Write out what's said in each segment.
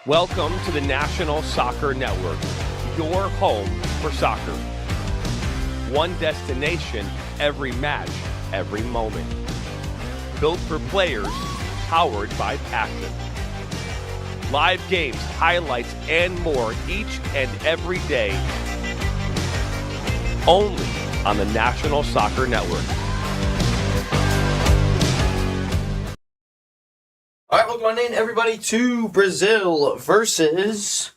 Welcome to the National Soccer Network, your home for soccer. One destination, every match, every moment. Built for players, powered by passion. Live games, highlights, and more each and every day. Only on the National Soccer Network. All right, welcome on in, everybody, to Brazil versus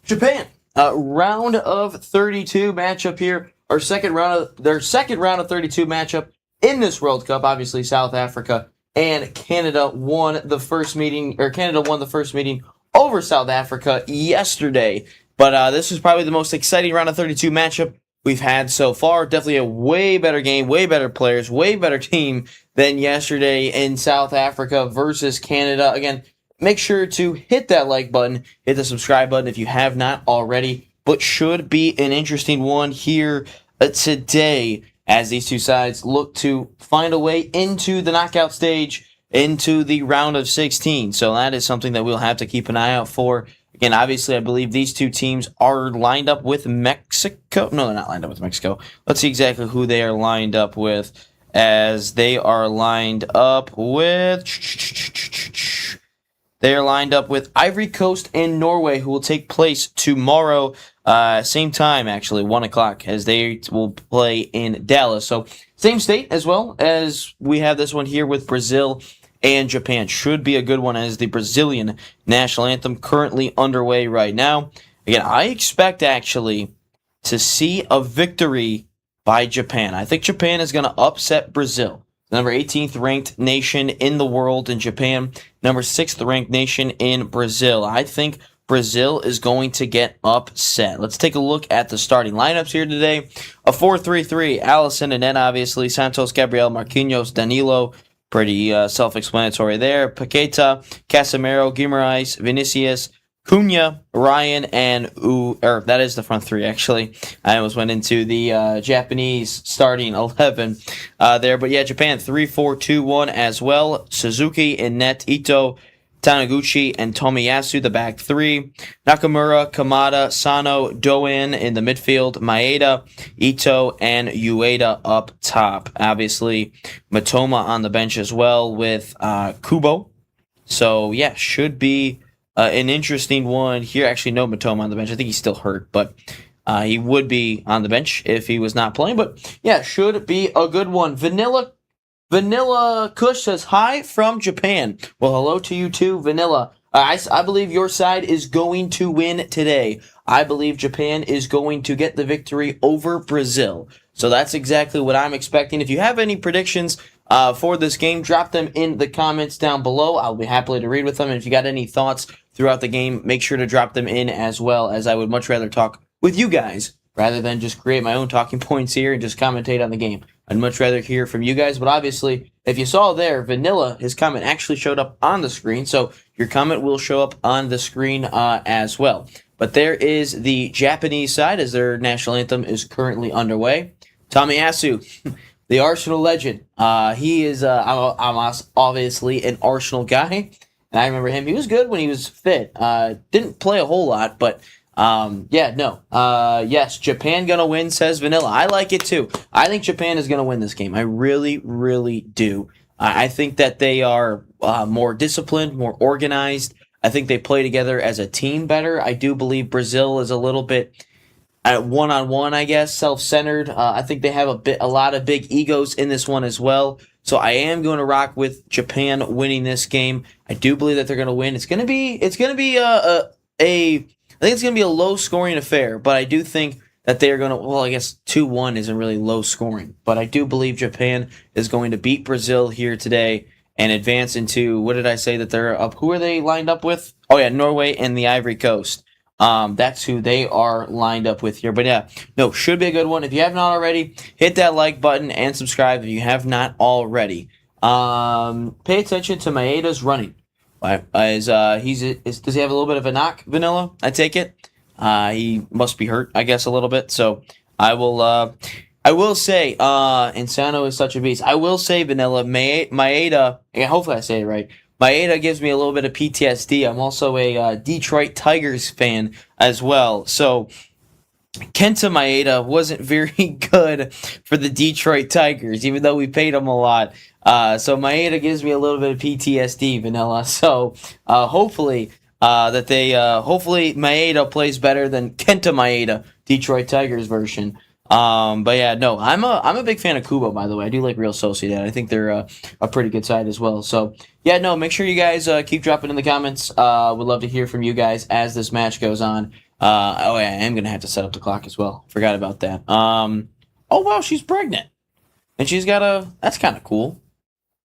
Japan. Round of 32 matchup here. Their second round of 32 matchup in this World Cup. Obviously, South Africa and Canada won the first meeting, over South Africa yesterday. But this is probably the most exciting round of 32 matchup we've had so far. Definitely a way better game, way better players, way better team than yesterday in South Africa versus Canada. Again, make sure to hit that like button, hit the subscribe button if you have not already, but should be an interesting one here today as these two sides look to find a way into the knockout stage, into the round of 16. So that is something that we'll have to keep an eye out for. Again, obviously, I believe these two teams are lined up with Mexico. No, they're not lined up with Mexico. Let's see exactly who they are lined up with, as they are lined up with... They are lined up with Ivory Coast and Norway, who will take place tomorrow, same time, actually, 1 o'clock, as they will play in Dallas. So, same state as well as we have this one here with Brazil and Japan. Should be a good one, as the Brazilian national anthem currently underway right now. Again, I expect actually to see a victory by Japan. I think Japan is going to upset Brazil. Number 18th ranked nation in the world in Japan. Number 6th ranked nation in Brazil. I think Brazil is going to get upset. Let's take a look at the starting lineups here today. A 4-3-3. Alisson and then obviously Santos, Gabriel, Marquinhos, Danilo. Pretty self-explanatory there. Paqueta, Casemiro, Guimarães, Vinicius, Cunha, Ryan, and that is the front three, actually. I almost went into the Japanese starting 11 there. But yeah, Japan 3-4-2-1 as well. Suzuki in net, Ito, Taniguchi, and Tomiyasu, the back three. Nakamura, Kamada, Sano, Doan in the midfield. Maeda, Ito, and Ueda up top. Obviously, Matoma on the bench as well with Kubo. So yeah, should be an interesting one here. Actually, no Matoma on the bench. I think he's still hurt, but he would be on the bench if he was not playing. But yeah, should be a good one. Vanilla Kush says, hi from Japan. Well, hello to you too, Vanilla. I believe your side is going to win today. I believe Japan is going to get the victory over Brazil. So that's exactly what I'm expecting. If you have any predictions for this game, drop them in the comments down below. I'll be happy to read with them. And if you got any thoughts throughout the game, make sure to drop them in as well, as I would much rather talk with you guys rather than just create my own talking points here and just commentate on the game. I'd much rather hear from you guys, but obviously, if you saw there, Vanilla, his comment actually showed up on the screen, so your comment will show up on the screen as well. But there is the Japanese side, as their national anthem is currently underway. Tomiyasu, the Arsenal legend. He is, I'm obviously an Arsenal guy, and I remember him. He was good when he was fit. Didn't play a whole lot, but yes, Japan gonna win, says Vanilla. I like it too. I think Japan is gonna win this game. I really, really do. I think that they are more disciplined, more organized. I think they play together as a team better. I do believe Brazil is a little bit one-on-one, I guess, self-centered. I think they have a lot of big egos in this one as well. So I am going to rock with Japan winning this game. I do believe that they're going to win. It's going to be I think it's going to be a low-scoring affair, but I do think that they are going to, well, I guess 2-1 isn't really low-scoring, but I do believe Japan is going to beat Brazil here today and advance into, what did I say that they're up? Who are they lined up with? Oh, yeah, Norway and the Ivory Coast. That's who they are lined up with here. But yeah, no, should be a good one. If you have not already, hit that like button and subscribe if you have not already. Pay attention to Maeda's running. Does he have a little bit of a knock, Vanilla? I take it. He must be hurt, I guess, a little bit. So I will say, Insano is such a beast. I will say, Vanilla, Maeda, hopefully I say it right, Maeda gives me a little bit of PTSD. I'm also a Detroit Tigers fan as well. So Kenta Maeda wasn't very good for the Detroit Tigers, even though we paid him a lot. So Maeda gives me a little bit of PTSD, Vanilla. So hopefully hopefully Maeda plays better than Kenta Maeda, Detroit Tigers version. But yeah, no, I'm a big fan of Kubo, by the way. I do like Real Sociedad. I think they're a pretty good side as well. So yeah, no, make sure you guys keep dropping in the comments. Would love to hear from you guys as this match goes on. Oh yeah, I am gonna have to set up the clock as well. Forgot about that. Oh wow, she's pregnant, and she's got that's kind of cool.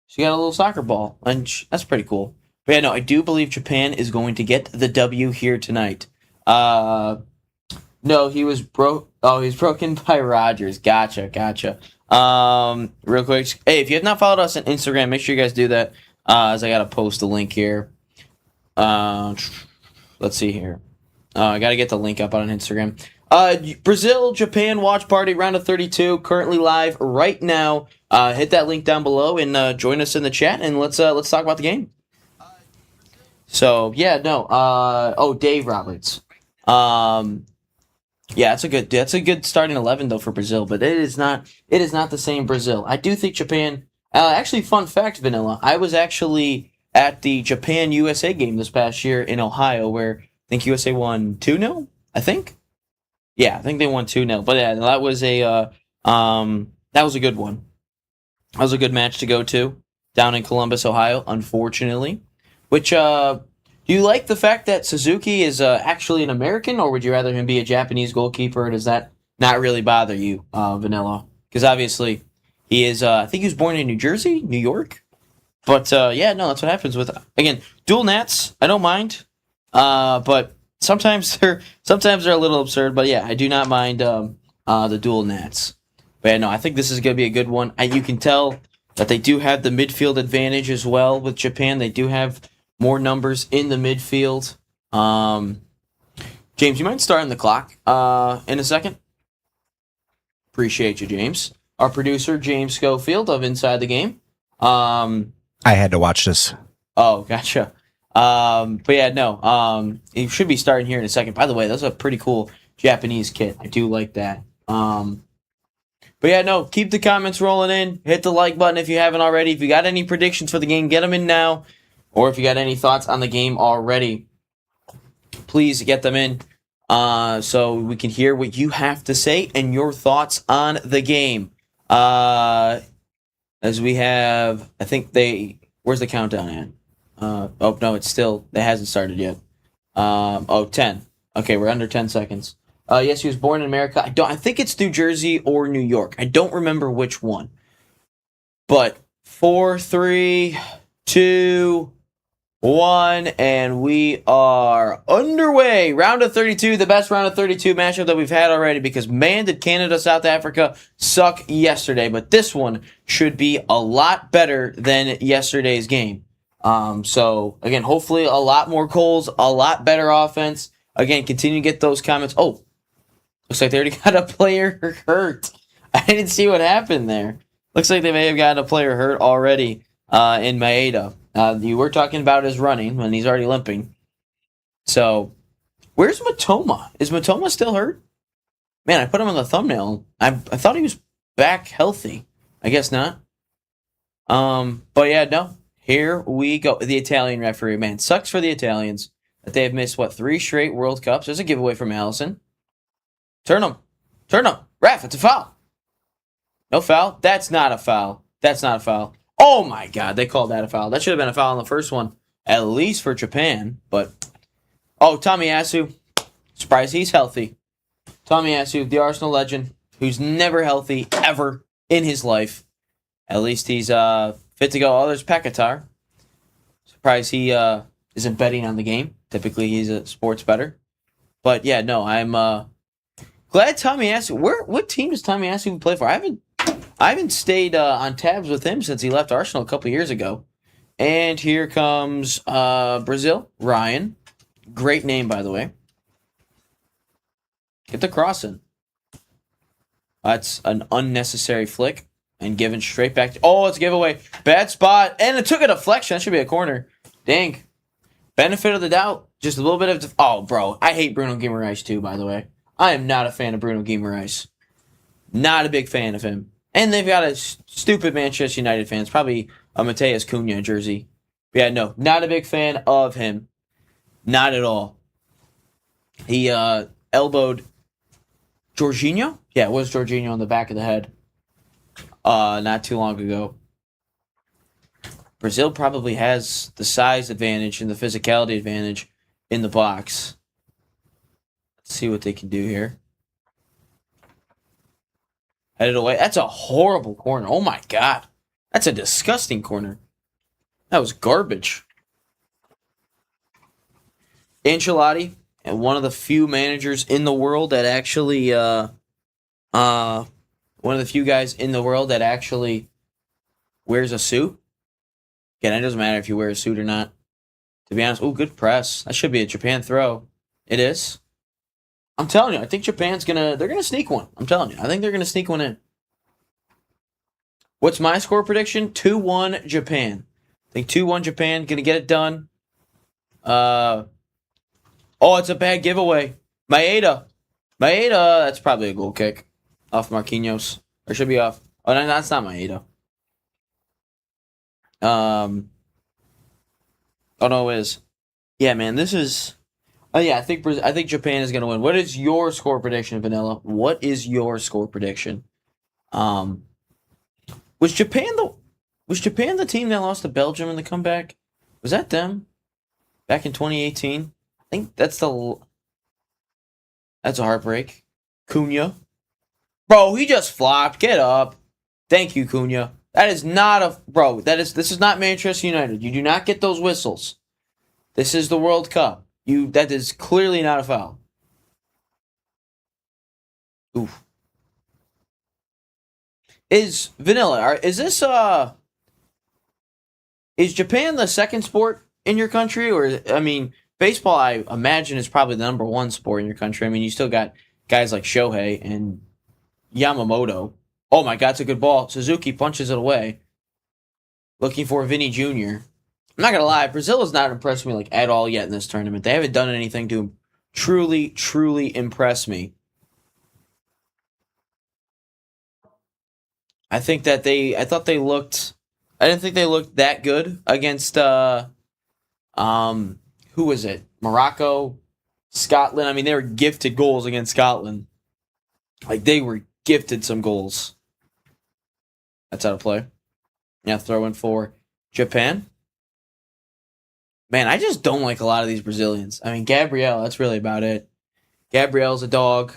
She got a little soccer ball, and that's pretty cool. But yeah, no, I do believe Japan is going to get the W here tonight. No, he was broke. Oh, he's broken by Rogers. Gotcha. Real quick, hey, if you have not followed us on Instagram, make sure you guys do that. As I gotta post the link here. Let's see here. I gotta get the link up on Instagram. Brazil Japan watch party round of 32 currently live right now. Hit that link down below and join us in the chat and let's talk about the game. So yeah, no. Dave Roberts. Yeah, that's a good starting 11 though for Brazil, but it is not the same Brazil. I do think Japan. Actually, fun fact, Vanilla. I was actually at the Japan USA game this past year in Ohio, where I think USA won 2-0. I think. Yeah, I think they won 2-0. But yeah, that was a good one. That was a good match to go to down in Columbus, Ohio. Unfortunately, which do you like the fact that Suzuki is actually an American, or would you rather him be a Japanese goalkeeper? Does that not really bother you, Vanilla? Because obviously he is. I think he was born in New Jersey, New York. But yeah, no, that's what happens with again dual nats. I don't mind, but sometimes they're a little absurd. But yeah, I do not mind the dual nats. But yeah, no, I think this is going to be a good one. You can tell that they do have the midfield advantage as well with Japan. They do have more numbers in the midfield. James, you mind starting the clock in a second? Appreciate you, James. Our producer, James Schofield of Inside the Game. I had to watch this. Oh, gotcha. But yeah, no. You should be starting here in a second. By the way, that's a pretty cool Japanese kit. I do like that. But yeah, no. Keep the comments rolling in. Hit the like button if you haven't already. If you got any predictions for the game, get them in now. Or if you got any thoughts on the game already, please get them in so we can hear what you have to say and your thoughts on the game. As we have, I think where's the countdown at? Oh, no, it hasn't started yet. 10. Okay, we're under 10 seconds. Yes, he was born in America. I think it's New Jersey or New York. I don't remember which one. But 4, 3, 2, 1, and we are underway. Round of 32, the best round of 32 matchup that we've had already, because man, did Canada, South Africa suck yesterday, but this one should be a lot better than yesterday's game. So again, hopefully a lot more goals, a lot better offense. Again, continue to get those comments. Oh, looks like they already got a player hurt. I didn't see what happened there. Looks like they may have gotten a player hurt already in Maeda. You were talking about his running when he's already limping. So, where's Matoma? Is Matoma still hurt? Man, I put him on the thumbnail. I thought he was back healthy. I guess not. But yeah, no. Here we go. The Italian referee, man, sucks for the Italians that they have missed 3 straight World Cups. There's a giveaway from Allison. Turn him. Ref, it's a foul. No foul. That's not a foul. Oh my God, they called that a foul. That should have been a foul on the first one, at least for Japan. But, Tomiyasu, surprised he's healthy. Tomiyasu, the Arsenal legend, who's never healthy ever in his life. At least he's fit to go. Oh, there's Paquetá. Surprised he isn't betting on the game. Typically, he's a sports bettor. But yeah, no, I'm glad Tomiyasu. What team does Tomiyasu play for? I haven't stayed on tabs with him since he left Arsenal a couple years ago. And here comes Brazil, Ryan. Great name, by the way. Get the cross in. That's an unnecessary flick. And given straight back to... Oh, it's a giveaway. Bad spot. And it took a deflection. That should be a corner. Dang. Benefit of the doubt. Just a little bit of... Oh, bro. I hate Bruno Guimaraes too, by the way. I am not a fan of Bruno Guimaraes. Not a big fan of him. And they've got a stupid Manchester United fans. Probably a Mateus Cunha jersey. But yeah, no. Not a big fan of him. Not at all. He elbowed Jorginho? Yeah, it was Jorginho on the back of the head. Not too long ago. Brazil probably has the size advantage and the physicality advantage in the box. Let's see what they can do here. Headed away. That's a horrible corner. Oh my god. That's a disgusting corner. That was garbage. Ancelotti, and one of the few managers in the world that actually one of the few guys in the world that actually wears a suit. Again, it doesn't matter if you wear a suit or not. To be honest, good press. That should be a Japan throw. It is. I'm telling you, I think Japan's they're gonna sneak one. I'm telling you, I think they're gonna sneak one in. What's my score prediction? 2-1 Japan. I think 2-1 Japan, gonna get it done. It's a bad giveaway. Maeda, that's probably a goal kick. Off Marquinhos. Or should be off. Oh, no, that's not Maeda. Oh, no, it is. Yeah, man, this is... Oh, yeah, I think Japan is going to win. What is your score prediction, Vanilla? What is your score prediction? Was Japan the team that lost to Belgium in the comeback? Was that them? Back in 2018? I think that's a heartbreak. Cunha. Bro, he just flopped. Get up. Thank you, Cunha. That is not a... Bro, this is not Manchester United. You do not get those whistles. This is the World Cup. That is clearly not a foul. Oof. Is Japan the second sport in your country? Or, I mean, baseball, I imagine, is probably the number one sport in your country. I mean, you still got guys like Shohei and Yamamoto. Oh my god, it's a good ball. Suzuki punches it away. Looking for Vinny Jr. I'm not going to lie, Brazil has not impressed me at all yet in this tournament. They haven't done anything to truly, truly impress me. I didn't think they looked that good against who was it? Morocco, Scotland. I mean, they were gifted goals against Scotland. They were gifted some goals. That's how to play. Yeah, throw in for Japan. Man, I just don't like a lot of these Brazilians. I mean, Gabriel, that's really about it. Gabriel's a dog.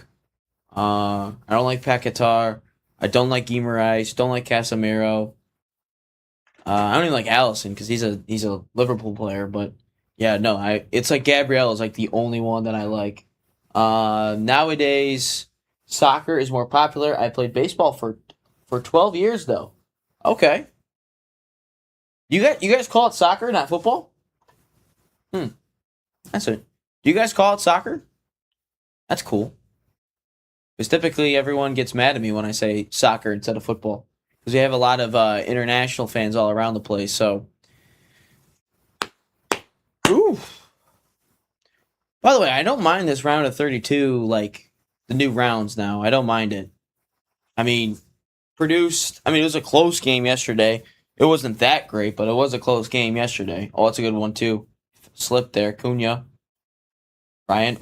I don't like Paquetá. I don't like Guimaraes. Don't like Casemiro. I don't even like Alisson because he's a Liverpool player. But yeah, no, it's like Gabriel is the only one that I like. Nowadays, soccer is more popular. I played baseball for 12 years though. Okay. You guys call it soccer, not football? That's it. Do you guys call it soccer? That's cool. Because typically everyone gets mad at me when I say soccer instead of football. Because we have a lot of international fans all around the place. So, ooh. By the way, I don't mind this round of 32, the new rounds now. I don't mind it. I mean, it was a close game yesterday. It wasn't that great, but it was a close game yesterday. Oh, it's a good one, too. Slipped there. Cunha. Ryan,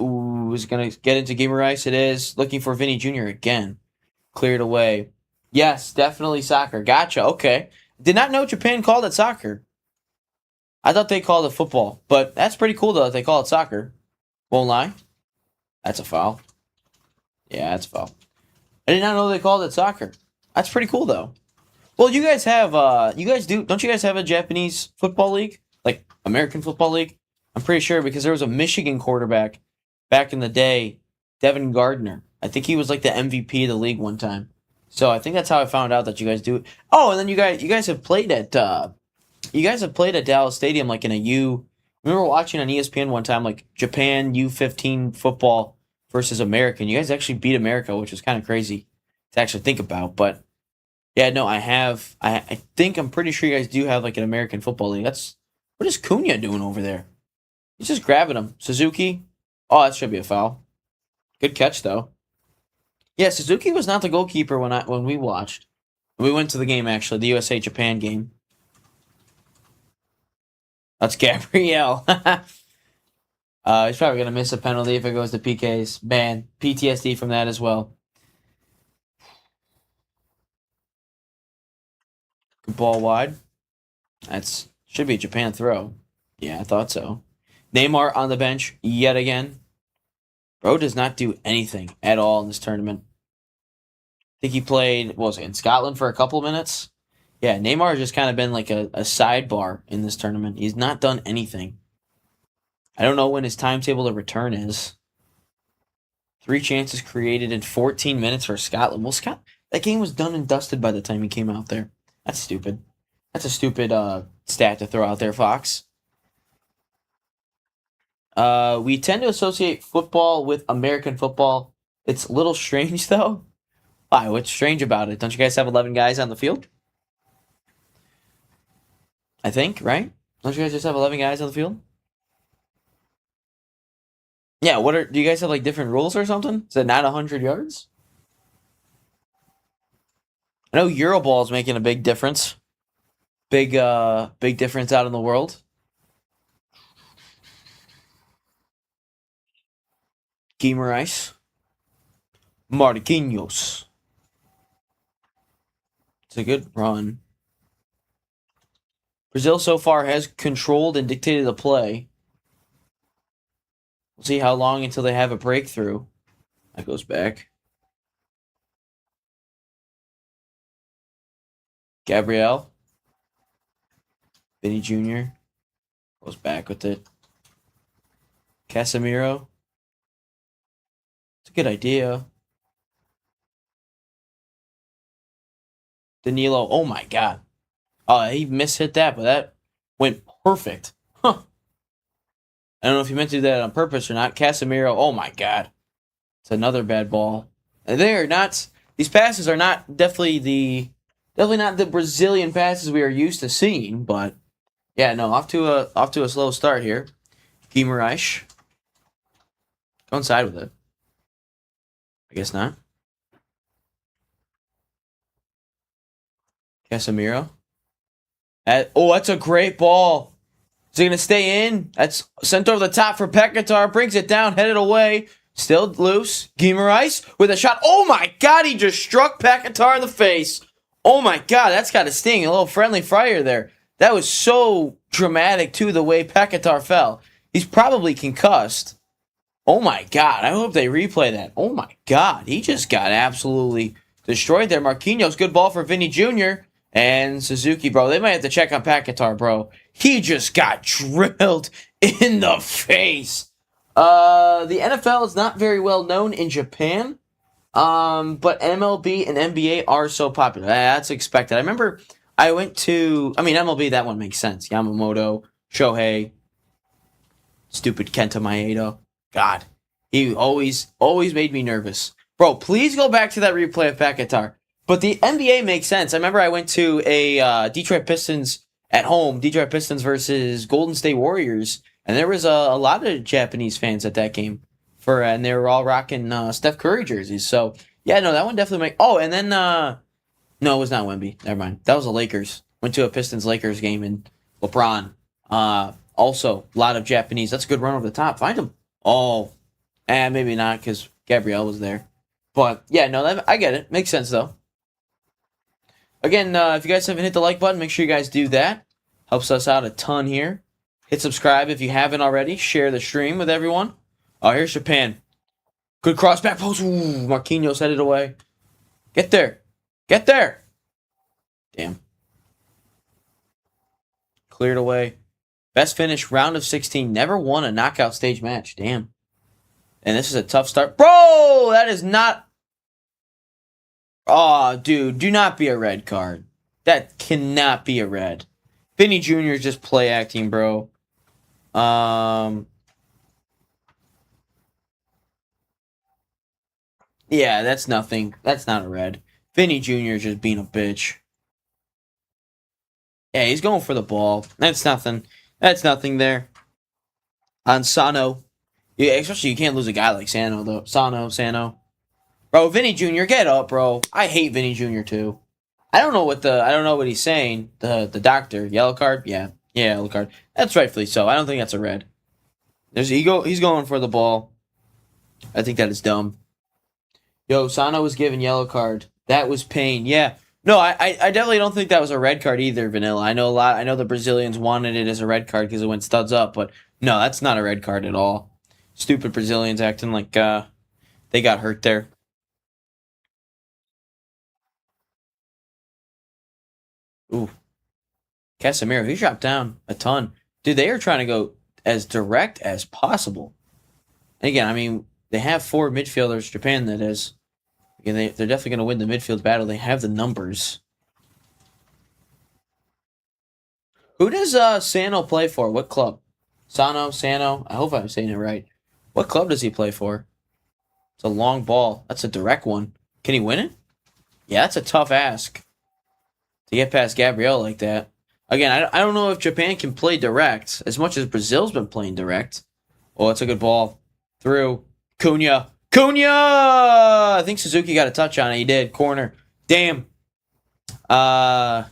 is going to get into Guimaraes. It is. Looking for Vinny Jr. again. Cleared away. Yes, definitely soccer. Gotcha. Okay. Did not know Japan called it soccer. I thought they called it football. But that's pretty cool, though, that they call it soccer. Won't lie. That's a foul. Yeah, that's a foul. I did not know they called it soccer. That's pretty cool, though. Well, you guys have, don't you guys have a Japanese football league? American Football League? I'm pretty sure because there was a Michigan quarterback back in the day, Devin Gardner. I think he was the MVP of the league one time. So I think that's how I found out that you guys do it. Oh, and then you guys have played at Dallas Stadium in a U. I remember watching on ESPN one time Japan U15 football versus American. You guys actually beat America, which was kind of crazy to actually think about. But yeah, no, I have. I'm pretty sure you guys do have an American Football League. What is Cunha doing over there? He's just grabbing him. Suzuki. Oh, that should be a foul. Good catch, though. Yeah, Suzuki was not the goalkeeper when we watched. We went to the game, actually, the USA-Japan game. That's Gabriel. He's probably going to miss a penalty if it goes to PKs. Man, PTSD from that as well. Good ball wide. That's should be a Japan throw. Yeah, I thought so. Neymar on the bench yet again. Bro does not do anything at all in this tournament. I think he played, what was it, in Scotland for a couple of minutes? Yeah, Neymar has just kind of been like a sidebar in this tournament. He's not done anything. I don't know when his timetable to return is. 3 chances created in 14 minutes for Scotland. Well, that game was done and dusted by the time he came out there. That's stupid. That's a stupid stat to throw out there, Fox. We tend to associate football with American football. It's a little strange, though. Why? What's strange about it? Don't you guys have 11 guys on the field? I think, right? Don't you guys just have 11 guys on the field? Yeah, do you guys have like different rules or something? Is it not 100 yards? I know Euroball is making a big difference. Big difference out in the world. Guimarães. Marquinhos. It's a good run. Brazil so far has controlled and dictated the play. We'll see how long until they have a breakthrough. That goes back. Gabriel. Vinny Jr. goes back with it. Casemiro. It's a good idea. Danilo. Oh my God. Oh, he mishit that, but that went perfect. Huh. I don't know if he meant to do that on purpose or not. Casemiro. Oh my God. It's another bad ball. And these passes are definitely not the Brazilian passes we are used to seeing, but yeah, no, off to a slow start here. Guimarães. Go inside with it. I guess not. Casemiro. That's a great ball. Is he going to stay in? That's sent over the top for Paquetá. Brings it down, headed away. Still loose. Guimarães with a shot. Oh my God, he just struck Paquetá in the face. Oh my God, that's got to sting. A little friendly fire there. That was so dramatic, too, the way Paquetá fell. He's probably concussed. Oh my God, I hope they replay that. Oh my God, he just got absolutely destroyed there. Marquinhos, good ball for Vinny Jr. And Suzuki, bro. They might have to check on Paquetá, bro. He just got drilled in the face. The NFL is not very well known in Japan. But MLB and NBA are so popular. That's expected. I remember MLB, that one makes sense. Yamamoto, Shohei, stupid Kenta Maeda. God, he always made me nervous. Bro, please go back to that replay of Paquetá. But the NBA makes sense. I remember I went to a Detroit Pistons at home, Detroit Pistons versus Golden State Warriors, and there was a lot of Japanese fans at that game. And they were all rocking Steph Curry jerseys. So, yeah, no, that one definitely and then, no, it was not Wemby. Never mind. That was the Lakers. Went to a Pistons-Lakers game, and LeBron. Also, a lot of Japanese. That's a good run over the top. Find him. Oh, and maybe not because Gabrielle was there. But, yeah, no, I get it. Makes sense, though. Again, if you guys haven't hit the like button, make sure you guys do that. Helps us out a ton here. Hit subscribe if you haven't already. Share the stream with everyone. Oh, here's Japan. Good cross back post. Ooh, Marquinhos headed away. Get there. Get there. Damn. Cleared away. Best finish, round of 16. Never won a knockout stage match. Damn. And this is a tough start. Bro, that is not... Oh, dude, do not be a red card. That cannot be a red. Vinny Jr. is just play acting, bro. Yeah, that's nothing. That's not a red. Vinny Jr. is just being a bitch. Yeah, he's going for the ball. That's nothing. That's nothing there. On Sano. Yeah, especially you can't lose a guy like Sano, though. Sano. Bro, Vinny Jr., get up, bro. I hate Vinny Jr. too. I don't know what he's saying. The doctor. Yellow card? Yeah, yellow card. That's rightfully so. I don't think that's a red. He's going for the ball. I think that is dumb. Yo, Sano was given yellow card. That was pain. Yeah. No, I definitely don't think that was a red card either, Vanilla. I know the Brazilians wanted it as a red card because it went studs up, but no, that's not a red card at all. Stupid Brazilians acting like they got hurt there. Ooh. Casemiro, he dropped down a ton. Dude, they are trying to go as direct as possible. And again, I mean, they have 4 midfielders, Japan that is. Again, they're definitely going to win the midfield battle. They have the numbers. Who does Sano play for? What club? Sano. I hope I'm saying it right. What club does he play for? It's a long ball. That's a direct one. Can he win it? Yeah, that's a tough ask to get past Gabriel like that. Again, I don't know if Japan can play direct as much as Brazil's been playing direct. Oh, it's a good ball. Through. Cunha! I think Suzuki got a touch on it. He did. Corner. Damn. Oh,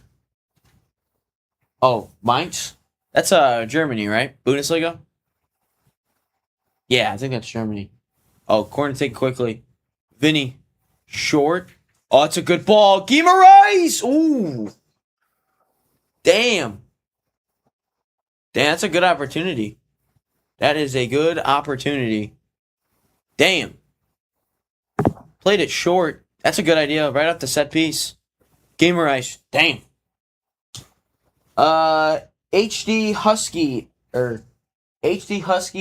Mainz? That's Germany, right? Bundesliga? Yeah, I think that's Germany. Oh, corner take quickly. Vinny. Short. Oh, it's a good ball. Guimaraes! Ooh. Damn, that's a good opportunity. That is a good opportunity. Damn. Played it short. That's a good idea. Right off the set piece. Guimaraes. Damn. HD Husky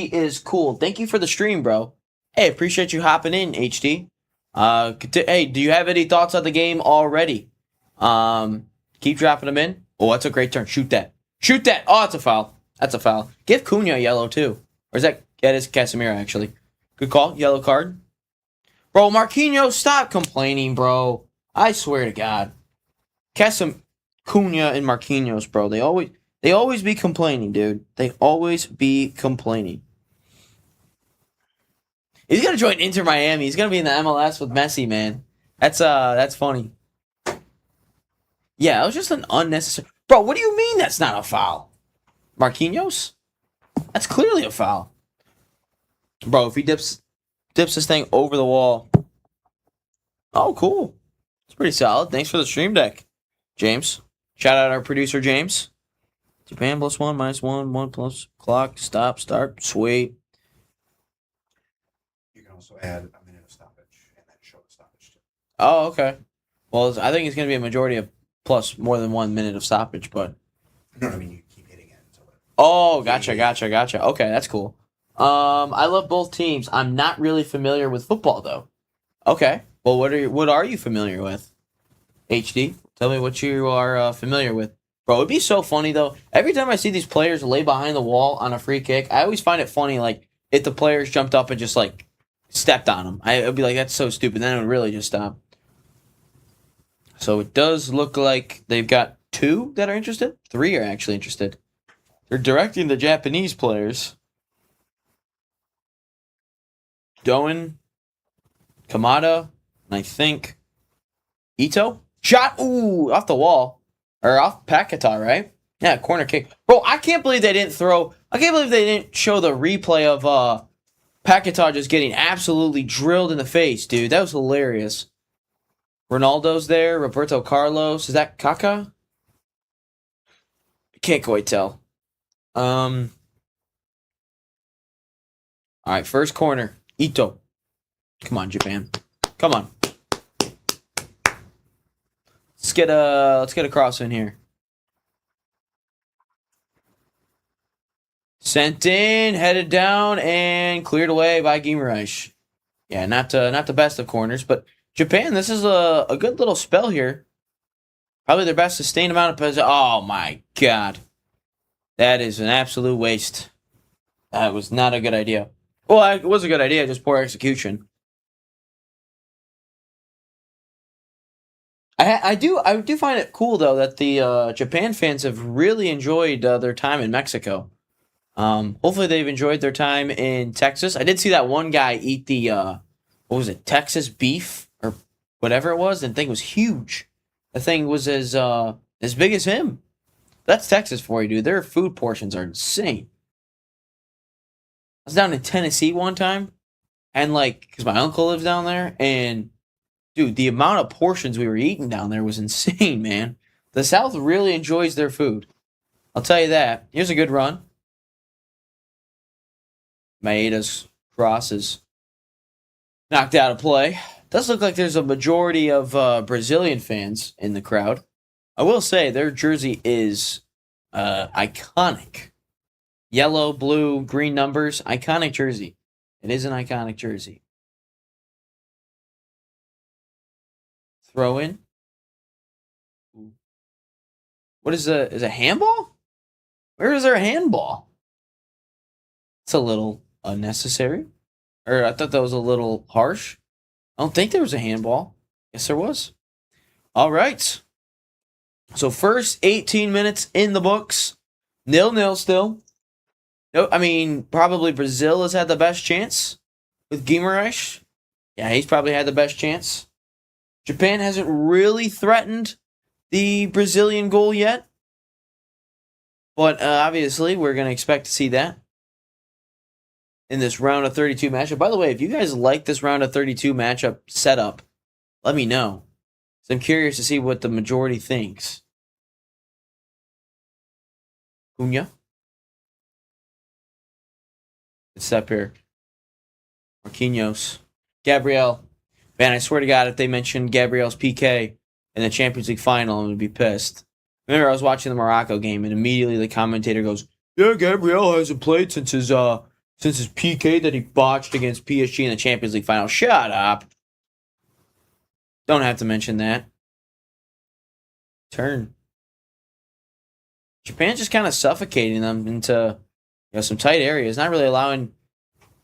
is cool. Thank you for the stream, bro. Hey, appreciate you hopping in, HD. Hey, do you have any thoughts on the game already? Keep dropping them in. Oh, that's a great turn. Shoot that. Oh, it's a foul. That's a foul. Give Cunha a yellow, too. Or is that is Casemiro, actually. Good call. Yellow card. Bro, Marquinhos, stop complaining, bro. I swear to God. Cunha and Marquinhos, bro. They always be complaining, dude. They always be complaining. He's going to join Inter Miami. He's going to be in the MLS with Messi, man. That's funny. Yeah, it was just an unnecessary... Bro, what do you mean that's not a foul? Marquinhos? That's clearly a foul. Bro, if he dips this thing over the wall... Oh, cool. It's pretty solid. Thanks for the stream deck, James. Shout out our producer, James. Japan +1, -1, 1 plus clock, stop, start. Sweet. You can also add a minute of stoppage and then show the stoppage too. Oh, okay. Well, I think it's going to be a majority of plus more than 1 minute of stoppage, but... No, I mean, you keep hitting it until it... Oh, gotcha. Okay, that's cool. I love both teams. I'm not really familiar with football, though. Okay. Well, what are you familiar with? HD, tell me what you are familiar with. Bro, it'd be so funny, though. Every time I see these players lay behind the wall on a free kick, I always find it funny, like, if the players jumped up and just, like, stepped on them. I'd be like, that's so stupid. Then it would really just stop. So it does look like they've got 2 that are interested. 3 are actually interested. They're directing the Japanese players. Doen, Kamada, and I think Ito. Shot, ooh, off the wall. Or off Paquetá, right? Yeah, corner kick. Bro, I can't believe they didn't show the replay of Paquetá just getting absolutely drilled in the face, dude. That was hilarious. Ronaldo's there. Roberto Carlos. Is that Kaká? Can't quite tell. All right, first corner. Ito. Come on, Japan. Come on. Let's get a cross in here. Sent in, headed down, and cleared away by Guimaraes. Yeah, not the best of corners, but Japan, this is a good little spell here. Probably their best sustained amount of possession. Oh my God. That is an absolute waste. That was not a good idea. Well, it was a good idea, just poor execution. I do find it cool, though, that the Japan fans have really enjoyed their time in Mexico. Hopefully they've enjoyed their time in Texas. I did see that one guy eat the what was it, Texas beef or whatever it was, and the thing was huge. The thing was as big as him. That's Texas for you, dude. Their food portions are insane. I was down in Tennessee one time, and like, because my uncle lives down there, and dude, the amount of portions we were eating down there was insane, man. The South really enjoys their food. I'll tell you that. Here's a good run. Maeda's crosses knocked out of play. Does look like there's a majority of Brazilian fans in the crowd. I will say their jersey is iconic. Yellow, blue, green numbers. Iconic jersey. It is an iconic jersey. Throw in. What is a handball? Where is there a handball? It's a little unnecessary. Or I thought that was a little harsh. I don't think there was a handball. Yes, there was. All right. So first 18 minutes in the books. 0-0 still. No, I mean, probably Brazil has had the best chance with Guimarães. Yeah, he's probably had the best chance. Japan hasn't really threatened the Brazilian goal yet. But obviously, we're going to expect to see that in this round of 32 matchup. By the way, if you guys like this round of 32 matchup setup, let me know. So I'm curious to see what the majority thinks. Cunha. Good step here. Marquinhos. Gabriel. Man, I swear to God, if they mentioned Gabriel's PK in the Champions League final, I'm going to be pissed. Remember, I was watching the Morocco game, and immediately the commentator goes, "Yeah, Gabriel hasn't played since his PK that he botched against PSG in the Champions League final." Shut up. Don't have to mention that. Turn. Japan's just kind of suffocating them into some tight areas, not really allowing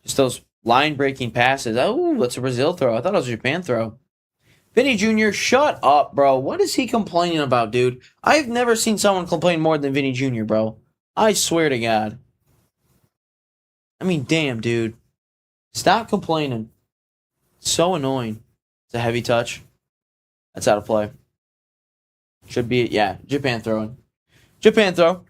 just those line-breaking passes. Oh, that's a Brazil throw. I thought it was a Japan throw. Vinny Jr., shut up, bro. What is he complaining about, dude? I've never seen someone complain more than Vinny Jr., bro. I swear to God. I mean, damn, dude. Stop complaining. It's so annoying. It's a heavy touch. That's out of play. Should be, yeah, Japan throwing. Japan throw.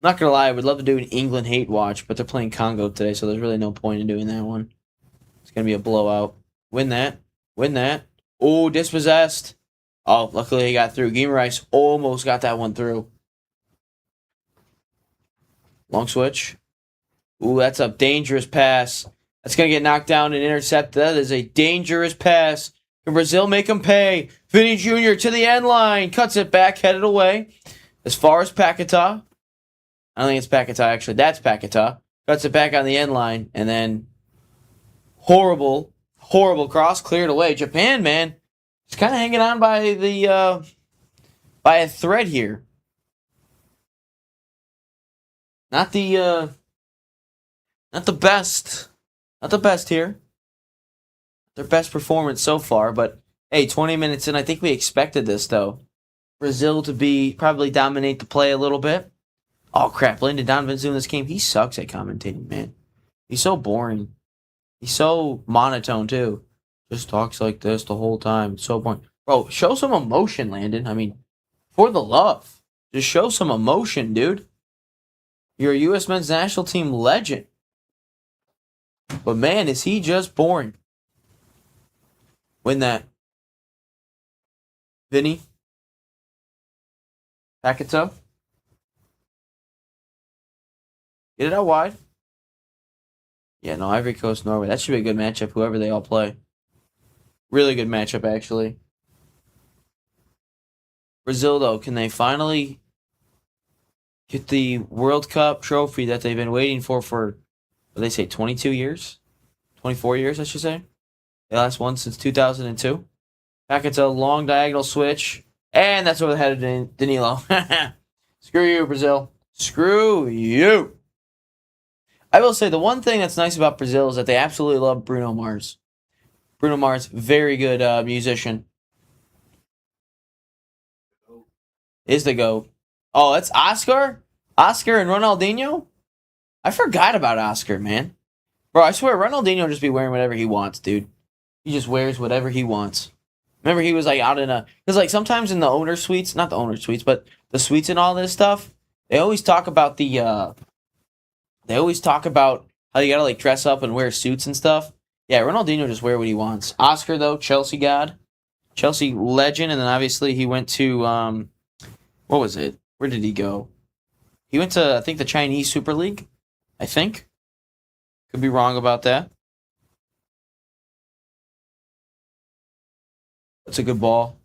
Not gonna lie, I would love to do an England hate watch, but they're playing Congo today, so there's really no point in doing that one. It's gonna be a blowout. Win that. Win that. Oh, dispossessed. Oh, luckily he got through. Guimarães almost got that one through. Long switch. Ooh, that's a dangerous pass. That's gonna get knocked down and intercepted. That is a dangerous pass. Can Brazil make him pay? Vinny Jr. to the end line. Cuts it back, headed away. As far as Paquetá. I don't think it's Paquetá, actually. That's Paquetá. Cuts it back on the end line, and then horrible cross cleared away. Japan, man, it's kind of hanging on by the by a thread here. Not the best. Not the best here. Their best performance so far, but hey, 20 minutes in, I think we expected this though. Brazil to probably dominate the play a little bit. Oh, crap. Landon Donovan's doing this game. He sucks at commentating, man. He's so boring. He's so monotone, too. Just talks like this the whole time. It's so boring. Bro, show some emotion, Landon. I mean, for the love. Just show some emotion, dude. You're a U.S. men's national team legend. But, man, is he just boring. Win that. Vinny. Paquetá. Get it out wide. Yeah, no, Ivory Coast, Norway. That should be a good matchup, whoever they all play. Really good matchup, actually. Brazil, though, can they finally get the World Cup trophy that they've been waiting for, what do they say, 22 years? 24 years, I should say. The last one since 2002. Paquetá, long diagonal switch. And that's over the head of Danilo. Screw you, Brazil. Screw you. I will say the one thing that's nice about Brazil is that they absolutely love Bruno Mars. Bruno Mars, very good musician. is the GOAT. Oh, that's Oscar? Oscar and Ronaldinho? I forgot about Oscar, man. Bro, I swear, Ronaldinho just be wearing whatever he wants, dude. He just wears whatever he wants. Remember, he was like out in a... Because like sometimes in the owner suites, not the owner suites, but the suites and all this stuff, they always talk about the... They always talk about how you gotta like dress up and wear suits and stuff. Yeah, Ronaldinho just wear what he wants. Oscar, though, Chelsea god. Chelsea legend, and then obviously he went to... what was it? Where did he go? He went to, I think, the Chinese Super League. I think. Could be wrong about that. That's a good ball.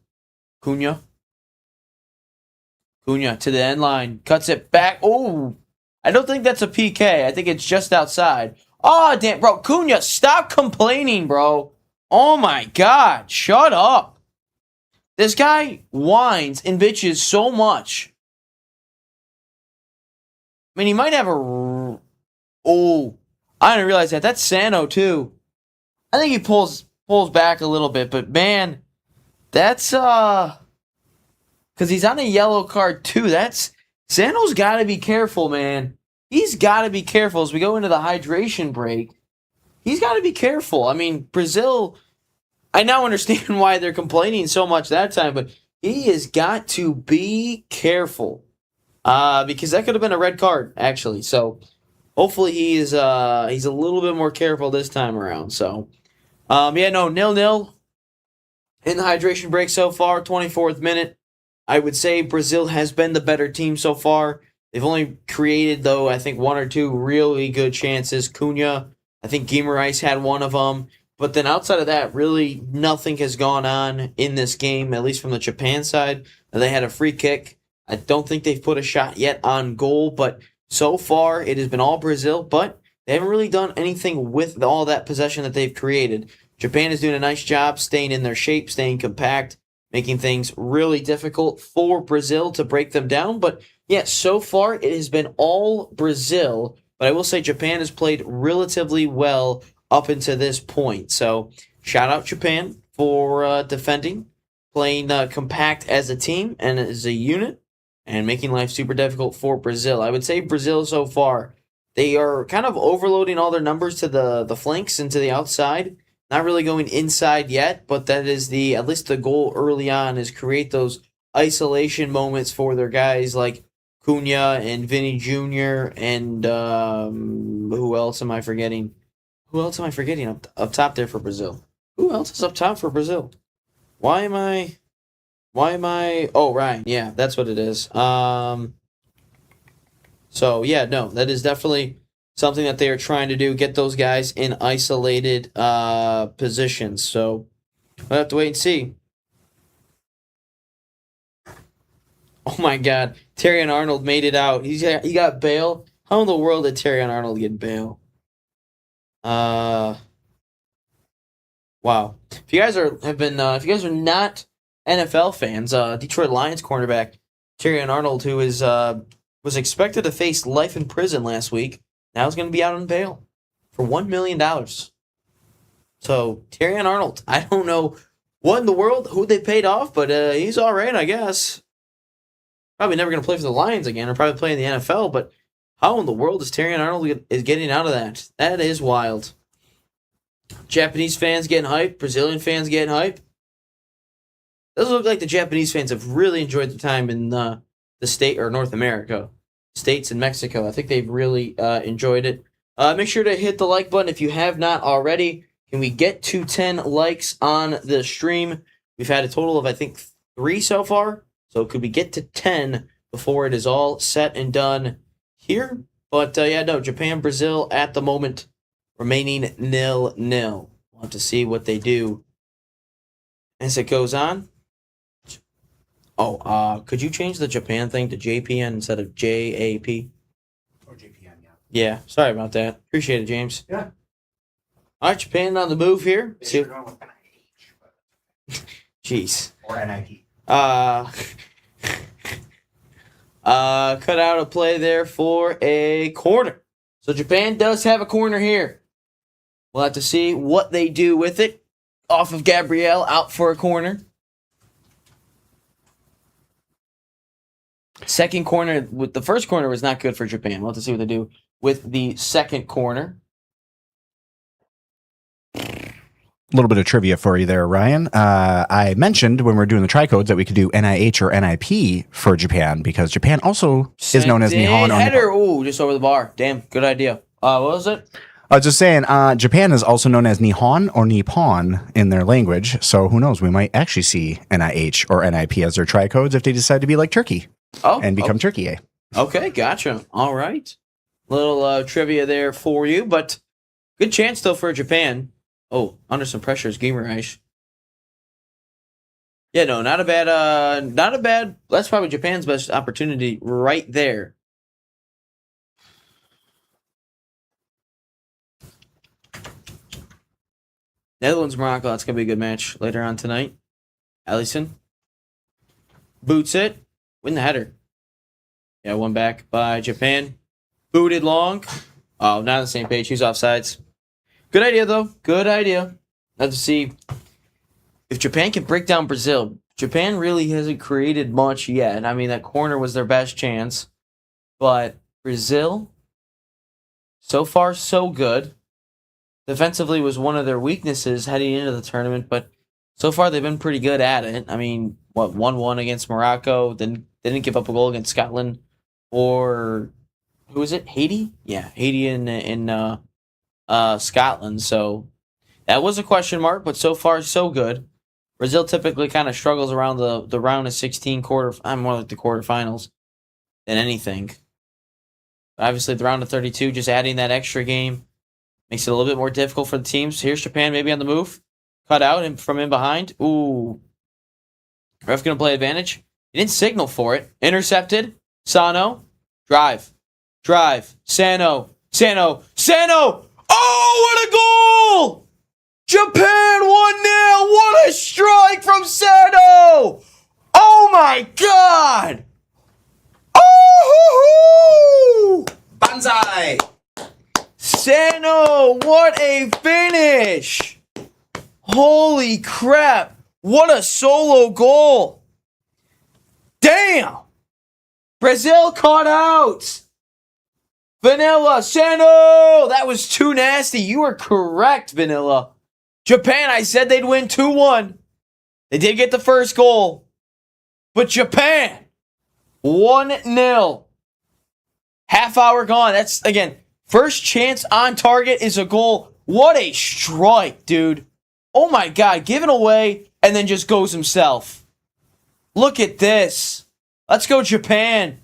Cunha. Cunha to the end line. Cuts it back. Oh, I don't think that's a PK. I think it's just outside. Oh, damn. Bro, Cunha, stop complaining, bro. Oh, my God. Shut up. This guy whines and bitches so much. I mean, he might have a... Oh, I didn't realize that. That's Sano, too. I think he pulls back a little bit, but, man, that's... Because he's on a yellow card, too. That's... Sano's got to be careful, man. He's got to be careful as we go into the hydration break. He's got to be careful. I mean, Brazil... I now understand why they're complaining so much that time, but he has got to be careful. Because that could have been a red card, actually. So, hopefully he's a little bit more careful this time around. So, 0-0 in the hydration break so far, 24th minute. I would say Brazil has been the better team so far. They've only created, though, I think one or two really good chances. Cunha, I think Guimarães had one of them. But then outside of that, really nothing has gone on in this game, at least from the Japan side. They had a free kick. I don't think they've put a shot yet on goal, but so far it has been all Brazil, but they haven't really done anything with all that possession that they've created. Japan is doing a nice job staying in their shape, staying compact, making things really difficult for Brazil to break them down. But yeah, so far it has been all Brazil, but I will say Japan has played relatively well up until this point. So shout out Japan for defending, playing compact as a team and as a unit, and making life super difficult for Brazil. I would say Brazil so far, they are kind of overloading all their numbers to the flanks and to the outside. Not really going inside yet, but that is at least the goal early on is create those isolation moments for their guys like Cunha and Vinny Jr. and who else am I forgetting? Who else am I forgetting up top there for Brazil? Who else is up top for Brazil? Why am I... Oh, Ryan. Yeah, that's what it is. So, yeah, no, that is definitely something that they are trying to do, get those guys in isolated positions. So, we'll have to wait and see. Oh, my God. Terrion Arnold made it out. He got bail. How in the world did Terrion Arnold get bail? Wow. If you guys are not NFL fans, Detroit Lions cornerback Terrion Arnold, who is was expected to face life in prison last week, now is going to be out on bail for $1 million. So Terrion Arnold, I don't know what in the world who they paid off, but he's all right, I guess. Probably never going to play for the Lions again, or probably play in the NFL, but how in the world is Terrion Arnold is getting out of that? That is wild. Japanese fans getting hyped. Brazilian fans getting hyped. Doesn't look like the Japanese fans have really enjoyed their time in the state or North America. States and Mexico. I think they've really enjoyed it. Make sure to hit the like button if you have not already. Can we get to 10 likes on the stream? We've had a total of, I think, 3 so far. So could we get to 10 before it is all set and done here? But Japan, Brazil at the moment remaining 0-0. We'll have to see what they do as it goes on. Oh, could you change the Japan thing to JPN instead of JAP? Or JPN, yeah. Yeah, sorry about that. Appreciate it, James. Yeah. All right, Japan on the move here. They should have gone with NIH, but... Jeez. Or NIP. Cut out a play there for a corner. So Japan does have a corner here. We'll have to see what they do with it. Off of Gabriel, out for a corner. Second corner, with the first corner was not good for Japan. We'll have to see what they do with the second corner. A little bit of trivia for you there, Ryan. I mentioned when we were doing the tricodes that we could do NIH or NIP for Japan because Japan also is known as Nihon or header. Nippon. Ooh, just over the bar. Damn, good idea. What was it? I was just saying, Japan is also known as Nihon or Nippon in their language. So who knows? We might actually see NIH or NIP as their tricodes if they decide to be like Turkey and become Turkey. Eh? Okay, gotcha. All right. Little trivia there for you, but good chance though for Japan. Oh, under some pressure is Guimaraes. Yeah, no, not a bad. That's probably Japan's best opportunity right there. Netherlands, Morocco, that's going to be a good match later on tonight. Allison boots it. Win the header. Yeah, one back by Japan. Booted long. Oh, not on the same page. He's offsides. Good idea, though. Good idea. Let's see if Japan can break down Brazil. Japan really hasn't created much yet. I mean, that corner was their best chance. But Brazil, so far, so good. Defensively was one of their weaknesses heading into the tournament, but so far they've been pretty good at it. I mean, 1-1 against Morocco, then they didn't give up a goal against Scotland, or who was it? Haiti? Yeah, Haiti in Scotland. So that was a question mark, but so far so good. Brazil typically kind of struggles around the round of 16 I'm more like the quarterfinals than anything. Obviously, the round of 32, just adding that extra game makes it a little bit more difficult for the teams. Here's Japan maybe on the move. Cut out and from in behind. Ooh. Ref going to play advantage. He didn't signal for it. Intercepted. Sano. Drive. Sano. Oh, what a goal! Japan 1-0. What a strike from Sano! Oh, my God! Oh! Banzai! Sano, what a finish! Holy crap! What a solo goal! Damn! Brazil caught out! Vanilla, Sano! That was too nasty. You were correct, Vanilla. Japan, I said they'd win 2-1. They did get the first goal. But Japan, 1-0. Half hour gone. That's, again, first chance on target is a goal. What a strike, dude. Oh my God, giving away and then just goes himself. Look at this. Let's go, Japan.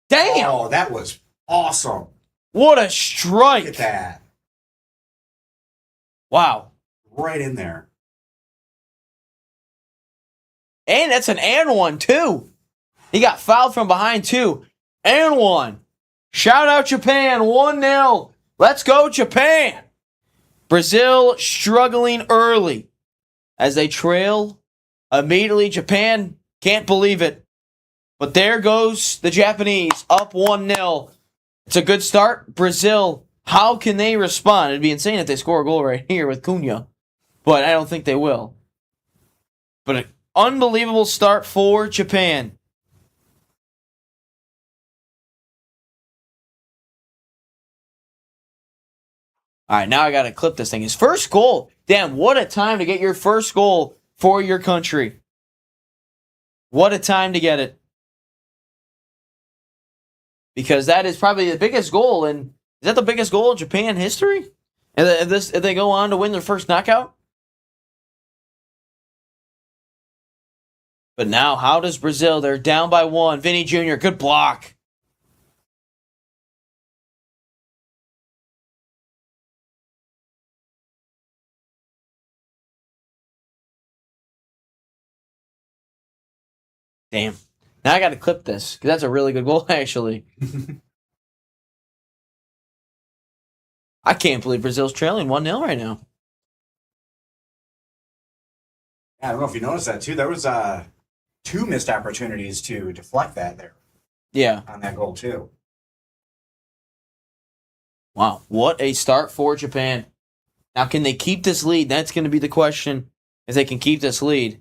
Damn. Oh, that was awesome. What a strike. Look at that. Wow. Right in there. And that's an and one, too. He got fouled from behind, too. And one. Shout out Japan, 1-0. Let's go, Japan. Brazil struggling early as they trail. Immediately, Japan can't believe it. But there goes the Japanese, up 1-0. It's a good start. Brazil, how can they respond? It'd be insane if they score a goal right here with Cunha. But I don't think they will. But an unbelievable start for Japan. All right, now I got to clip this thing. His first goal. Damn, what a time to get your first goal for your country. What a time to get it. Because that is probably the biggest goal. And is that the biggest goal in Japan history? And if they go on to win their first knockout? But now, how does Brazil? They're down by 1. Vinny Jr., good block. Damn. Now I got to clip this, because that's a really good goal, actually. I can't believe Brazil's trailing 1-0 right now. I don't know if you noticed that, too. There was 2 missed opportunities to deflect that there. Yeah. On that goal, too. Wow. What a start for Japan. Now, can they keep this lead? That's going to be the question, if they can keep this lead.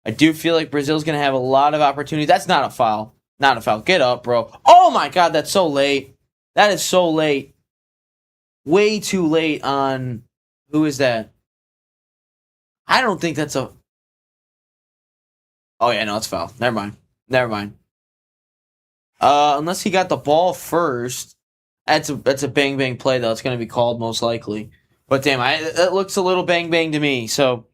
I do feel like Brazil's going to have a lot of opportunities. That's not a foul. Not a foul. Get up, bro. Oh my God, that's so late. That is so late. Way too late on. Who is that? I don't think that's a. Oh yeah, no, it's foul. Never mind. Never mind. Unless he got the ball first. That's a bang bang play though. It's going to be called most likely. But damn, it looks a little bang bang to me. So,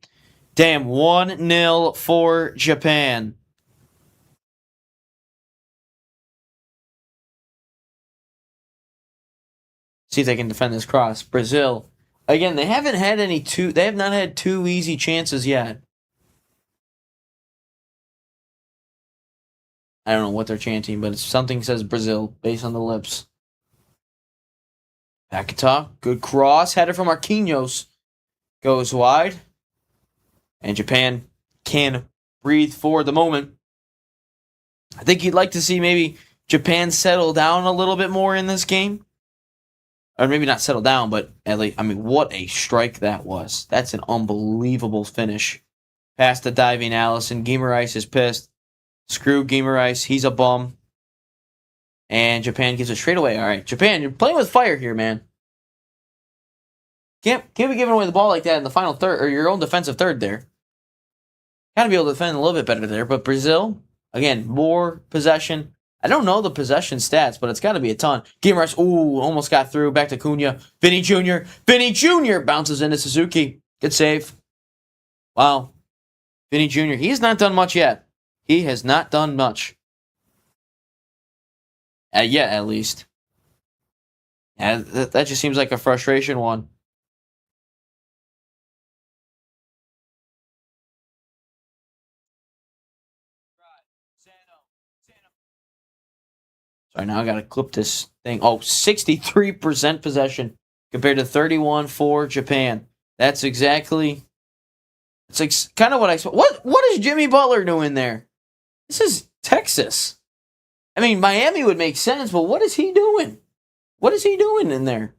damn, 1-0 for Japan. See if they can defend this cross. Brazil. Again, they have not had two easy chances yet. I don't know what they're chanting, but something says Brazil based on the lips. Paquetá, good cross, header from Marquinhos. Goes wide. And Japan can breathe for the moment. I think you'd like to see maybe Japan settle down a little bit more in this game. Or maybe not settle down, but at least, I mean, what a strike that was. That's an unbelievable finish. Past the diving Allison. Guimaraes is pissed. Screw Guimaraes. He's a bum. And Japan gives it straight away. All right, Japan, you're playing with fire here, man. Can't be giving away the ball like that in the final third, or your own defensive third there. Got to be able to defend a little bit better there. But Brazil, again, more possession. I don't know the possession stats, but it's got to be a ton. Guimaraes, almost got through. Back to Cunha. Vinny Jr. Vinny Jr. bounces into Suzuki. Good save. Wow. Vinny Jr. He has not done much yet. He has not done much. Yet, at least. Yeah, that just seems like a frustration one. Sorry, now I got to clip this thing. 63% possession compared to 31 for Japan. That's exactly. It's like kind of what I saw. What is Jimmy Butler doing there? This is Texas. I mean, Miami would make sense, but what is he doing? What is he doing in there?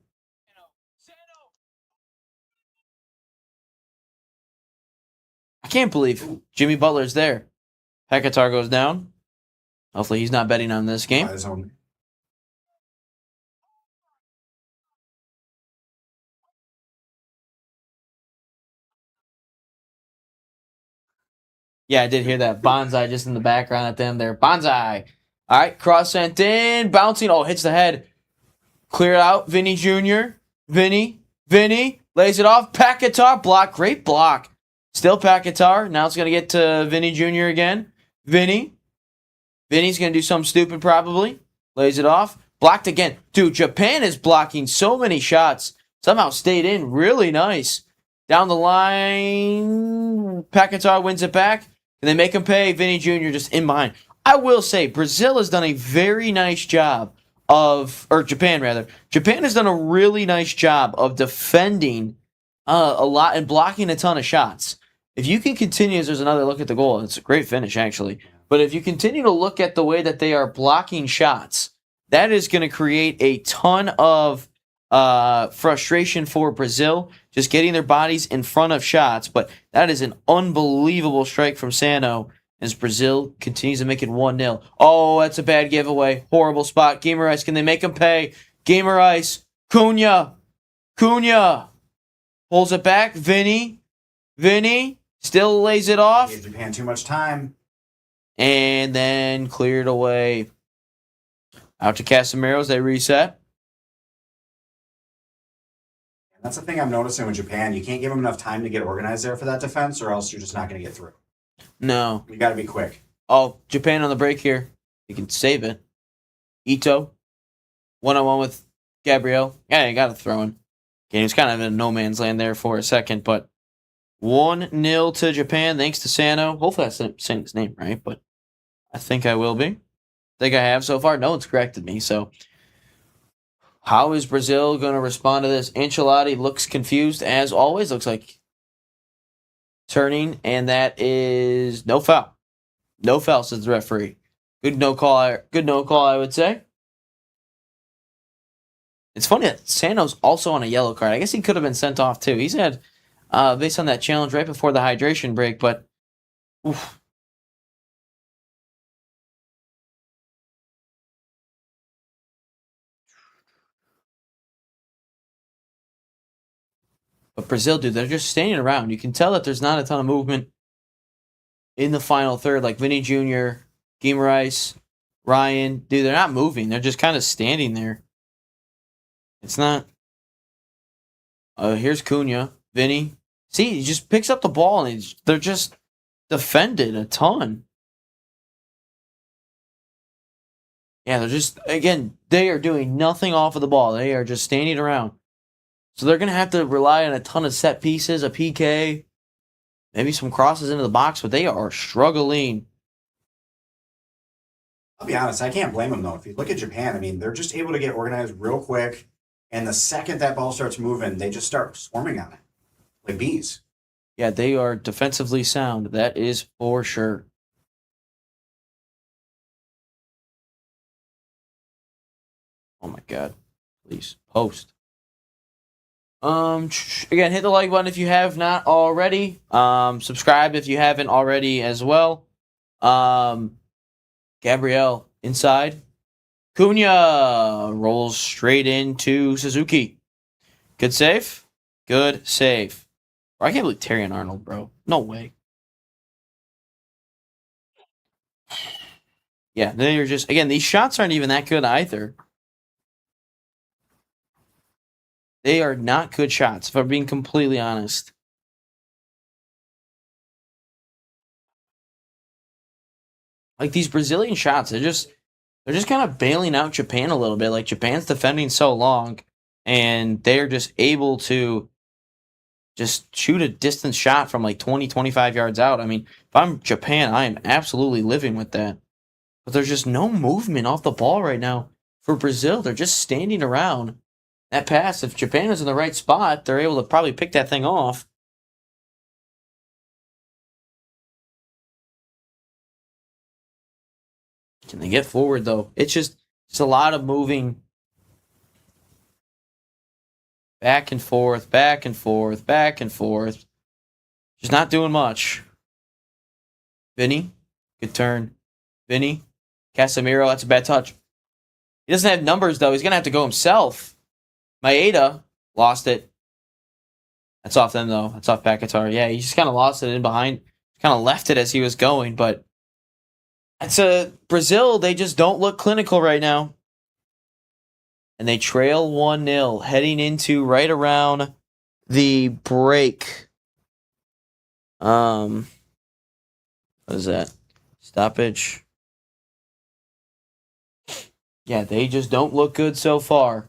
I can't believe Jimmy Butler's there. Paquetá goes down. Hopefully he's not betting on this game. Yeah, I did hear that. Bonsai just in the background at them there. Bonsai. All right, cross sent in. Bouncing. Hits the head. Clear out. Vinny Jr. Vinny. Lays it off. Paquetá. Block. Great block. Still Paquetá. Now it's going to get to Vinny Jr. again. Vinny's going to do something stupid probably. Lays it off. Blocked again. Dude, Japan is blocking so many shots. Somehow stayed in. Really nice. Down the line. Paquetá wins it back. And they make him pay. Vinny Jr. just in behind. I will say, Brazil has done a very nice job Japan rather. Japan has done a really nice job of defending a lot and blocking a ton of shots. If you can continue, there's another look at the goal. It's a great finish, actually. But if you continue to look at the way that they are blocking shots, that is going to create a ton of frustration for Brazil, just getting their bodies in front of shots. But that is an unbelievable strike from Sano as Brazil continues to make it 1-0. That's a bad giveaway. Horrible spot. Guimaraes, can they make him pay? Guimaraes. Cunha. Pulls it back. Vinny still lays it off. Gave Japan too much time. And then cleared away. Out to Casemiro's. They reset. That's the thing I'm noticing with Japan. You can't give them enough time to get organized there for that defense, or else you're just not going to get through. No. You got to be quick. Japan on the break here. You can save it. Ito. 1-on-1 with Gabriel. Yeah, you got to throw in. Game was kind of in no man's land there for a second, but 1-0 to Japan thanks to Sano. Hopefully I'm saying his name right, but I think I will be. I think I have so far. No one's corrected me, so how is Brazil going to respond to this? Ancelotti looks confused as always. Looks like turning, and that is no foul. No foul, says the referee. Good no call, I would say. It's funny that Sano's also on a yellow card. I guess he could have been sent off too. He's had, based on that challenge right before the hydration break, but oof. But Brazil, dude, they're just standing around. You can tell that there's not a ton of movement in the final third. Like Vinny Jr., Guimaraes, Ryan, dude, they're not moving. They're just kind of standing there. It's not. Here's Cunha, Vinny. See, he just picks up the ball and they're just defended a ton. Yeah, they're just, again, they are doing nothing off of the ball. They are just standing around. So they're going to have to rely on a ton of set pieces, a PK, maybe some crosses into the box, but they are struggling. I'll be honest, I can't blame them, though. If you look at Japan, I mean, they're just able to get organized real quick, and the second that ball starts moving, they just start swarming on it, like bees. Yeah, they are defensively sound. That is for sure. Oh my God. Please. Post. Again, hit the like button if you have not already. Subscribe if you haven't already as well. Gabriel inside. Cunha rolls straight into Suzuki. Good save. Good save. I can't believe Terrion Arnold, bro. No way. Yeah, they're just, again, these shots aren't even that good either. They are not good shots, if I'm being completely honest. Like these Brazilian shots, they're just kind of bailing out Japan a little bit. Like Japan's defending so long, and they're just able to just shoot a distance shot from like 20, 25 yards out. I mean, if I'm Japan, I am absolutely living with that. But there's just no movement off the ball right now for Brazil. They're just standing around. That pass, if Japan is in the right spot, they're able to probably pick that thing off. Can they get forward, though? It's a lot of moving back and forth, back and forth, back and forth. Just not doing much. Vinny, good turn. Vinny, Casemiro, that's a bad touch. He doesn't have numbers, though. He's going to have to go himself. Maeda lost it. That's off them, though. That's off Paquetá. Yeah, he just kind of lost it in behind. Kind of left it as he was going, but it's Brazil, they just don't look clinical right now. And they trail 1-0 heading into right around the break. What is that? Stoppage. Yeah, they just don't look good so far.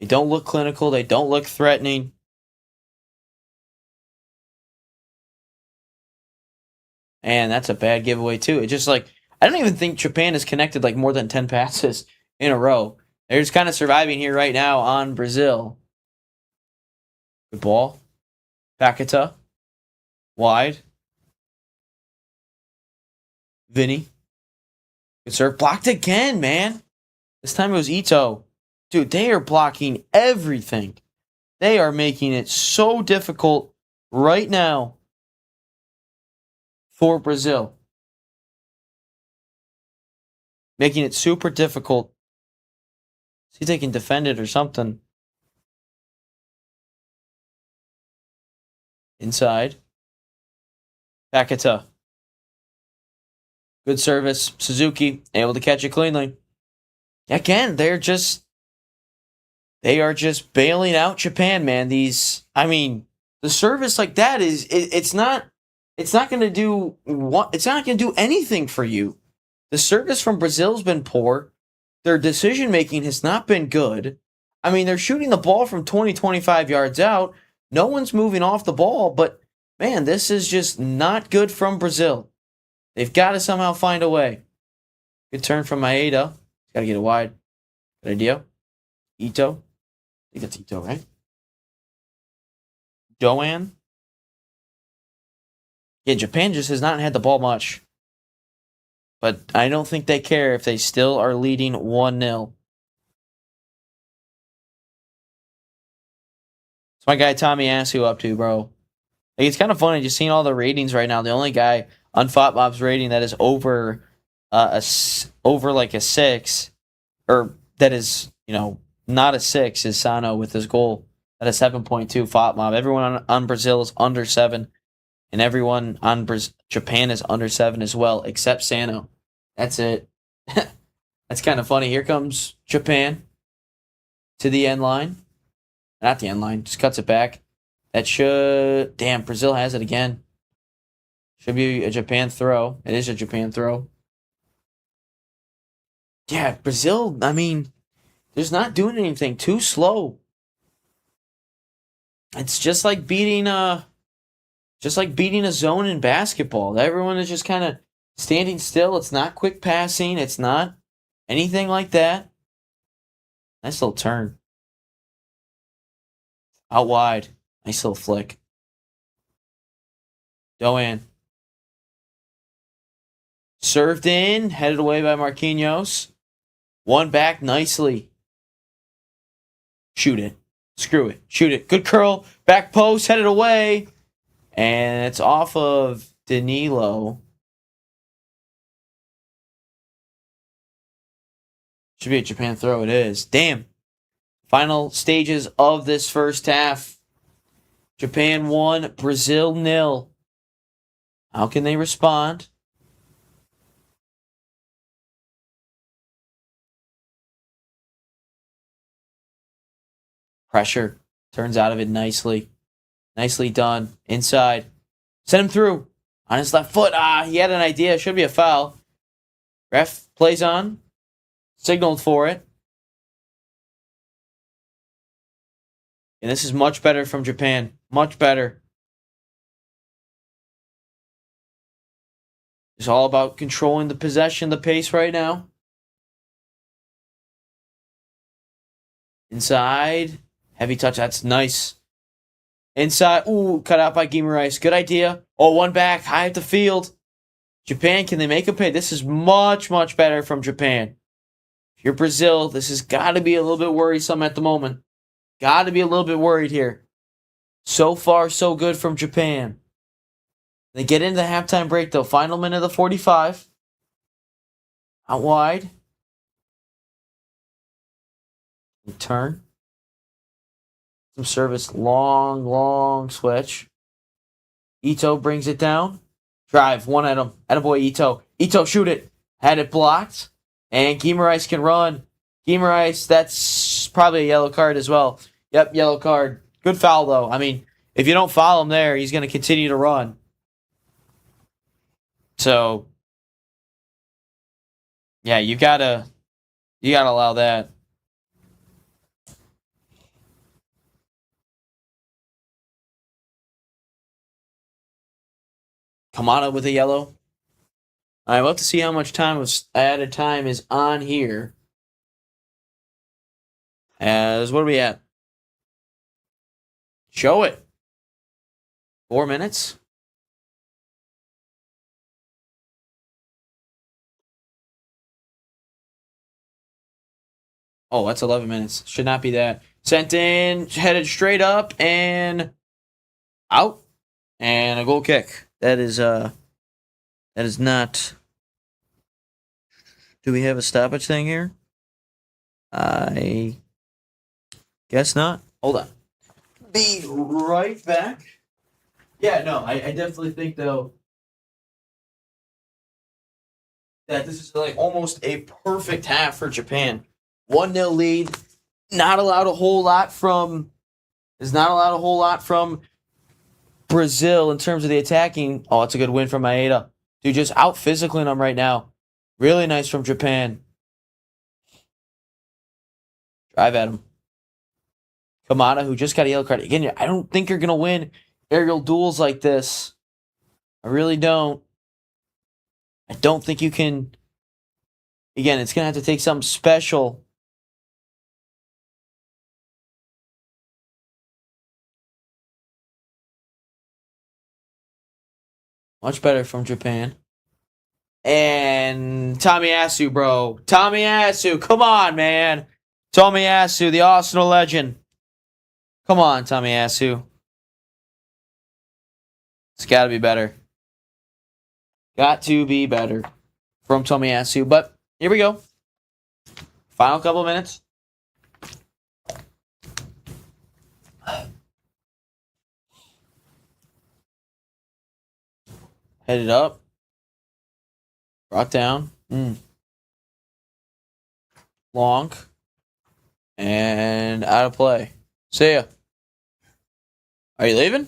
They don't look clinical. They don't look threatening. And that's a bad giveaway, too. It's just like, I don't even think Japan has connected like more than 10 passes in a row. They're just kind of surviving here right now on Brazil. Good ball. Paquetá. Wide. Vinny. Good serve. Blocked again, man. This time it was Ito. Dude, they are blocking everything. They are making it so difficult right now for Brazil. Making it super difficult. See if they can defend it or something. Inside. Paquetá. Good service. Suzuki able to catch it cleanly. Again, they are just bailing out Japan, man. The service like that it's not going to do anything for you. The service from Brazil's been poor. Their decision making has not been good. I mean, they're shooting the ball from 20, 25 yards out. No one's moving off the ball, but man, this is just not good from Brazil. They've got to somehow find a way. Good turn from Maeda. Got to get it wide. Good idea. Ito. I think that's Ito, right? Doan. Yeah, Japan just has not had the ball much. But I don't think they care if they still are leading 1-0. It's my guy Tommy Asu up to, bro. Like, it's kind of funny just seeing all the ratings right now. The only guy on FotMob's rating that is over like a 6, or that is, not a 6, is Sano with his goal. at a 7.2 FOT mob. Everyone on Brazil is under 7, and everyone on Japan is under 7 as well, except Sano. That's it. That's kind of funny. Here comes Japan to the end line. Not the end line, just cuts it back. That should... Damn, Brazil has it again. Should be a Japan throw. It is a Japan throw. Yeah, Brazil, I mean, just not doing anything. Too slow. It's just like beating a zone in basketball. Everyone is just kind of standing still. It's not quick passing. It's not anything like that. Nice little turn. Out wide. Nice little flick. Doan. Served in. Headed away by Marquinhos. One back nicely. Shoot it. Screw it. Shoot it. Good curl. Back post. Headed away. And it's off of Danilo. Should be a Japan throw. It is. Damn. Final stages of this first half. Japan 1, Brazil 0. How can they respond? Pressure. Turns out of it nicely. Nicely done. Inside. Send him through. On his left foot. He had an idea. Should be a foul. Ref plays on. Signaled for it. And this is much better from Japan. Much better. It's all about controlling the possession, the pace right now. Inside. Heavy touch. That's nice. Inside. Ooh, cut out by Guimaraes. Good idea. Oh, one back. High at the field. Japan, can they make a pay? This is much, much better from Japan. If you're Brazil, this has got to be a little bit worrisome at the moment. Got to be a little bit worried here. So far, so good from Japan. They get into the halftime break, though. Final minute of the 45. Out wide. Return. Some service. Long switch. Ito brings it down. Drive. One at him. Attaboy Ito. Ito, shoot it. Had it blocked. And Guimaraes can run. Guimaraes, that's probably a yellow card as well. Yep, yellow card. Good foul, though. I mean, if you don't foul him there, he's going to continue to run. So, yeah, you gotta allow that. Kamada with a yellow. I'm about to see how much time was added time is on here. As what are we at? Show it. 4 minutes. Oh, that's 11 minutes. Should not be that. Sent in, headed straight up and out. And a goal kick. That is not. Do we have a stoppage thing here? I guess not. Hold on. Be right back. Yeah, no, I definitely think, though, that this is like almost a perfect half for Japan. 1-0 lead. Not allowed a whole lot from Brazil in terms of the attacking. Oh, it's a good win from Maeda. Dude, just out physicaling them right now. Really nice from Japan. Drive at him. Kamada, who just got a yellow card. Again, I don't think you're going to win aerial duels like this. I really don't. I don't think you can. Again, it's going to have to take something special. Much better from Japan. And Tomiyasu, bro. Tomiyasu, come on, man. Tomiyasu, the Arsenal legend. Come on, Tomiyasu. It's got to be better. Got to be better from Tomiyasu. But here we go. Final couple of minutes. Headed up. Brought down. Long. And out of play. See ya. Are you leaving?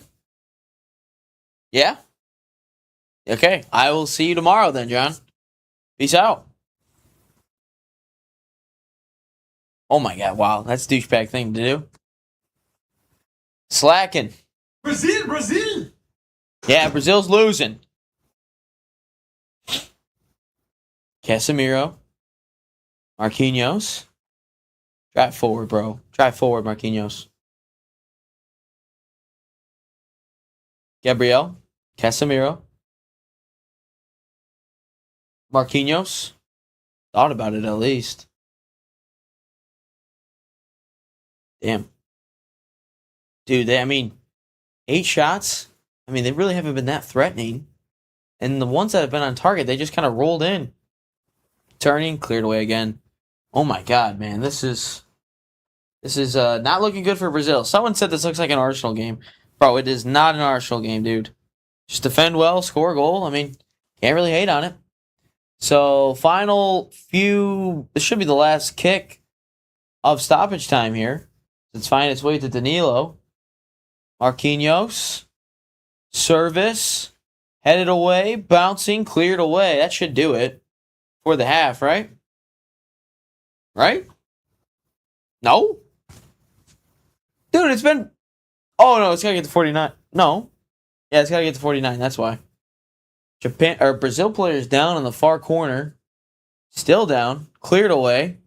Yeah? Okay. I will see you tomorrow then, John. Peace out. Oh my god, wow. That's a douchebag thing to do. Slacking. Brazil! Yeah, Brazil's losing. Casemiro. Marquinhos. Drive forward, bro. Drive forward, Marquinhos. Gabriel. Casemiro. Marquinhos. Thought about it at least. Damn. Dude, 8 shots. They really haven't been that threatening. And the ones that have been on target, they just kind of rolled in. Turning, cleared away again. Oh my god, man. This is not looking good for Brazil. Someone said this looks like an Arsenal game. Bro, it is not an Arsenal game, dude. Just defend well, score a goal. Can't really hate on it. So, final few... This should be the last kick of stoppage time here. It's finding its way to Danilo. Marquinhos. Service. Headed away. Bouncing. Cleared away. That should do it. For the half, right? Right? No? Dude, it's been... Oh, no, it's got to get to 49. No. Yeah, it's got to get to 49. That's why. Brazil player's down in the far corner. Still down. Cleared away.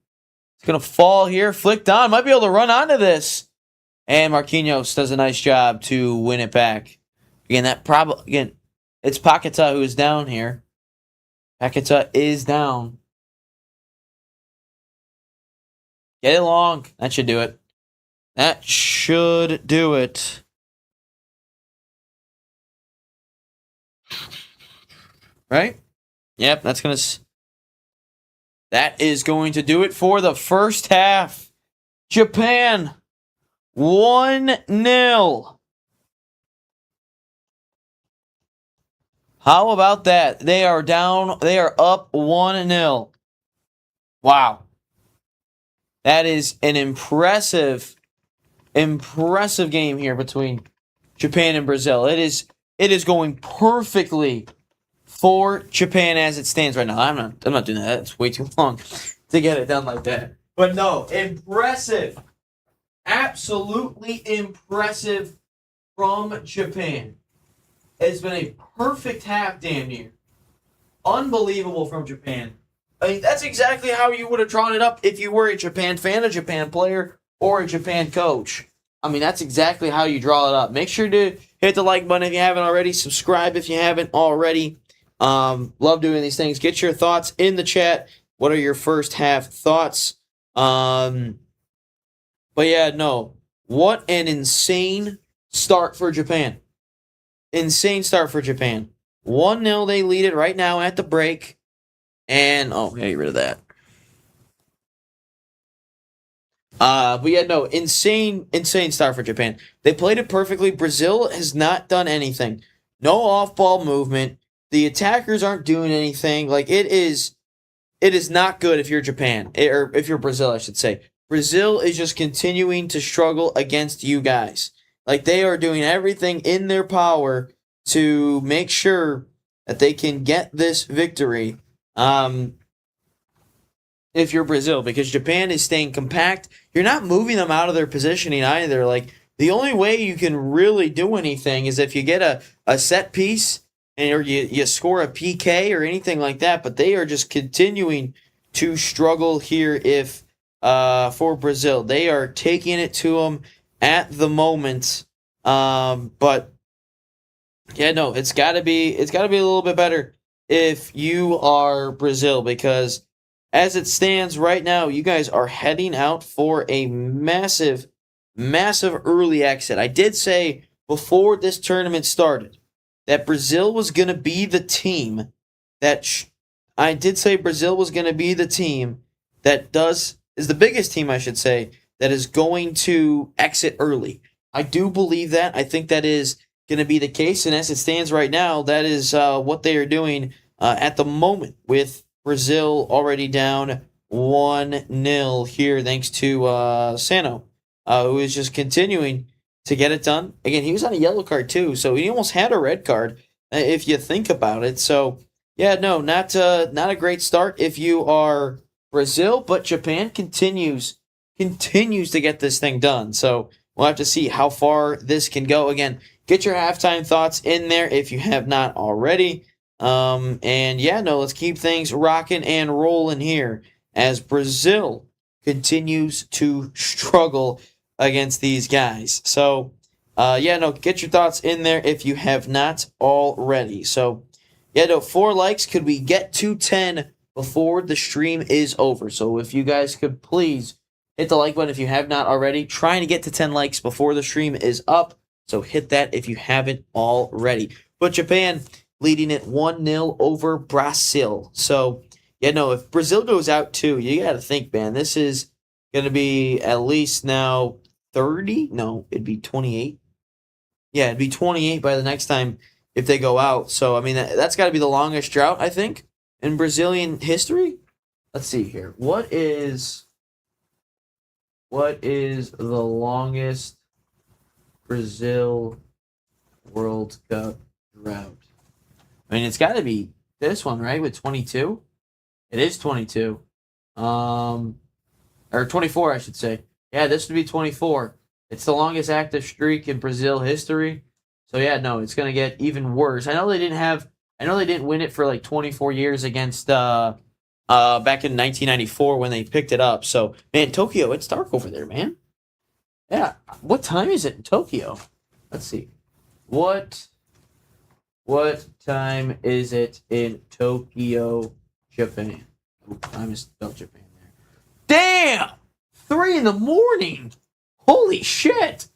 It's going to fall here. Flicked on. Might be able to run onto this. And Marquinhos does a nice job to win it back. Again, it's Paquetá who is down here. Paquetá is down. Get it long. That should do it. That should do it. Right? Yep, that is going to do it for the first half. Japan 1-0. How about that? They are down. They are up 1-0. Wow. That is an impressive game here between Japan and Brazil. It is going perfectly for Japan as it stands right now. I'm not doing that. It's way too long to get it done like that. But no, impressive. Absolutely impressive from Japan. It's been a perfect half, damn near. Unbelievable from Japan. That's exactly how you would have drawn it up if you were a Japan fan, a Japan player, or a Japan coach. That's exactly how you draw it up. Make sure to hit the like button if you haven't already. Subscribe if you haven't already. Love doing these things. Get your thoughts in the chat. What are your first half thoughts? But yeah, no. What an insane start for Japan. Insane start for Japan. 1-0, they lead it right now at the break. And, get rid of that. But yeah, no, insane start for Japan. They played it perfectly. Brazil has not done anything. No off-ball movement. The attackers aren't doing anything. It is not good if you're Japan. Or if you're Brazil, I should say. Brazil is just continuing to struggle against you guys. They are doing everything in their power to make sure that they can get this victory. If you're Brazil, because Japan is staying compact. You're not moving them out of their positioning either. The only way you can really do anything is if you get a set piece or you score a PK or anything like that. But they are just continuing to struggle here for Brazil. They are taking it to them at the moment. But yeah, no, it's gotta be a little bit better if you are Brazil, because as it stands right now, you guys are heading out for a massive early exit. I did say before this tournament started that Brazil was going to be the team that is the biggest team, I should say, that is going to exit early. I do believe that. I think that is going to be the case. And as it stands right now, that is what they are doing at the moment, with Brazil already down 1-0 here, thanks to Sano, who is just continuing to get it done. Again, he was on a yellow card too, so he almost had a red card if you think about it. So yeah, no, not a great start if you are Brazil, but Japan continues to get this thing done. So we'll have to see how far this can go. Again, get your halftime thoughts in there if you have not already. And yeah, no, let's keep things rocking and rolling here as Brazil continues to struggle against these guys. So, yeah, no, get your thoughts in there if you have not already. So, yeah, no, 4 likes. Could we get to 10 before the stream is over? So, if you guys could please hit the like button if you have not already. Trying to get to 10 likes before the stream is up. So, hit that if you haven't already. But Japan leading it 1-0 over Brazil. So, yeah, no, if Brazil goes out too, you got to think, man, this is going to be at least now 30? No, it'd be 28. Yeah, it'd be 28 by the next time if they go out. So, I mean, that's got to be the longest drought, I think, in Brazilian history. Let's see here. What is the longest Brazil World Cup drought? I mean, it's got to be this one, right, with 22? It is 22. Or 24, I should say. Yeah, this would be 24. It's the longest active streak in Brazil history. So yeah, no, it's gonna get even worse. I know they didn't win it for like 24 years against back in 1994 when they picked it up. So man, Tokyo, it's dark over there, man. Yeah, what time is it in Tokyo? Let's see. What time is it in Tokyo, Japan? I misspelled Japan there. Damn! 3 in the morning. Holy shit!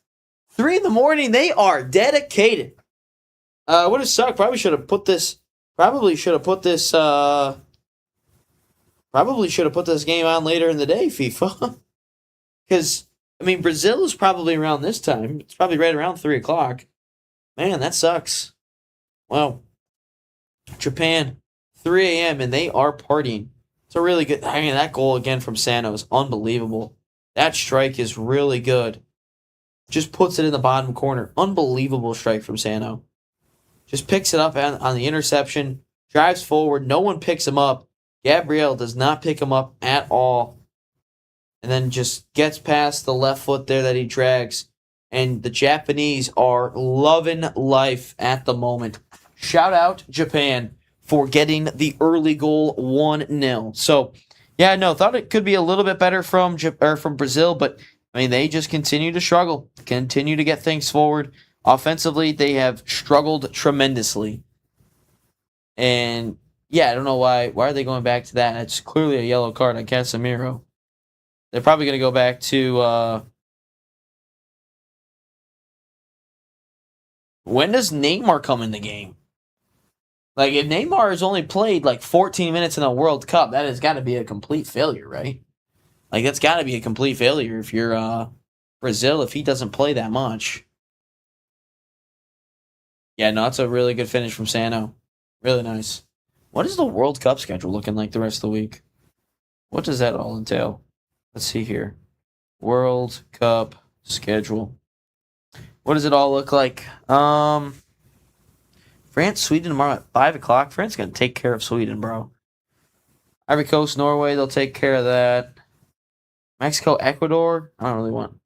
3 in the morning. They are dedicated. Would have sucked. Probably should have put this game on later in the day, FIFA. Because I mean, Brazil is probably around this time. It's probably right around 3:00. Man, that sucks. Well, Japan, 3 a.m. and they are partying. It's a really good. I mean, that goal again from Sano is unbelievable. That strike is really good. Just puts it in the bottom corner. Unbelievable strike from Sano. Just picks it up on the interception, drives forward. No one picks him up. Gabriel does not pick him up at all. And then just gets past the left foot there that he drags. And the Japanese are loving life at the moment. Shout out Japan for getting the early goal 1-0. So, yeah, no, thought it could be a little bit better from Brazil, but I mean, they just continue to struggle, continue to get things forward. Offensively, they have struggled tremendously. And yeah, I don't know why. Why are they going back to that? It's clearly a yellow card on Casemiro. They're probably going to go back to when does Neymar come in the game? Like, if Neymar has only played like 14 minutes in a World Cup, that has got to be a complete failure, right? Like, that's got to be a complete failure if you're Brazil, if he doesn't play that much. Yeah, no, it's a really good finish from Sano. Really nice. What is the World Cup schedule looking like the rest of the week? What does that all entail? Let's see here. World Cup schedule. What does it all look like? France, Sweden tomorrow at 5:00. France is going to take care of Sweden, bro. Ivory Coast, Norway, they'll take care of that. Mexico, Ecuador, I don't really want.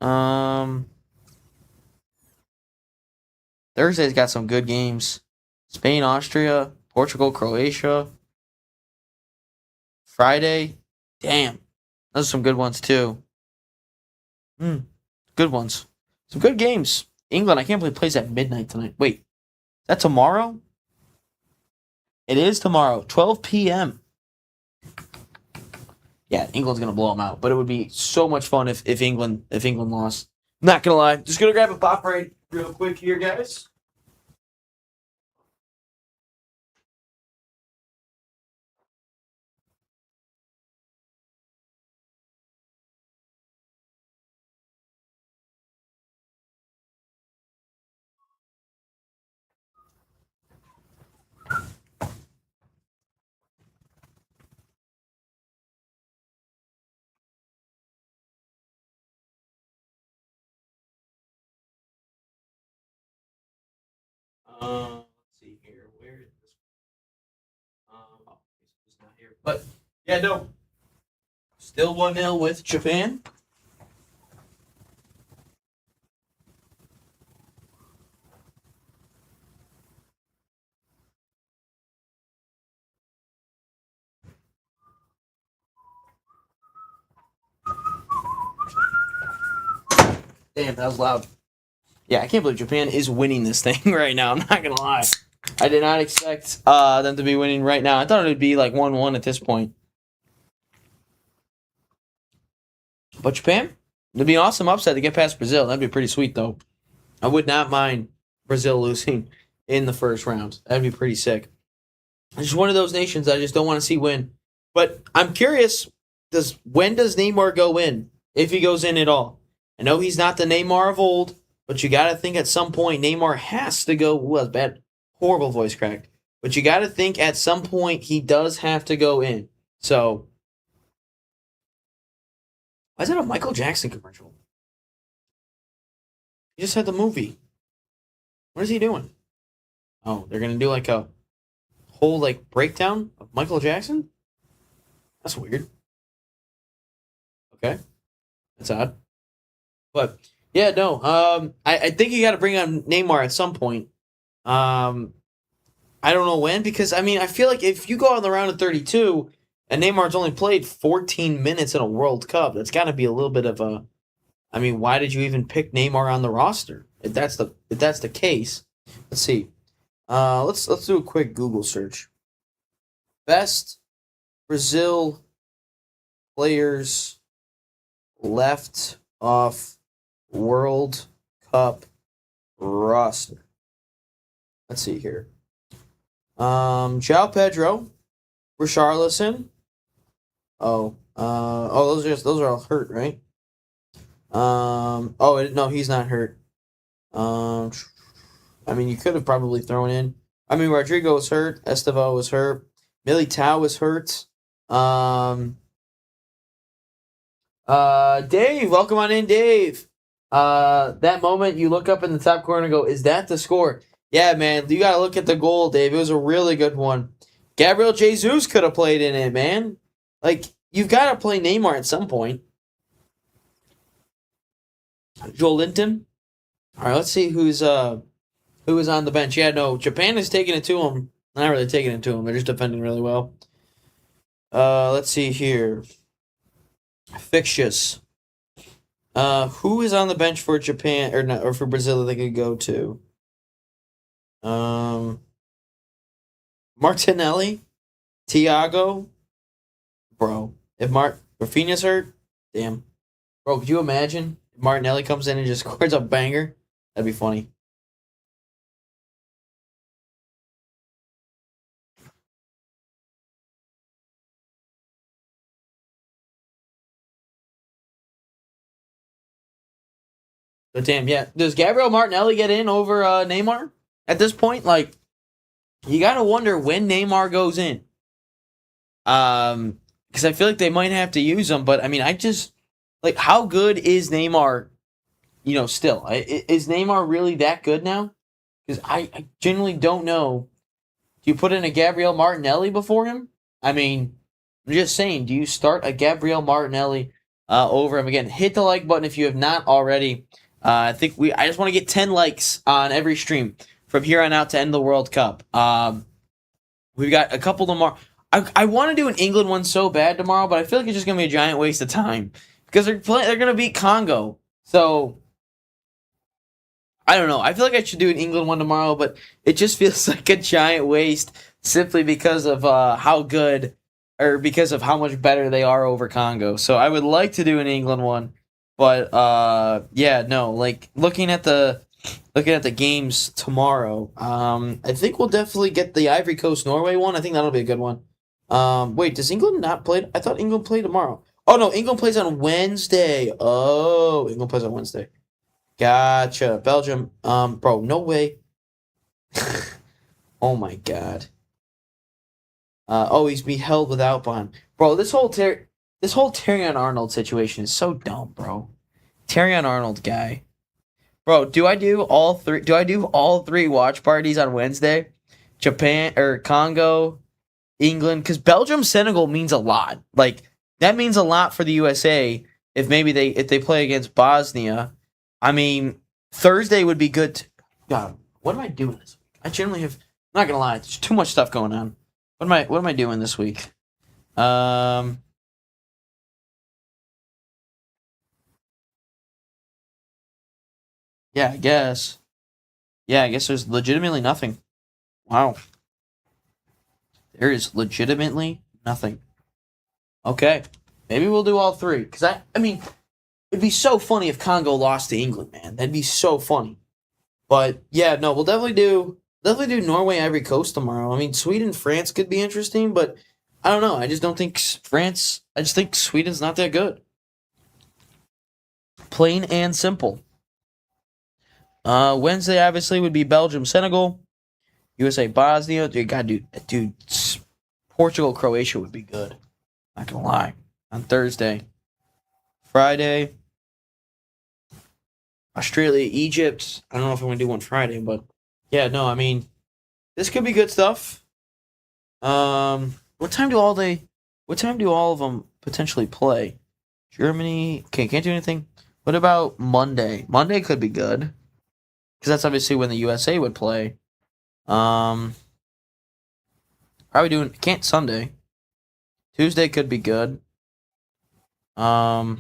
Thursday's got some good games. Spain, Austria, Portugal, Croatia. Friday, damn. Those are some good ones, too. Good ones. Some good games. England, I can't believe plays at midnight tonight. Wait, is that tomorrow? It is tomorrow, 12 p.m. Yeah, England's gonna blow them out, but it would be so much fun if England lost. Not gonna lie, just gonna grab a pop right real quick here, guys. Let's see here. Where is this? Oh, it's not here. But yeah, no. Still 1-0 with Japan. Damn, that was loud. Yeah, I can't believe Japan is winning this thing right now. I'm not gonna lie. I did not expect them to be winning right now. I thought it would be like 1-1 at this point. But Japan, it'd be an awesome upset to get past Brazil. That'd be pretty sweet, though. I would not mind Brazil losing in the first round. That'd be pretty sick. It's just one of those nations I just don't want to see win. But I'm curious, when does Neymar go in? If he goes in at all. I know he's not the Neymar of old, but you got to think at some point Neymar has to go. Ooh, that's bad. Horrible voice crack. But you got to think at some point he does have to go in. So, why is that a Michael Jackson commercial? He just had the movie. What is he doing? Oh, they're going to do like a whole like breakdown of Michael Jackson? That's weird. Okay. That's odd. But yeah, no. I think you got to bring on Neymar at some point. I don't know when, because I mean I feel like if you go on the round of 32 and Neymar's only played 14 minutes in a World Cup, that's got to be a little bit of a. I mean, why did you even pick Neymar on the roster? If that's the case, let's see. Let's do a quick Google search. Best Brazil players left off World Cup roster. Let's see here. João Pedro, Richarlison. Those are all hurt, right? No, he's not hurt. I mean, you could have probably thrown in. I mean, Rodrigo was hurt. Estevao was hurt. Militao was hurt. Dave, welcome on in, Dave. That moment you look up in the top corner and go, is that the score? Yeah, man, you got to look at the goal, Dave. It was a really good one. Gabriel Jesus could have played in it, man. Like, you've got to play Neymar at some point. Joel Linton. All right, let's see who is on the bench. Yeah, no, Japan is taking it to him. Not really taking it to him. They're just defending really well. Let's see here. Fixtures. Who is on the bench for Japan or for Brazil that they could go to? Martinelli, Thiago, bro. If Rafinha's hurt, damn, bro. Could you imagine if Martinelli comes in and just scores a banger? That'd be funny. But damn, yeah. Does Gabriel Martinelli get in over Neymar at this point? Like, you gotta wonder when Neymar goes in. Because I feel like they might have to use him. But I mean, I just like, how good is Neymar? You know, still is Neymar really that good now? Because I genuinely don't know. Do you put in a Gabriel Martinelli before him? I mean, I'm just saying. Do you start a Gabriel Martinelli over him again? Hit the like button if you have not already. I just want to get 10 likes on every stream from here on out to end the World Cup. We've got a couple tomorrow. I want to do an England one so bad tomorrow, but I feel like it's just gonna be a giant waste of time because they're gonna beat Congo. So I don't know. I feel like I should do an England one tomorrow, but it just feels like a giant waste simply because of how good or because of how much better they are over Congo. So I would like to do an England one. But yeah, no. Like looking at the games tomorrow, I think we'll definitely get the Ivory Coast Norway one. I think that'll be a good one. Wait, does England not play? I thought England played tomorrow. Oh no, England plays on Wednesday. Oh, England plays on Wednesday. Gotcha. Belgium. Bro, no way. Oh my god. He's beheld without bond. Bro, this whole Terrion Arnold situation is so dumb, bro. Terrion Arnold guy. Bro, do I do all three? Do I do all three watch parties on Wednesday? Japan or Congo, England, because Belgium, Senegal means a lot. Like that means a lot for the USA. If they play against Bosnia, I mean Thursday would be good. God, what am I doing this week? I generally have. I'm not gonna lie, there's too much stuff going on. What am I doing this week? Yeah, I guess. Yeah, I guess there's legitimately nothing. Wow. There is legitimately nothing. Okay. Maybe we'll do all three. Because, I mean, it'd be so funny if Congo lost to England, man. That'd be so funny. But, yeah, no, we'll definitely do Norway, Ivory Coast tomorrow. I mean, Sweden, France could be interesting, but I don't know. I just don't think France, I just think Sweden's not that good. Plain and simple. Wednesday, obviously, would be Belgium, Senegal. USA, Bosnia. Dude, Portugal, Croatia would be good. Not gonna lie. On Thursday. Friday, Australia, Egypt. I don't know if I'm gonna do one Friday, but yeah, no, I mean, this could be good stuff. What time do all of them potentially play? Germany. Okay, can't do anything. What about Monday? Monday could be good because that's obviously when the USA would play. Probably can't Sunday. Tuesday could be good. So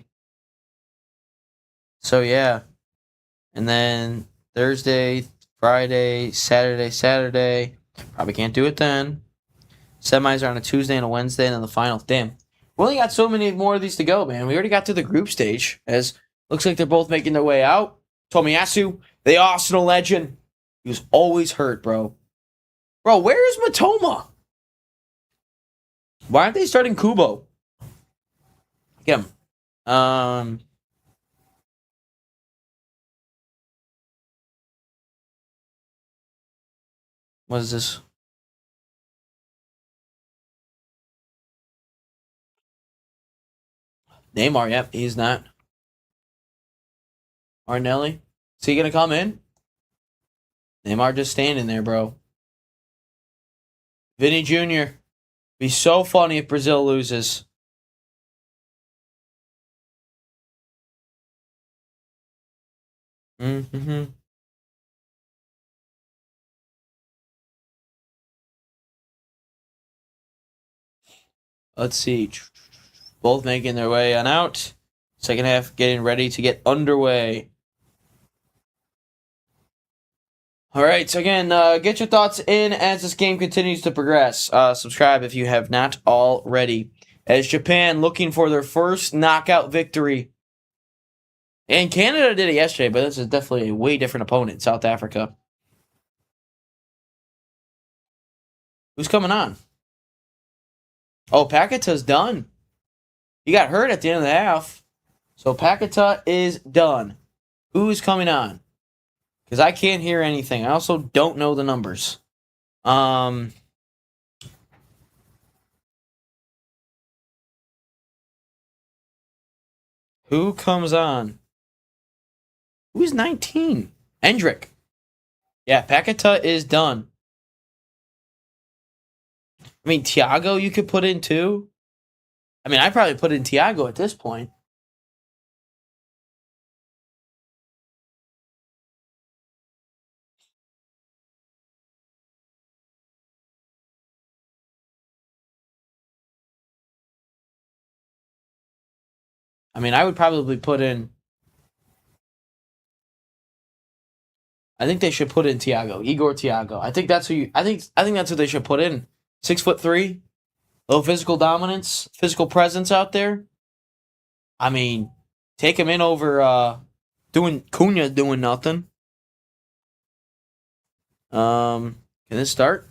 yeah. And then Thursday, Friday, Saturday. Probably can't do it then. Semis are on a Tuesday and a Wednesday, and then the final. Damn. We only got so many more of these to go, man. We already got to the group stage, as looks like they're both making their way out. Tomiyasu, the Arsenal legend. He was always hurt, bro. Bro, where is Matoma? Why aren't they starting Kubo? Get him. What is this? Neymar, yep, he's not. Martinelli, is he gonna come in? Neymar just standing there, bro. Vinny Jr. Be so funny if Brazil loses. Mm-hmm. Let's see. Both making their way on out. Second half getting ready to get underway. All right, so again, get your thoughts in as this game continues to progress. Subscribe if you have not already. As Japan looking for their first knockout victory. And Canada did it yesterday, but this is definitely a way different opponent, South Africa. Who's coming on? Oh, Paqueta's done. He got hurt at the end of the half. So Paqueta is done. Who's coming on? Because I can't hear anything. I also don't know the numbers. Who comes on? Who's 19? Hendrick. Yeah, Paqueta is done. I mean, Thiago you could put in too. I mean, I'd probably put in Thiago at this point. I mean, I would probably put in. I think they should put in Thiago, Igor Thiago. I think that's who you. I think that's who they should put in. 6'3", little physical dominance, physical presence out there. I mean, take him in over doing Cunha doing nothing. Can this start?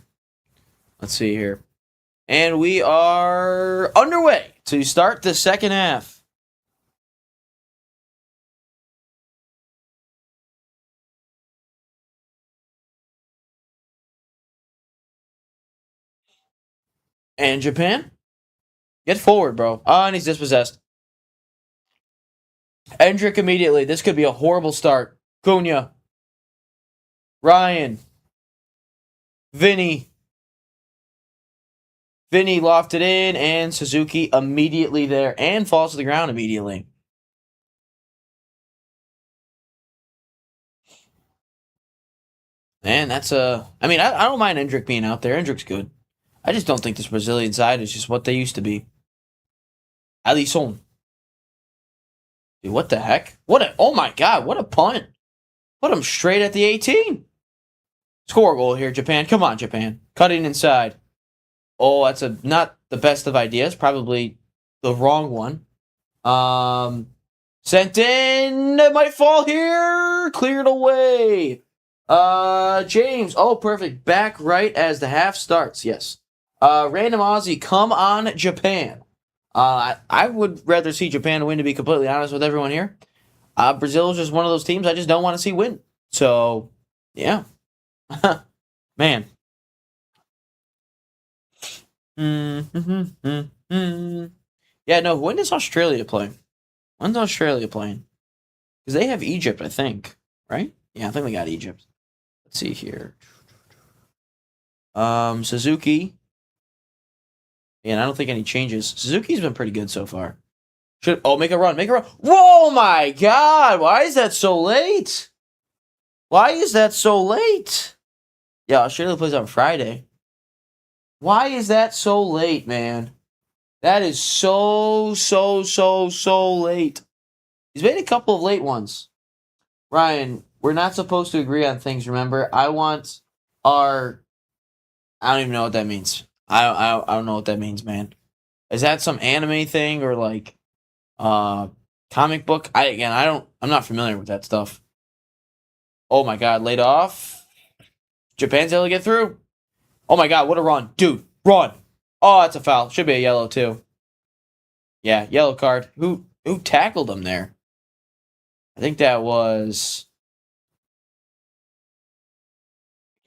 Let's see here, and we are underway to start the second half. And Japan? Get forward, bro. And he's dispossessed. Hendrick immediately. This could be a horrible start. Cunha. Ryan. Vinny. Vinny lofted in, and Suzuki immediately there and falls to the ground immediately. Man, that's a. I mean, I don't mind Endrick being out there. Endrick's good. I just don't think this Brazilian side is just what they used to be. Alisson. Dude, what the heck? Oh my God, what a punt. Put him straight at the 18. Score a goal here, Japan. Come on, Japan. Cutting inside. Oh, that's not the best of ideas. Probably the wrong one. Sent in. It might fall here. Cleared away. James. Oh, perfect. Back right as the half starts. Yes. Random Aussie. Come on, Japan. I would rather see Japan win, to be completely honest with everyone here. Brazil is just one of those teams I just don't want to see win. So, yeah. Man. Yeah, no, when does Australia play? When's Australia playing? Because they have Egypt, I think. Right? Yeah, I think they got Egypt. Let's see here. Suzuki. And I don't think any changes. Suzuki's been pretty good so far. Make a run. Oh my God! Why is that so late? Yeah, Australia plays on Friday. Why is that so late, man? That is so late. He's made a couple of late ones. Ryan, we're not supposed to agree on things, remember? I don't even know what that means. I don't know what that means, man. Is that some anime thing or like comic book? I'm not familiar with that stuff. Oh my God, laid off. Japan's able to get through. Oh my God, what a run. Dude, run. Oh, that's a foul. Should be a yellow too. Yeah, yellow card. Who tackled him there? I think that was...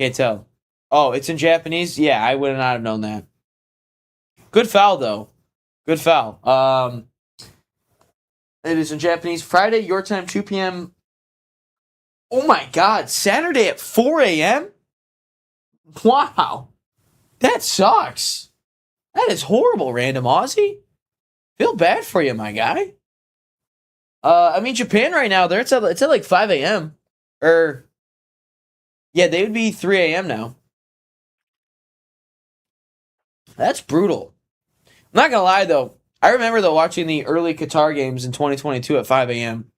Can't tell. Oh, it's in Japanese? Yeah, I would not have known that. Good foul, though. Good foul. It is in Japanese. Friday, your time, 2 p.m. Oh my God, Saturday at 4 a.m.? Wow. That sucks. That is horrible, Random Aussie. Feel bad for you, my guy. I mean, Japan right now, it's at like 5 a.m. Yeah, they would be 3 a.m. now. That's brutal. I'm not going to lie, though. I remember, though, watching the early Qatar games in 2022 at 5 a.m.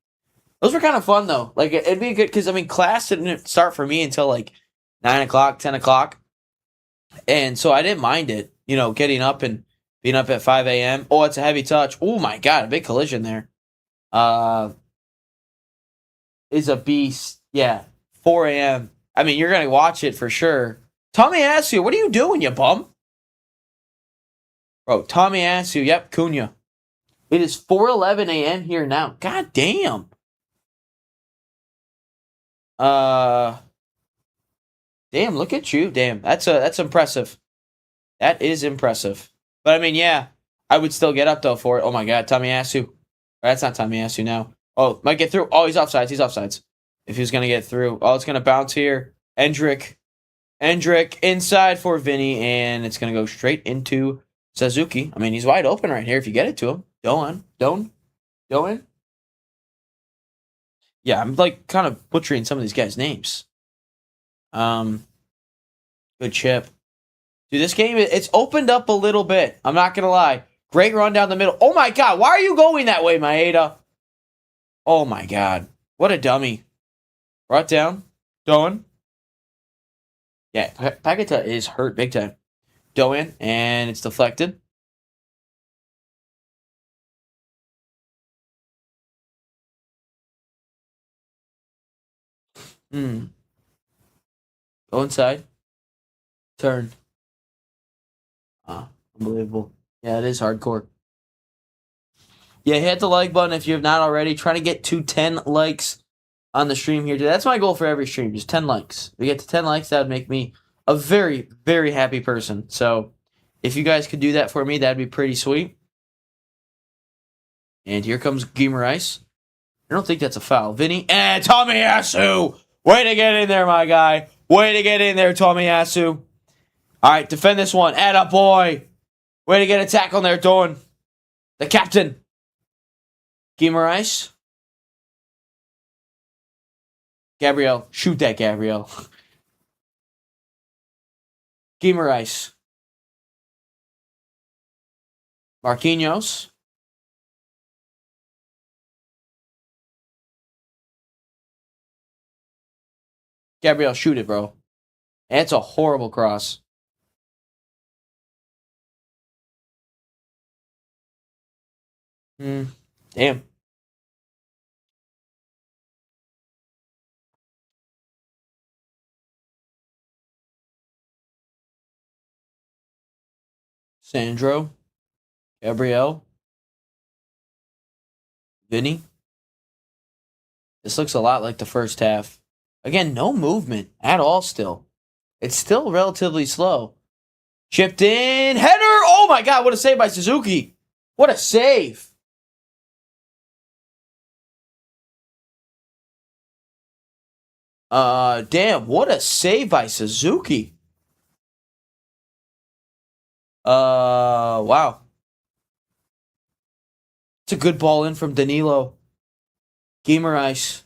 Those were kind of fun, though. Like, it'd be good because, I mean, class didn't start for me until like 9 o'clock, 10 o'clock. And so I didn't mind it, getting up and being up at 5 a.m. Oh, it's a heavy touch. Oh, my God, a big collision there. Is a beast. Yeah, 4 a.m. I mean, you're going to watch it for sure. Tomiyasu, what are you doing, you bum? Bro, Tomiyasu, yep, Cunha. It is 4:11 a.m. here now. God damn. Damn, look at you. Damn, that's impressive. That is impressive. But I mean, yeah, I would still get up though for it. Oh my God, Tomiyasu. That's not Tomiyasu now. Oh, might get through. Oh, he's offsides. If he's gonna get through. Oh, it's gonna bounce here. Endrick inside for Vinny, and it's gonna go straight into Suzuki. I mean, he's wide open right here if you get it to him. Don't. Yeah, I'm like kind of butchering some of these guys' names. Good chip. Dude, this game, it's opened up a little bit. I'm not gonna lie. Great run down the middle. Oh my God, why are you going that way, Maeda? Oh my God, what a dummy. Brought down. Doan. Yeah, Paqueta is hurt big time. Doan, and it's deflected. Go inside. Turn. Unbelievable. Yeah, it is hardcore. Yeah, hit the like button if you have not already. Trying to get to 10 likes on the stream here today. That's my goal for every stream, just 10 likes. If we get to 10 likes, that would make me a very, very happy person. So if you guys could do that for me, that'd be pretty sweet. And here comes Guimaraes. don't think that's a foul. Vinny and Tomiyasu. Way to get in there, my guy. Way to get in there, Tomiyasu. All right, defend this one. Atta boy. Way to get a tackle there, Dawn. The captain. Guimaraes. Gabriel. Shoot that, Gabriel. Guimaraes. Marquinhos. Gabriel, shoot it, bro. That's a horrible cross. Damn. Sandro. Gabriel. Vinny. This looks a lot like the first half. Again, no movement at all still. It's still relatively slow. Chipped in. Header. Oh my God, what a save by Suzuki. What a save. Damn, what a save by Suzuki. Wow. It's a good ball in from Danilo. Guimaraes.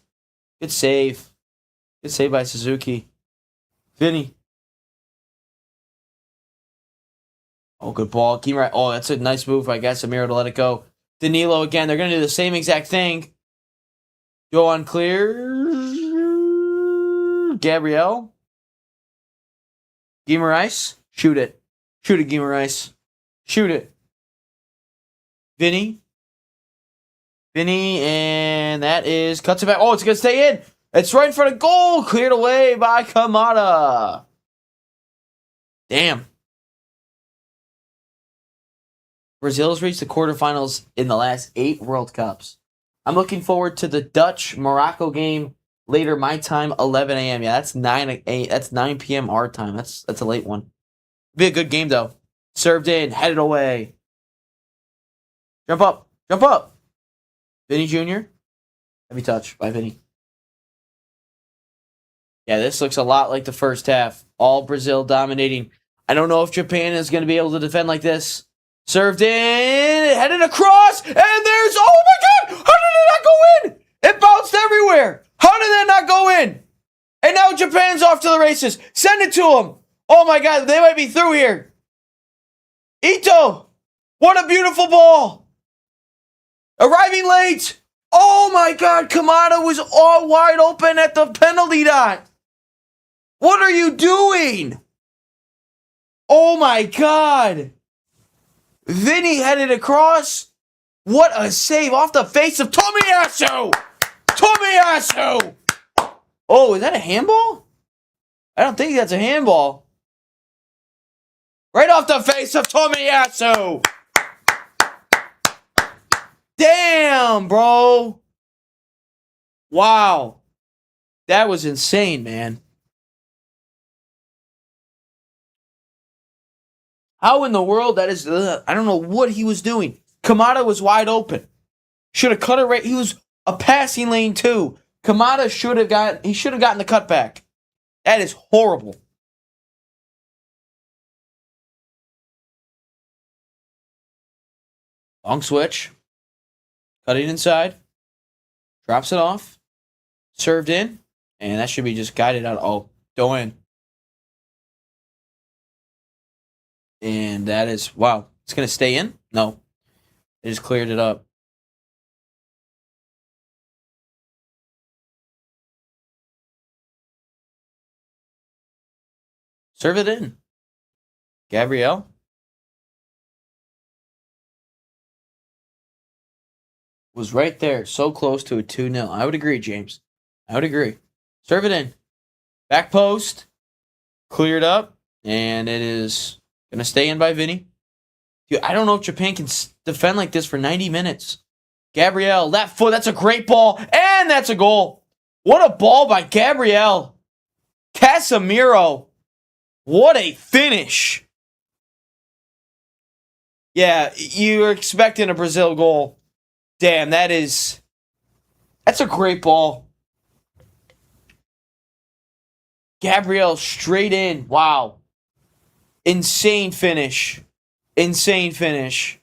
Good save. Good save by Suzuki. Vinny. Oh, good ball. Guimaraes. Oh, that's a nice move by Casemiro to let it go. Danilo again. They're going to do the same exact thing. Go on clear. Gabriel. Guimaraes. Shoot it. Shoot it, Guimaraes. Shoot it. Vinny. Vinny, and that is cuts it back. Oh, it's going to stay in. It's right in front of goal. Cleared away by Kamada. Damn. Brazil's reached the quarterfinals in the last 8 World Cups. I'm looking forward to the Dutch-Morocco game later, my time, 11 a.m. Yeah, that's 9 p.m. our time. That's a late one. Be a good game, though. Served in, headed away. Jump up. Jump up. Vinny Jr. Heavy touch by Vinny. Yeah, this looks a lot like the first half. All Brazil dominating. I don't know if Japan is going to be able to defend like this. Served in, headed across, and there's, oh my God, how did it not go in? It bounced everywhere. How did that not go in? And now Japan's off to the races. Send it to them. Oh my God, they might be through here. Ito, what a beautiful ball. Arriving late. Oh my God, Kamada was all wide open at the penalty dot. What are you doing? Oh my God. Vinny headed across. What a save off the face of Tomiyasu. Tomiyasu. Oh, is that a handball? I don't think that's a handball. Right off the face of Tomiyasu. Damn, bro. Wow. That was insane, man. How in the world that is... I don't know what he was doing. Kamada was wide open. Should have cut it right. He was a passing lane too. Kamada should have gotten the cutback. That is horrible. Long switch. Cutting inside. Drops it off. Served in. And that should be just guided out. Oh, go in. And that is, wow. It's going to stay in? No. They just cleared it up. Serve it in. Gabriel. Was right there. So close to a 2-0. I would agree, James. I would agree. Serve it in. Back post. Cleared up. And it is going to stay in by Vinny. Dude, I don't know if Japan can defend like this for 90 minutes. Gabriel, left foot. That's a great ball. And that's a goal. What a ball by Gabriel. Casemiro. What a finish. Yeah, you're expecting a Brazil goal. Damn, that's That's a great ball. Gabriel straight in. Wow. Insane finish. Insane finish.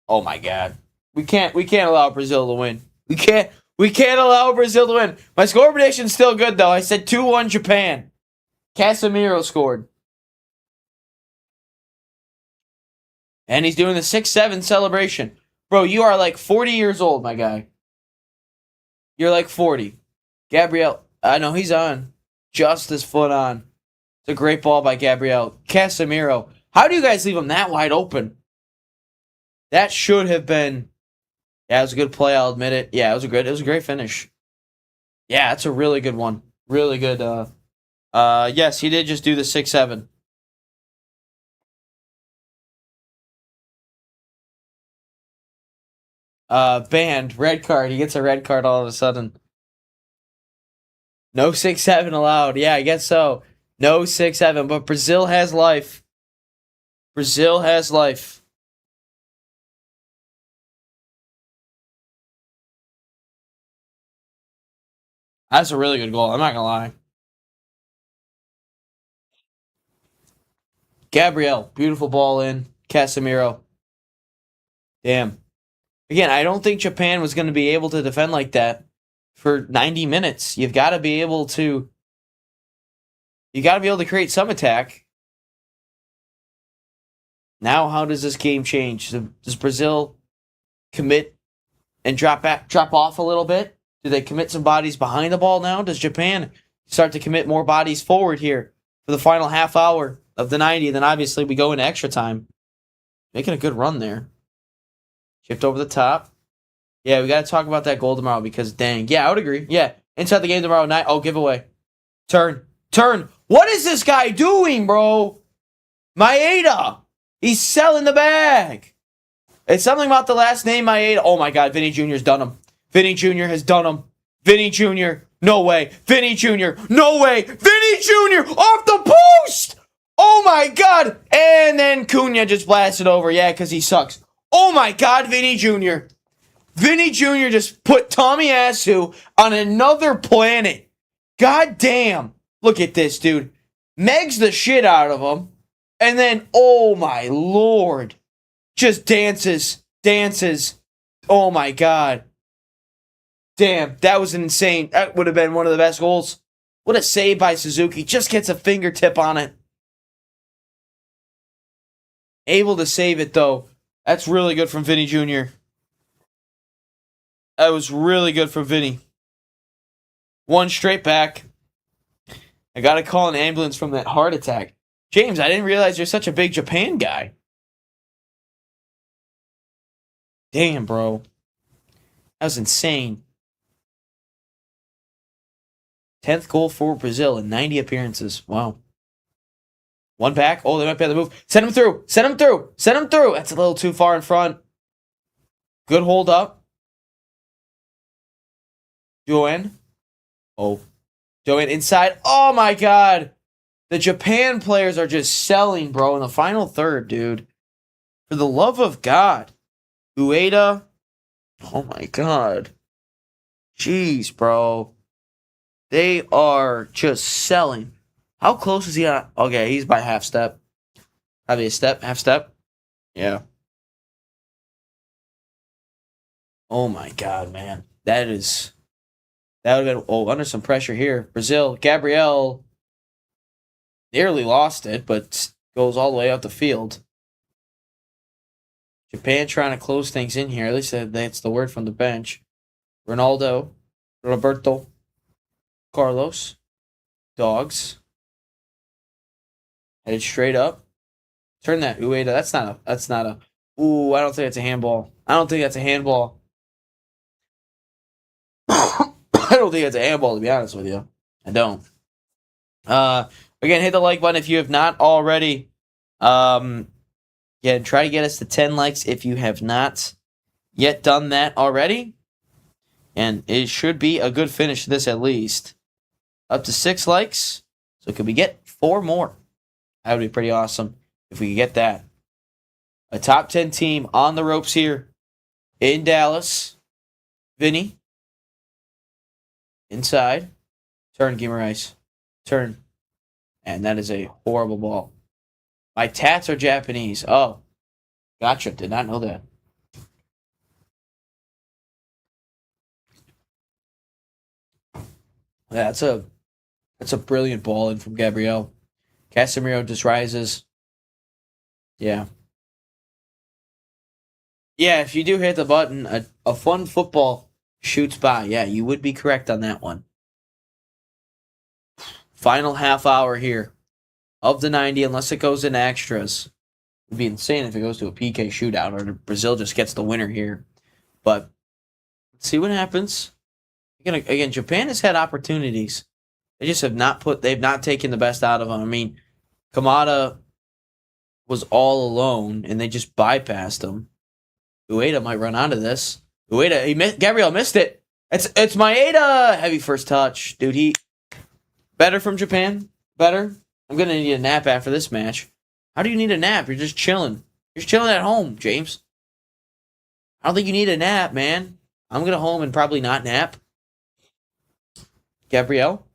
Oh my God. We can't allow Brazil to win. We can't allow Brazil to win. My score prediction's still good though. I said 2-1 Japan. Casemiro scored. And he's doing the 6-7 celebration. Bro, you are like 40 years old, my guy. You're like 40. Gabriel, I know he's on. Just his foot on. It's a great ball by Gabriel. Casemiro. How do you guys leave him that wide open? That should have been. Yeah, it was a good play, I'll admit it. Yeah, it was a great finish. Yeah, that's a really good one. Really good. Yes, he did just do the 6-7. Banned. Red card. He gets a red card all of a sudden. No 6-7 allowed. Yeah, I guess so. No 6-7. But Brazil has life. Brazil has life. That's a really good goal. I'm not going to lie. Gabriel. Beautiful ball in. Casemiro. Damn. Again, I don't think Japan was going to be able to defend like that for 90 minutes. You've got to be able to create some attack. Now, how does this game change? Does Brazil commit and drop off a little bit? Do they commit some bodies behind the ball now? Does Japan start to commit more bodies forward here for the final half hour of the 90? And then obviously we go into extra time. Making a good run there. Shift over the top. Yeah, we got to talk about that goal tomorrow because dang. Yeah, I would agree. Yeah, inside the game tomorrow night. Oh, giveaway. Turn. What is this guy doing, bro? Maeda. He's selling the bag. It's something about the last name Maeda. Oh my God, Vinny Jr.'s done him. Vinny Jr. has done him. Vinny Jr. No way. Vinny Jr. No way. Vinny Jr. off the post. Oh my God. And then Cunha just blasted over. Yeah, because he sucks. Oh my God, Vinny Jr. Vinny Jr. just put Tomiyasu on another planet. God damn. Look at this, dude. Megs the shit out of him. And then, oh my Lord. Just dances. Oh my God. Damn, that was insane. That would have been one of the best goals. What a save by Suzuki. Just gets a fingertip on it. Able to save it, though. That's really good from Vinny Jr. That was really good from Vinny. One straight back. I got to call an ambulance from that heart attack. James, I didn't realize you're such a big Japan guy. Damn, bro. That was insane. 10th goal for Brazil in 90 appearances. Wow. One back. Oh, they might be able to move. Send him through. That's a little too far in front. Good hold up. Joen. Oh. Joen inside. Oh, my God. The Japan players are just selling, bro, in the final third, dude. For the love of God. Ueda. Oh, my God. Jeez, bro. They are just selling. How close is he on? Okay, he's by half step. Probably a step, half step. Yeah. Oh my God, man. That would have been under some pressure here. Brazil, Gabriel nearly lost it, but goes all the way out the field. Japan trying to close things in here. At least that's the word from the bench. Ronaldo, Roberto, Carlos, Dogs. Headed straight up. Turn that Ueda. That's not a. Ooh, I don't think it's a handball. I don't think that's a handball, to be honest with you. I don't. Again, hit the like button if you have not already. Yeah, try to get us to 10 likes if you have not yet done that already. And it should be a good finish to this at least. Up to 6 likes. So could we get 4 more? That would be pretty awesome if we could get that. A top 10 team on the ropes here in Dallas. Vinny. Inside. Turn, Guimaraes. Turn. And that is a horrible ball. My tats are Japanese. Oh. Gotcha. Did not know that. Yeah, that's a brilliant ball in from Gabriel. Casemiro just rises. Yeah. Yeah, if you do hit the button, a fun football shoots by. Yeah, you would be correct on that one. Final half hour here of the 90, unless it goes in extras. It would be insane if it goes to a PK shootout or Brazil just gets the winner here. But let's see what happens. Again, Japan has had opportunities. They just they've not taken the best out of them. I mean, Kamada was all alone and they just bypassed him. Ueda might run onto this. Gabriel missed it. It's Maeda. Heavy first touch. Dude, better from Japan. Better. I'm going to need a nap after this match. How do you need a nap? You're just chilling. You're just chilling at home, James. I don't think you need a nap, man. I'm going to home and probably not nap. Gabriel.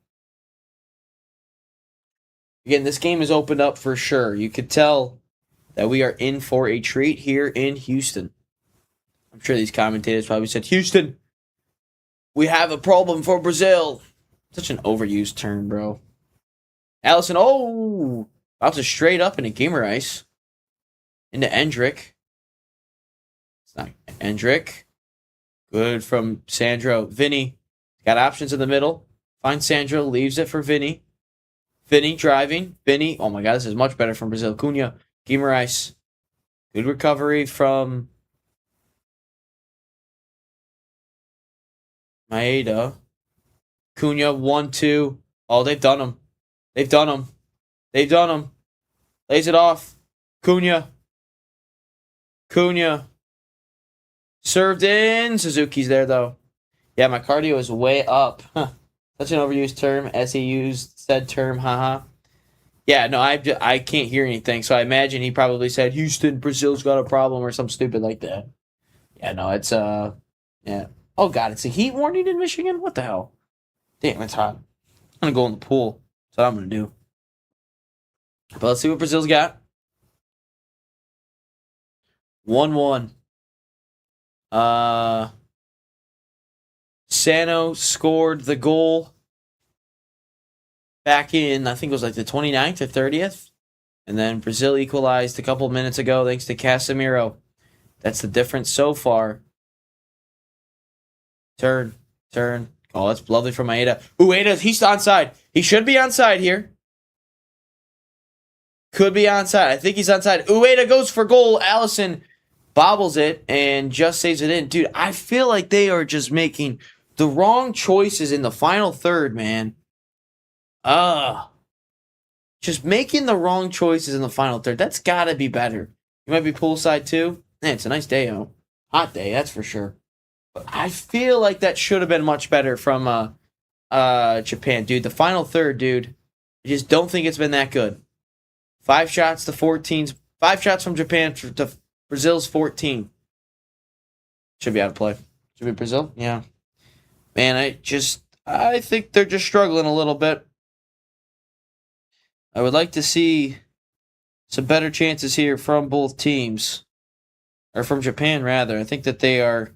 Again, this game is opened up for sure. You could tell that we are in for a treat here in Houston. I'm sure these commentators probably said, Houston, we have a problem for Brazil. Such an overused term, bro. Allison, bounces straight up into Guimaraes. Into Endrick. It's not Endrick. Good from Sandro. Vinny got options in the middle. Finds Sandro, leaves it for Vinny. Vinny driving. Vinny, oh my god, this is much better from Brazil. Cunha, Guimaraes. Good recovery from Maeda. Cunha, 1-2. Oh, they've done him. They've done him. They've done him. Lays it off. Cunha. Served in. Suzuki's there, though. Yeah, my cardio is way up. Huh. Such an overused term. As he used said term, haha. Yeah, no, I can't hear anything, so I imagine he probably said, Houston, Brazil's got a problem, or something stupid like that. Yeah, no, it's, yeah. Oh, God, it's a heat warning in Michigan? What the hell? Damn, it's hot. I'm going to go in the pool. That's what I'm going to do. But let's see what Brazil's got. 1-1. Sano scored the goal back in, I think it was like the 29th or 30th. And then Brazil equalized a couple minutes ago thanks to Casemiro. That's the difference so far. Turn. Oh, that's lovely from Maeda. Ueda, he's onside. He should be onside here. Could be onside. I think he's onside. Ueda goes for goal. Allison bobbles it and just saves it in. Dude, I feel like they are just making the wrong choices in the final third, man. Just making the wrong choices in the final third. That's got to be better. You might be poolside too. Man, it's a nice day, oh. Hot day, that's for sure. But I feel like that should have been much better from Japan. Dude, the final third, dude. I just don't think it's been that good. 5 shots to 14. 5 shots from Japan to Brazil's 14. Should be out of play. Should be Brazil? Yeah. Man, I think they're just struggling a little bit. I would like to see some better chances here from both teams. Or from Japan, rather. I think that they are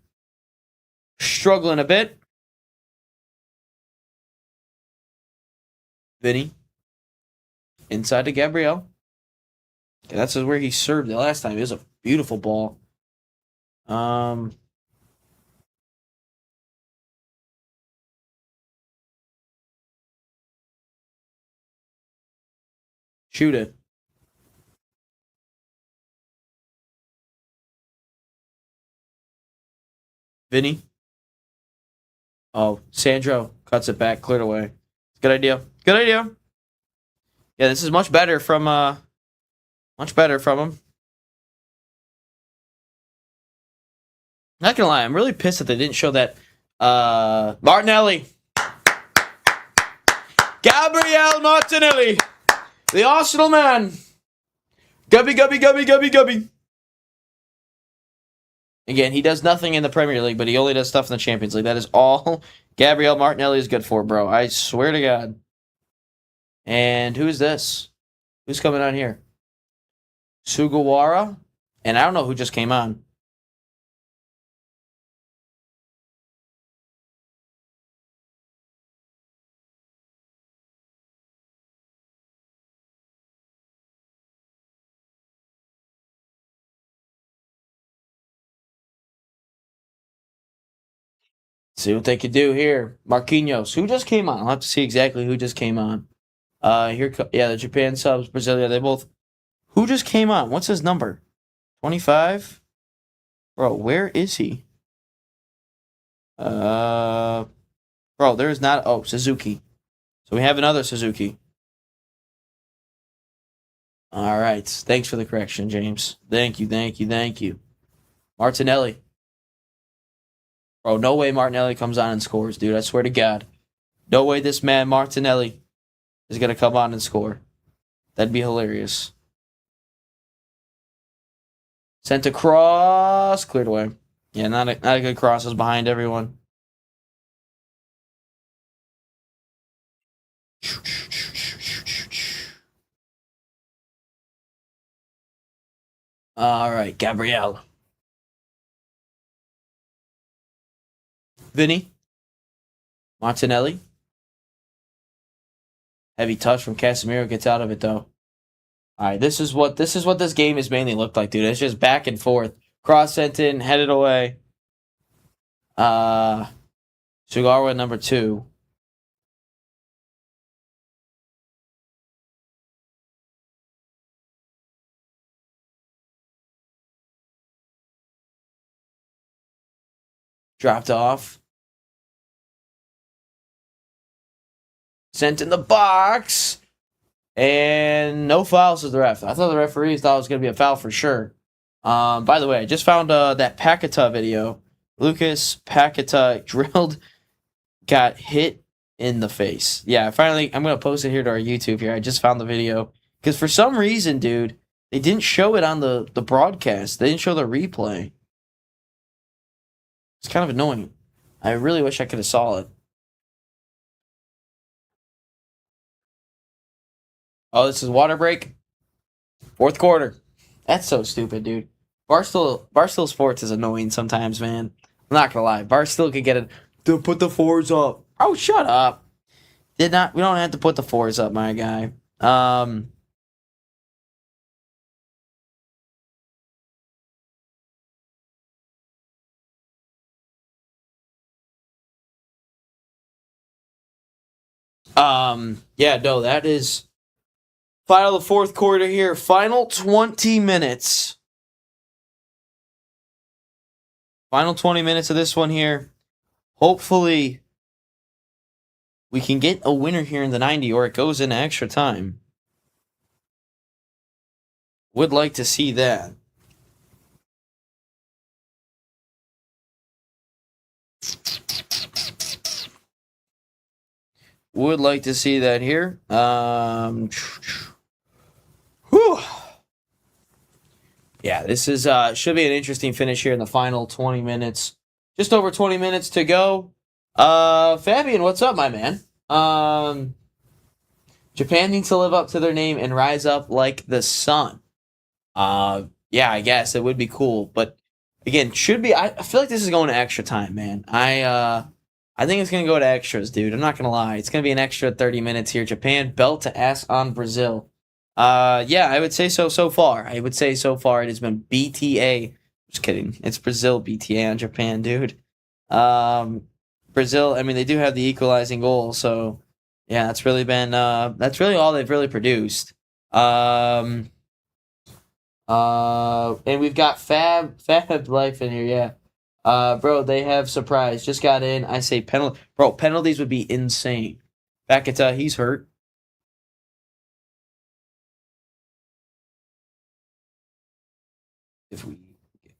struggling a bit. Vinny. Inside to Gabriel. Okay, that's where he served it last time. It was a beautiful ball. Shoot it. Vinny. Oh, Sandro cuts it back, cleared away. Good idea. Good idea. Yeah, this is much better from him. Not gonna lie, I'm really pissed that they didn't show that Martinelli. Gabriel Martinelli. The Arsenal man. Gubby. Again, he does nothing in the Premier League, but he only does stuff in the Champions League. That is all Gabriel Martinelli is good for, bro. I swear to God. And who is this? Who's coming on here? Sugawara? And I don't know who just came on. See what they could do here. Marquinhos. Who just came on? I'll have to see exactly who just came on. The Japan subs, Brasilia, they both. Who just came on? What's his number? 25? Bro, where is he? Bro, there's not. Oh, Suzuki. So we have another Suzuki. All right. Thanks for the correction, James. Thank you. Martinelli. Bro, no way Martinelli comes on and scores, dude. I swear to God. No way this man, Martinelli, is going to come on and score. That'd be hilarious. Sent across. Cleared away. Yeah, not a good cross. Is behind everyone. All right, Gabriel. Vinny. Martinelli. Heavy touch from Casemiro, gets out of it though. All right, this is what this game has mainly looked like, dude. It's just back and forth. Cross sent in, headed away. Sugarwa number 2. Dropped off. Sent in the box. And no fouls to the ref. I thought the referees thought it was going to be a foul for sure. By the way, I just found that Paqueta video. Lucas Paqueta got hit in the face. Yeah, I'm going to post it here to our YouTube here. I just found the video. Because for some reason, dude, they didn't show it on the broadcast. They didn't show the replay. It's kind of annoying. I really wish I could have saw it. Oh, this is water break. 4th quarter. That's so stupid, dude. Barstool Sports is annoying sometimes, man. I'm not gonna lie. Barstool could get it to put the 4s up. Oh, shut up. We don't have to put the 4s up, my guy. That is final of the 4th quarter here. Final 20 minutes. Final 20 minutes of this one here. Hopefully, we can get a winner here in the 90, or it goes into extra time. Would like to see that. Would like to see that here. Yeah, this is should be an interesting finish here in the final 20 minutes. Just over 20 minutes to go. Fabian, what's up, my man? Japan needs to live up to their name and rise up like the sun. Yeah, I guess it would be cool, but again, should be. I feel like this is going to extra time, man. I think it's going to go to extras, dude. I'm not going to lie. It's going to be an extra 30 minutes here. Japan belt to ass on Brazil. Yeah, I would say so far. I would say so far it has been BTA. Just kidding. It's Brazil BTA on Japan, dude. Brazil, I mean, they do have the equalizing goal, so yeah, that's really been that's really all they've really produced. And we've got Fab Life in here, yeah. Bro, they have surprise. Just got in. I say penalty. Bro, penalties would be insane. Paqueta, he's hurt.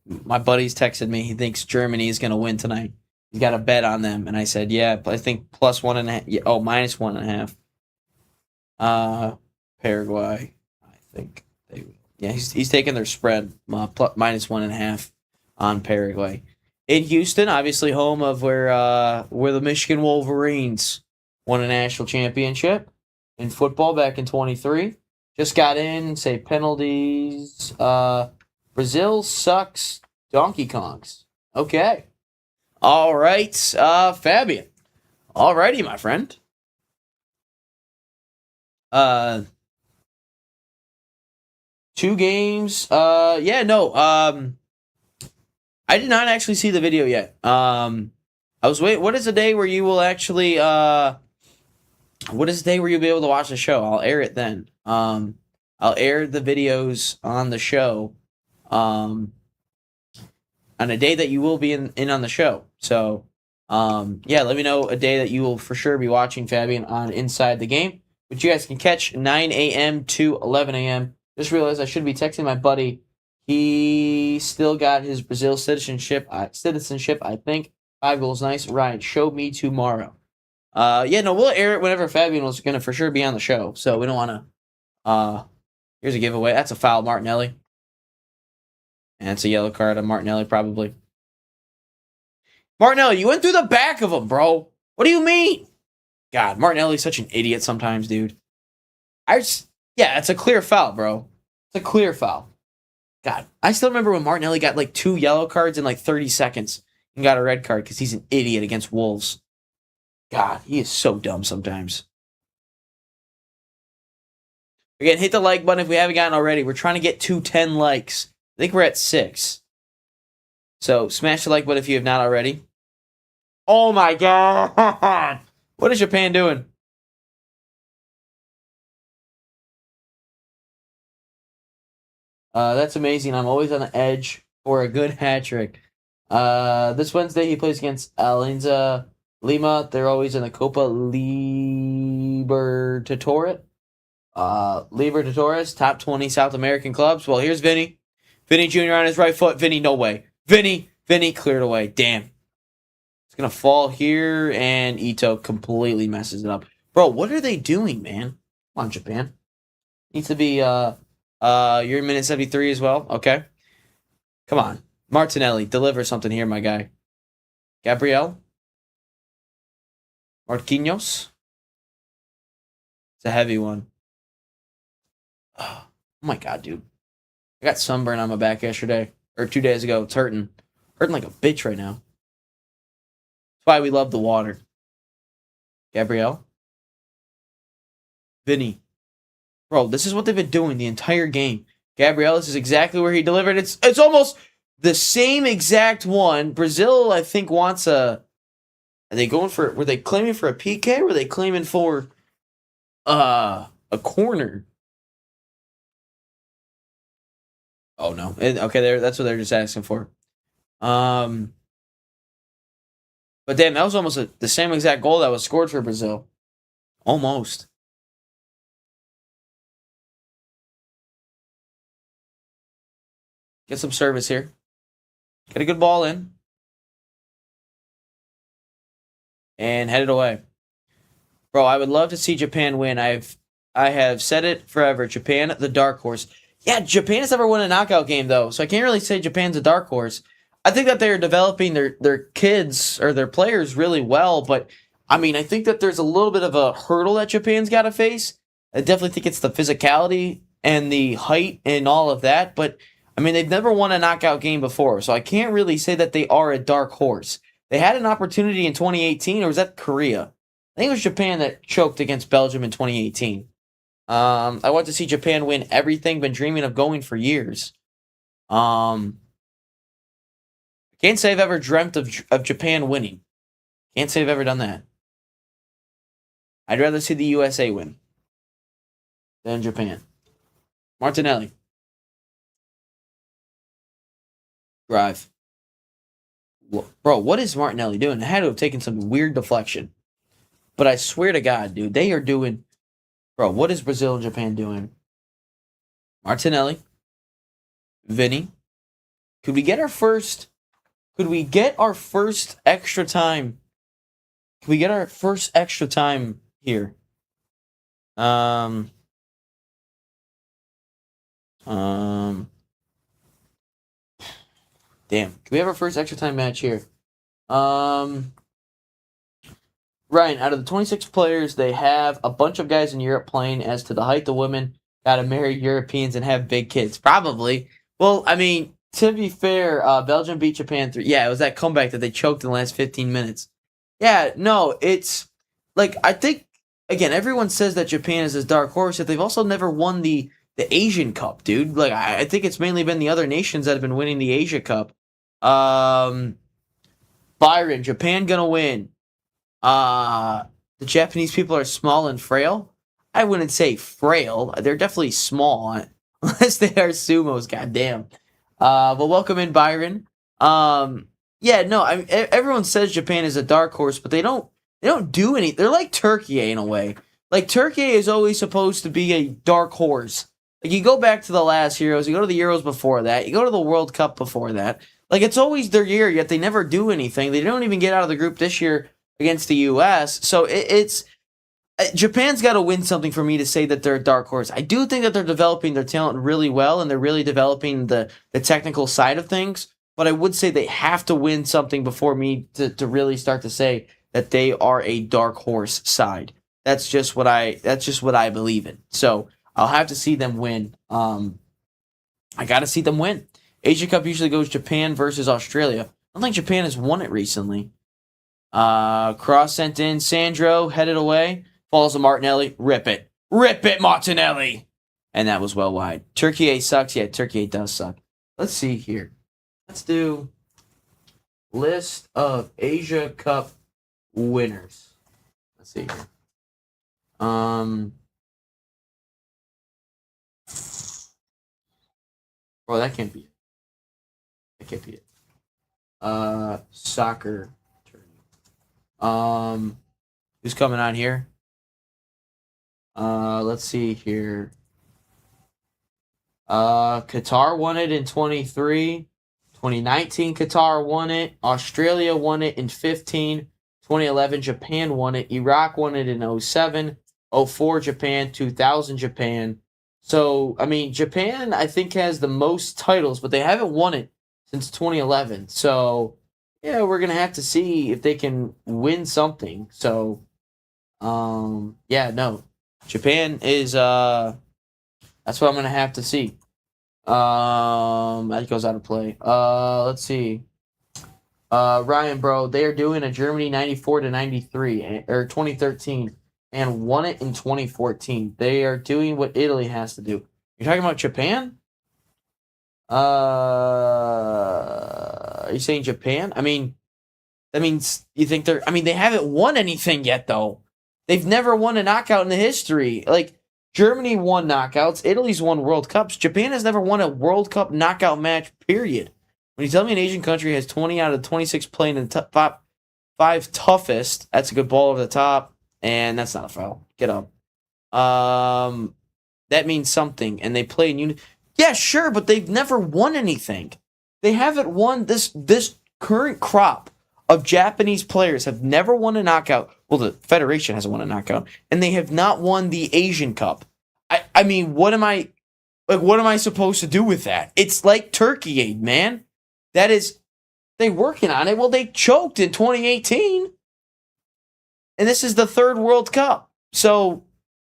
My buddy's texted me. He thinks Germany is going to win tonight. He's got a bet on them. And I said, yeah, I think +1.5. Yeah, -1.5. Paraguay, I think they will. Yeah, he's taking their spread, -1.5. on Paraguay. In Houston, obviously home of where the Michigan Wolverines won a national championship in football back in 23. Just got in, say penalties. Brazil sucks Donkey Kongs. Okay. All right, Fabian. Alrighty, my friend. 2 games. I did not actually see the video yet. I was waiting. What is the day where you will actually? What is the day where you'll be able to watch the show? I'll air it then. I'll air the videos on the show. On a day that you will be in on the show. So, let me know a day that you will for sure be watching Fabian on Inside the Game, which you guys can catch 9 a.m. to 11 a.m. Just realized I should be texting my buddy. He still got his Brazil citizenship, I think. 5 goals, nice. Ryan, show me tomorrow. We'll air it whenever Fabian was going to for sure be on the show. So we don't want to. Here's a giveaway. That's a foul, Martinelli. And it's a yellow card on Martinelli, probably. Martinelli, you went through the back of him, bro. What do you mean? God, Martinelli's such an idiot sometimes, dude. It's a clear foul, bro. It's a clear foul. God, I still remember when Martinelli got like 2 yellow cards in like 30 seconds and got a red card because he's an idiot against Wolves. God, he is so dumb sometimes. Again, hit the like button if we haven't gotten already. We're trying to get to 10 likes. I think we're at 6. So smash the like button if you have not already. Oh my God. What is Japan doing? That's amazing. I'm always on the edge for a good hat trick. This Wednesday he plays against Alianza Lima. They're always in the Copa Libertadores. Libertadores, top 20 South American clubs. Well, here's Vinny. Vinny Jr. on his right foot. Vinny, no way. Vinny cleared away. Damn. It's going to fall here, and Ito completely messes it up. Bro, what are they doing, man? Come on, Japan. Needs to be, you're in minute 73 as well. Okay. Come on. Martinelli, deliver something here, my guy. Gabriel. Marquinhos. It's a heavy one. Oh my God, dude. I got sunburn on my back yesterday, or 2 days ago. It's hurting. Hurting like a bitch right now. That's why we love the water. Gabriel. Vinny. Bro, this is what they've been doing the entire game. Gabriel, this is exactly where he delivered. It's almost the same exact one. Brazil, I think, wants a... Are they going for... Were they claiming for a PK, or were they claiming for a corner? Oh, no. Okay, that's what they're just asking for. But damn, that was almost the same exact goal that was scored for Brazil. Almost. Get some service here. Get a good ball in. And head it away. Bro, I would love to see Japan win. I have said it forever. Japan, the dark horse. Yeah, Japan has never won a knockout game, though, so I can't really say Japan's a dark horse. I think that they're developing their kids or their players really well, but, I mean, I think that there's a little bit of a hurdle that Japan's got to face. I definitely think it's the physicality and the height and all of that, but, I mean, they've never won a knockout game before, so I can't really say that they are a dark horse. They had an opportunity in 2018, or was that Korea? I think it was Japan that choked against Belgium in 2018. I want to see Japan win everything. Been dreaming of going for years. Can't say I've ever dreamt of Japan winning. Can't say I've ever done that. I'd rather see the USA win than Japan. Martinelli. Drive. Bro, what is Martinelli doing? I had to have taken some weird deflection. But I swear to God, dude, they are doing... Bro, what is Brazil and Japan doing? Martinelli. Vinny. Could we get our first extra time? Could we get our first extra time here? Damn. Can we have our first extra time match here? Ryan, out of the 26 players, they have a bunch of guys in Europe playing as to the height of women, gotta marry Europeans and have big kids. Probably. Well, I mean, to be fair, Belgium beat Japan 3. Yeah, it was that comeback that they choked in the last 15 minutes. Yeah, no, it's like, I think, again, everyone says that Japan is this dark horse, yet they've also never won the Asian Cup, dude. Like, I think it's mainly been the other nations that have been winning the Asia Cup. Byron, Japan gonna win. The Japanese people are small and frail. I wouldn't say frail. They're definitely small, unless they are sumos. Goddamn. But welcome in, Byron. Yeah, no. I mean, everyone says Japan is a dark horse, but they don't do any. They're like Turkey in a way. Like Turkey is always supposed to be a dark horse. Like you go back to the last Euros, you go to the Euros before that, you go to the World Cup before that. Like it's always their year, yet they never do anything. They don't even get out of the group this year against the U.S. So it's Japan's got to win something for me to say that they're a dark horse. I do think that they're developing their talent really well, and they're really developing the technical side of things. But I would say they have to win something before me to really start to say that they are a dark horse side. That's just what I believe in. So I'll have to see them win. I got to see them win. Asia Cup usually goes Japan versus Australia. I don't think Japan has won it recently. Cross sent in. Sandro headed away. Falls to Martinelli. Rip it, Martinelli. And that was well wide. Turkey A sucks. Yeah, Turkey A does suck. Let's see here. Let's do list of Asia Cup winners. Let's see here. Bro, that can't be it. That can't be it. Soccer tournament. Who's coming on here? Let's see here. Qatar won it in 23. 2019, Qatar won it. Australia won it in 15. 2011, Japan won it. Iraq won it in 07. 04, Japan. 2000, Japan. So, I mean, Japan, I think, has the most titles, but they haven't won it since 2011. So, yeah, we're going to have to see if they can win something. So, yeah, no. Japan is, that's what I'm going to have to see. That goes out of play. Let's see. Ryan, bro, they are doing a Germany 94 to 93 or 2013 and won it in 2014. They are doing what Italy has to do. You're talking about Japan? Are you saying Japan? I mean, that means you think they're. I mean, they haven't won anything yet, though. They've never won a knockout in the history. Like. Germany won knockouts. Italy's won World Cups. Japan has never won a World Cup knockout match, period. When you tell me an Asian country has 20 out of 26 playing in the top 5 toughest, that's a good ball over the top, and that's not a foul. Get up. That means something, and they play in unity. Yeah, sure, but they've never won anything. They haven't won this current crop of Japanese players have never won a knockout. Well, the Federation hasn't won a knockout, and they have not won the Asian Cup. I mean, what am I supposed to do with that? It's like Turkey aid, man. That is, they working on it. Well, they choked in 2018, and this is the 3rd World Cup. So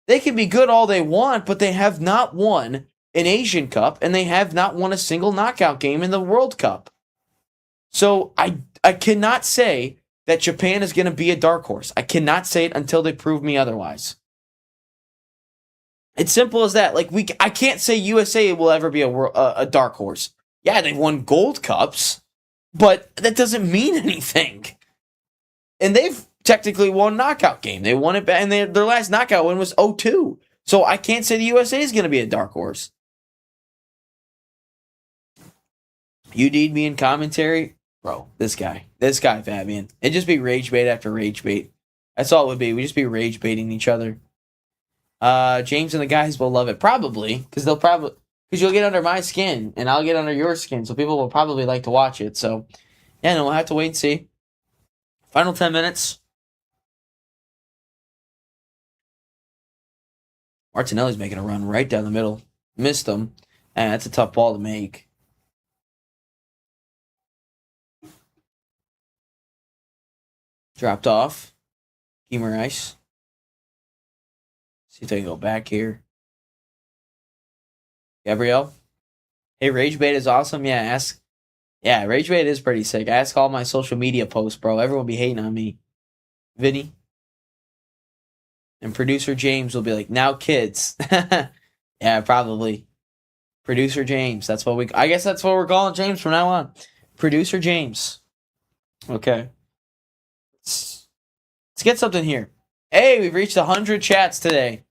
they can be good all they want, but they have not won an Asian Cup, and they have not won a single knockout game in the World Cup. So I cannot say that Japan is going to be a dark horse. I cannot say it until they prove me otherwise. It's simple as that. Like I can't say USA will ever be a dark horse. Yeah, they've won gold cups, but that doesn't mean anything. And they've technically won a knockout game. They won it back, and their last knockout win was 0-2. So I can't say the USA is going to be a dark horse. You need me in commentary? Bro, this guy, Fabian. It'd just be rage bait after rage bait. That's all it would be. We'd just be rage baiting each other. James and the guys will love it. Probably, because you'll get under my skin, and I'll get under your skin, so people will probably like to watch it. So, yeah, no, we'll have to wait and see. Final 10 minutes. Martinelli's making a run right down the middle. Missed him. And that's a tough ball to make. Dropped off. Guimaraes. See if they can go back here. Gabriel. Hey, Rage Bait is awesome. Yeah, Rage Bait is pretty sick. Ask all my social media posts, bro. Everyone be hating on me. Vinny. And producer James will be like, now kids. Yeah, probably. Producer James. I guess that's what we're calling James from now on. Producer James. Okay. Let's get something here. Hey, we've reached 100 chats today.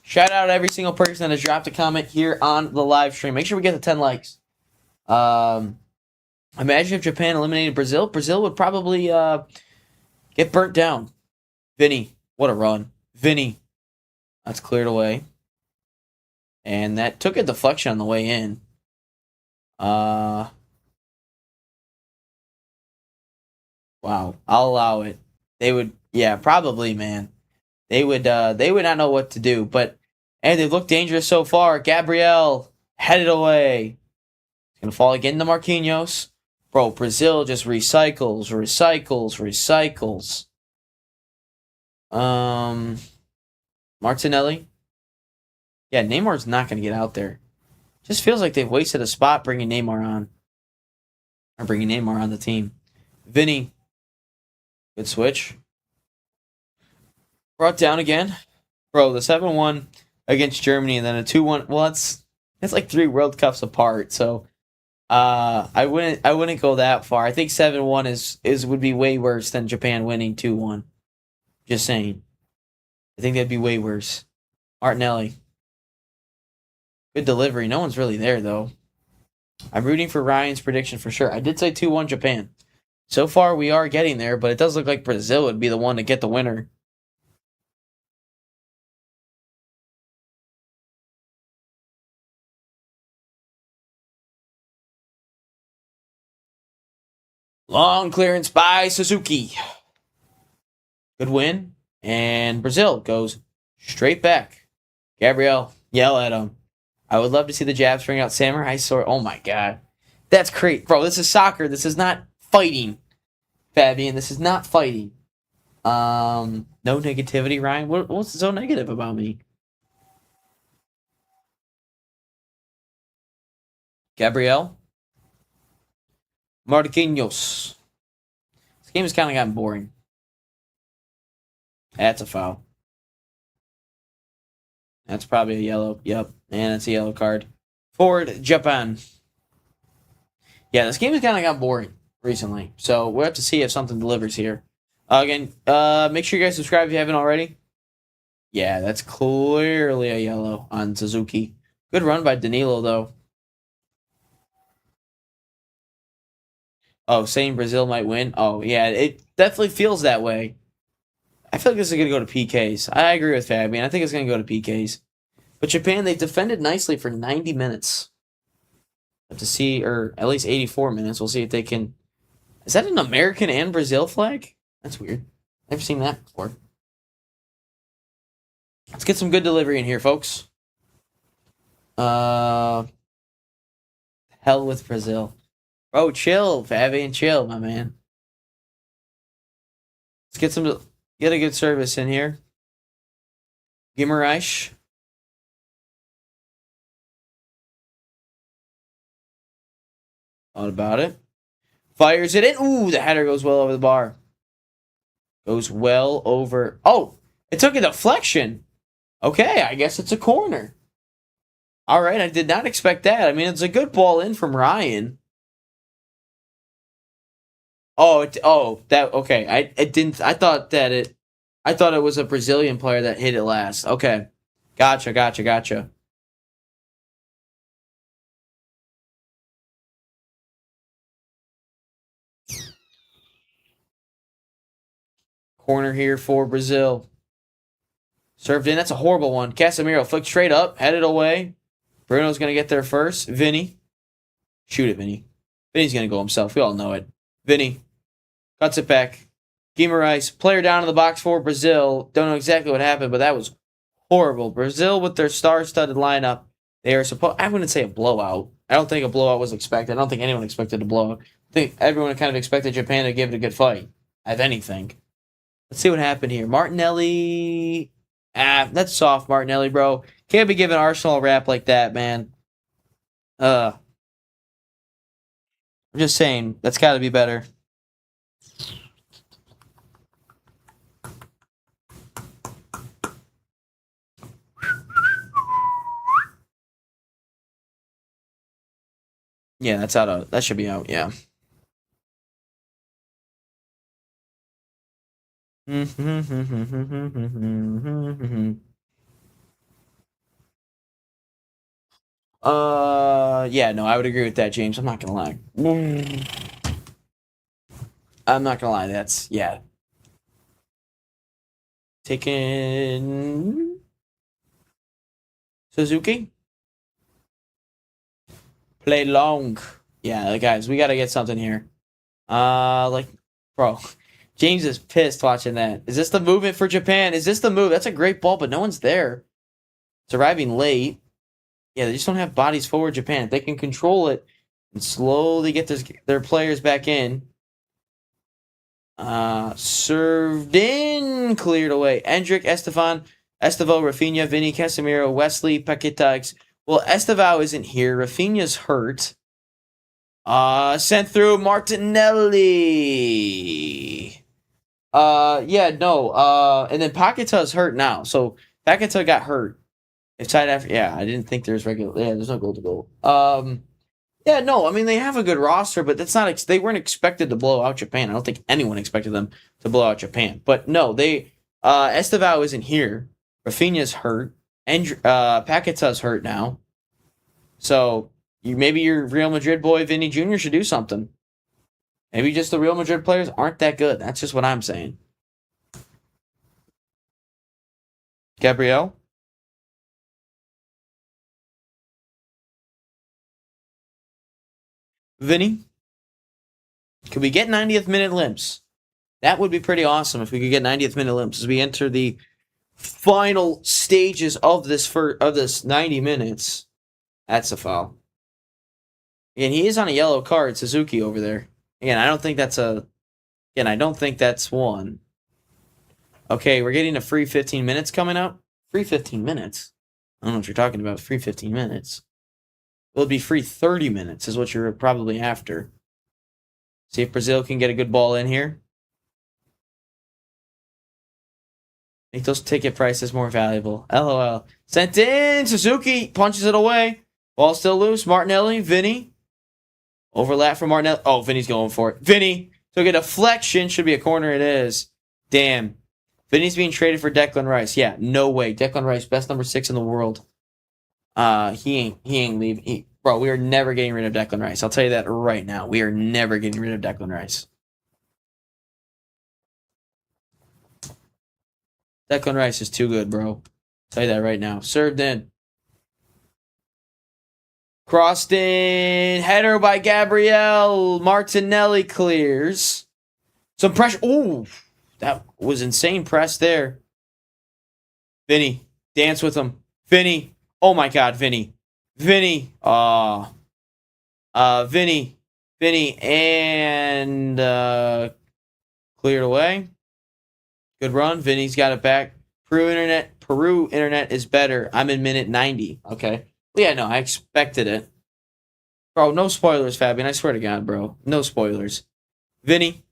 Shout out to every single person that has dropped a comment here on the live stream. Make sure we get to 10 likes. Imagine if Japan eliminated Brazil. Brazil would probably get burnt down. Vinny, what a run. Vinny. That's cleared away. And that took a deflection on the way in. Wow. I'll allow it. They would, yeah, probably, man. They would not know what to do. And they look dangerous so far. Gabriel headed away. He's gonna fall again to Marquinhos. Bro, Brazil just recycles. Martinelli. Yeah, Neymar's not gonna get out there. Just feels like they've wasted a spot bringing Neymar on. Or bringing Neymar on the team. Vinny. Good switch. Brought down again. Bro, the 7-1 against Germany and then a 2-1. Well, it's like 3 World Cups apart, so I wouldn't go that far. I think 7-1 would be way worse than Japan winning 2-1. Just saying. I think that'd be way worse. Martinelli. Good delivery. No one's really there though. I'm rooting for Ryan's prediction for sure. I did say 2-1 Japan. So far we are getting there, but it does look like Brazil would be the one to get the winner. Long clearance by Suzuki. Good win. And Brazil goes straight back. Gabriel, yell at him. I would love to see the Japs bring out Samurai Sword. Oh my god. That's great. Bro, this is soccer. This is not fighting. Fabian, this is not fighting. No negativity, Ryan. What's so negative about me? Gabriel. Marquinhos. This game has kind of gotten boring. That's a foul. That's probably a yellow. Yep. And it's a yellow card. Forward, Japan. Yeah, this game has kind of gotten boring recently. So we'll have to see if something delivers here. Again, make sure you guys subscribe if you haven't already. Yeah, that's clearly a yellow on Suzuki. Good run by Danilo, though. Oh, saying Brazil might win? Oh, yeah, it definitely feels that way. I feel like this is going to go to PKs. I agree with Fabian. I think it's going to go to PKs. But Japan, they defended nicely for 90 minutes. Have to see, or at least 84 minutes. We'll see if they can... Is that an American and Brazil flag? That's weird. Never seen that before. Let's get some good delivery in here, folks. Hell with Brazil. Bro, chill, Fabian, chill, my man. Let's get a good service in here. Guimaraes. Thought about it. Fires it in. Ooh, the header goes well over the bar. Goes well over. Oh, it took a deflection. Okay, I guess it's a corner. All right, I did not expect that. I mean, it's a good ball in from Ryan. Okay. I thought it was a Brazilian player that hit it last. Okay. Gotcha. Corner here for Brazil. Served in. That's a horrible one. Casemiro flicked straight up, headed away. Bruno's going to get there first. Vinny. Shoot it, Vinny. Vinny's going to go himself. We all know it. Vinny. Cuts it back. Guimaraes, player down in the box for Brazil. Don't know exactly what happened, but that was horrible. Brazil with their star-studded lineup. They are I wouldn't say a blowout. I don't think a blowout was expected. I don't think anyone expected a blowout. I think everyone kind of expected Japan to give it a good fight, if anything. Let's see what happened here. Martinelli. That's soft, Martinelli, bro. Can't be giving Arsenal a rap like that, man. I'm just saying, that's got to be better. Yeah, that's out. That should be out. Yeah. Yeah, no, I would agree with that, James. I'm not gonna lie. I'm not gonna lie. That's yeah. Taking Suzuki. Play long. Yeah, guys, we gotta get something here. Bro, James is pissed watching that. Is this the movement for Japan? Is this the move? That's a great ball, but no one's there. It's arriving late. Yeah, they just don't have bodies forward, Japan. If they can control it and slowly get their players back in. Served in, cleared away. Endrick, Estefan, Estevo, Rafinha, Vinny, Casemiro, Wesley, Paqueta. Well, Estevao isn't here. Rafinha's hurt. Sent through Martinelli. And then Paqueta's hurt now. So Paqueta got hurt. If tied after, yeah, I didn't think there's there's no goal to go. I mean, they have a good roster, but that's not, they weren't expected to blow out Japan. I don't think anyone expected them to blow out Japan. But no, Estevao isn't here. Rafinha's hurt. And Paqueta's hurt now. So maybe your Real Madrid boy, Vinny Jr. should do something. Maybe just the Real Madrid players aren't that good. That's just what I'm saying. Gabriel? Vinny? Could we get 90th minute limps? That would be pretty awesome if we could get 90th minute limps as we enter the final stages of this 90 minutes. That's a foul. Again, he is on a yellow card, Suzuki over there. Again, I don't think that's one. Okay, we're getting a free 15 minutes coming up. Free 15 minutes? I don't know what you're talking about. Free 15 minutes. It'll be free 30 minutes is what you're probably after. See if Brazil can get a good ball in here. Make those ticket prices more valuable. LOL. Sent in. Suzuki punches it away. Ball still loose. Martinelli. Vinny. Overlap from Martinelli. Oh, Vinny's going for it. Vinny. Took a deflection. Should be a corner. It is. Damn. Vinny's being traded for Declan Rice. Yeah, no way. Declan Rice, best number 6 in the world. He ain't leaving. Bro, we are never getting rid of Declan Rice. I'll tell you that right now. We are never getting rid of Declan Rice. Declan Rice is too good, bro. I'll tell you that right now. Served in. Crossed in. Header by Gabriel. Martinelli clears. Some pressure. Ooh, that was insane press there. Vinny, dance with him. Vinny. Oh my God, Vinny. Vinny. Vinny. Vinny. And cleared away. Good run. Vinny's got it back. Peru internet is better. I'm in minute 90. Okay. Well, yeah, no, I expected it. Bro, no spoilers, Fabian. I swear to God, bro. No spoilers. Vinny.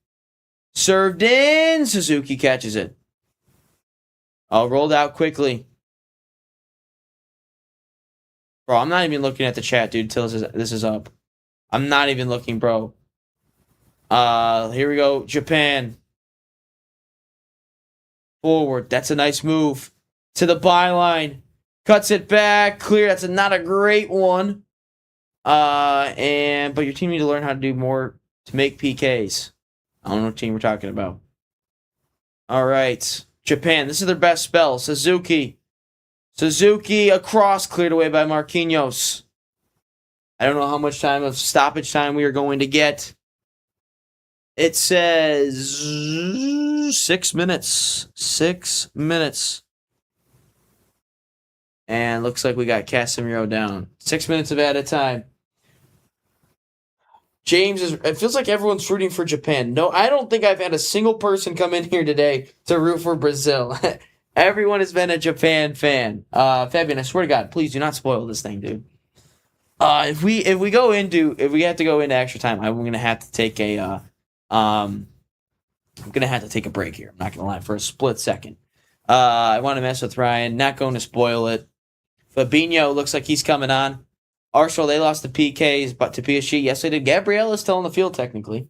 Served in. Suzuki catches it. Rolled out quickly. Bro, I'm not even looking at the chat, dude, until this is up. I'm not even looking, bro. Here we go. Japan. Forward. That's a nice move. To the byline. Cuts it back. Clear. That's not a great one. But your team need to learn how to do more to make PKs. I don't know what team we're talking about. All right. Japan. This is their best spell. Suzuki across, cleared away by Marquinhos. I don't know how much time of stoppage time we are going to get. It says 6 minutes. 6 minutes. And looks like we got Casemiro down. 6 minutes of added time. James is. It feels like everyone's rooting for Japan. No, I don't think I've had a single person come in here today to root for Brazil. Everyone has been a Japan fan. Fabian, I swear to God, please do not spoil this thing, dude. If we have to go into extra time, I'm gonna have to take a break here. I'm not gonna lie for a split second. I want to mess with Ryan. Not going to spoil it. Fabinho looks like he's coming on. Arsenal, they lost the PKs, but to PSG, yes, they did. Gabriel is still on the field, technically.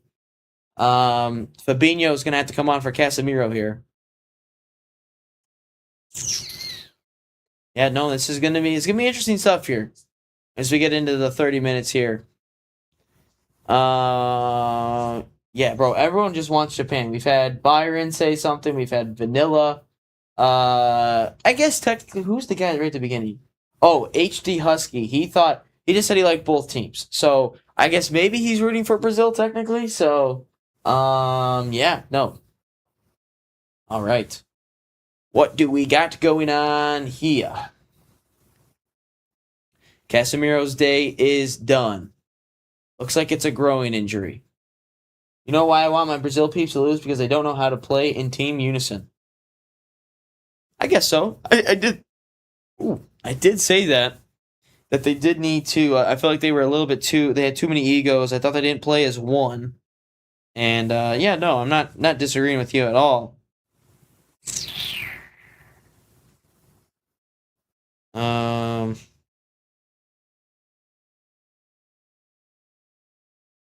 Fabinho is going to have to come on for Casemiro here. Yeah, no, it's going to be interesting stuff here as we get into the 30 minutes here. Yeah, bro, everyone just wants Japan. We've had Byron say something. We've had Vanilla. I guess technically, who's the guy right at the beginning? Oh, HD Husky. He just said he liked both teams. So I guess maybe he's rooting for Brazil technically. So, yeah, no. All right. What do we got going on here? Casemiro's day is done. Looks like it's a growing injury. You know why I want my Brazil peeps to lose? Because they don't know how to play in team unison. I guess so. I did say that they did need to. I feel like they were a little bit they had too many egos. I thought they didn't play as one. And yeah, no, I'm not disagreeing with you at all.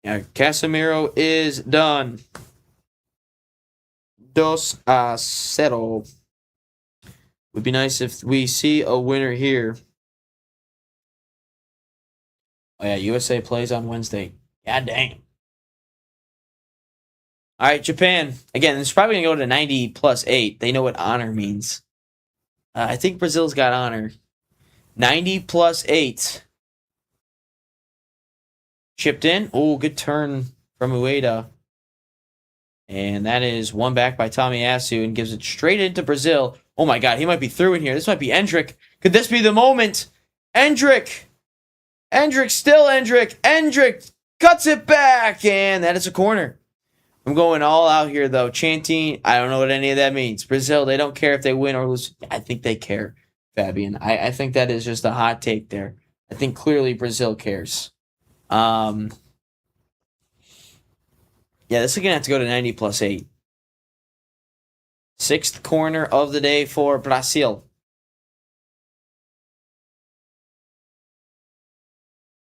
Yeah, Casemiro is done. 2-0. Would be nice if we see a winner here. Oh yeah, USA plays on Wednesday. God damn. All right, Japan. Again, it's probably going to go to 90 plus 8. They know what honor means. I think Brazil's got honor. 90 plus 8. Chipped in. Oh, good turn from Ueda. And that is one back by Tomiyasu and gives it straight into Brazil. Oh my God, he might be through in here. This might be Endrick. Could this be the moment? Endrick! Endrick cuts it back, and that is a corner. I'm going all out here, though. Chanting, I don't know what any of that means. Brazil, they don't care if they win or lose. I think they care, Fabian. I think that is just a hot take there. I think clearly Brazil cares. Yeah, this is going to have to go to 90 plus 8. Sixth corner of the day for Brazil.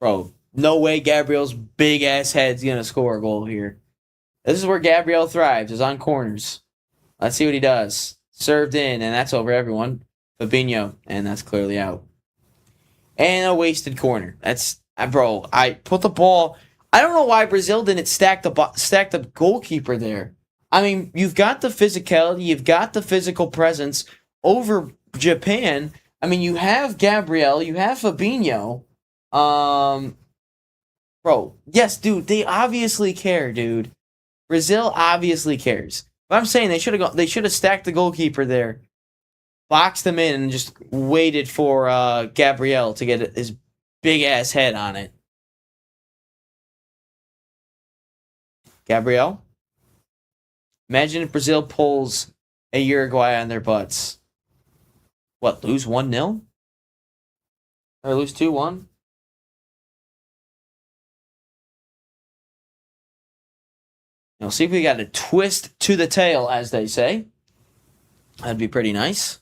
Bro, no way Gabriel's big-ass head's going to score a goal here. This is where Gabriel thrives, is on corners. Let's see what he does. Served in, and that's over everyone. Fabinho, and that's clearly out. And a wasted corner. That's, bro, I put the ball... I don't know why Brazil didn't stack the goalkeeper there. I mean, you've got the physicality, you've got the physical presence over Japan. I mean, you have Gabriel, you have Fabinho. Bro, yes, dude, they obviously care, dude. Brazil obviously cares. But I'm saying they should have stacked the goalkeeper there, boxed him in, and just waited for Gabriel to get his big ass head on it. Gabriel? Imagine if Brazil pulls a Uruguay on their butts. What, lose 1-0? Or lose 2-1? Now, see if we got a twist to the tail, as they say. That'd be pretty nice.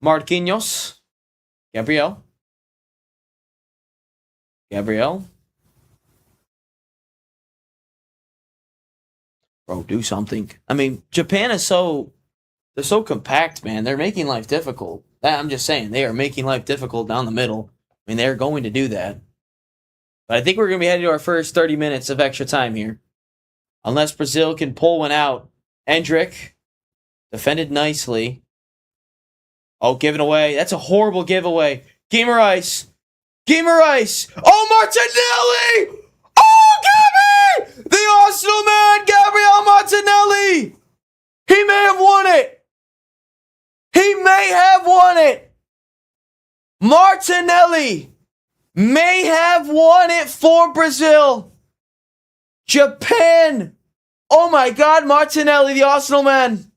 Marquinhos. Gabriel. Bro, do something. I mean, Japan is they're so compact, man. They're making life difficult. I'm just saying, they are making life difficult down the middle. I mean, they're going to do that. But I think we're going to be heading to our first 30 minutes of extra time here. Unless Brazil can pull one out. Endrick defended nicely. Oh, given away. That's a horrible giveaway. Guimaraes. Oh, Martinelli! Oh, Gabby! The Arsenal man, Gabriel Martinelli! He may have won it! Martinelli may have won it for Brazil. Japan. Oh my God, Martinelli, the Arsenal man.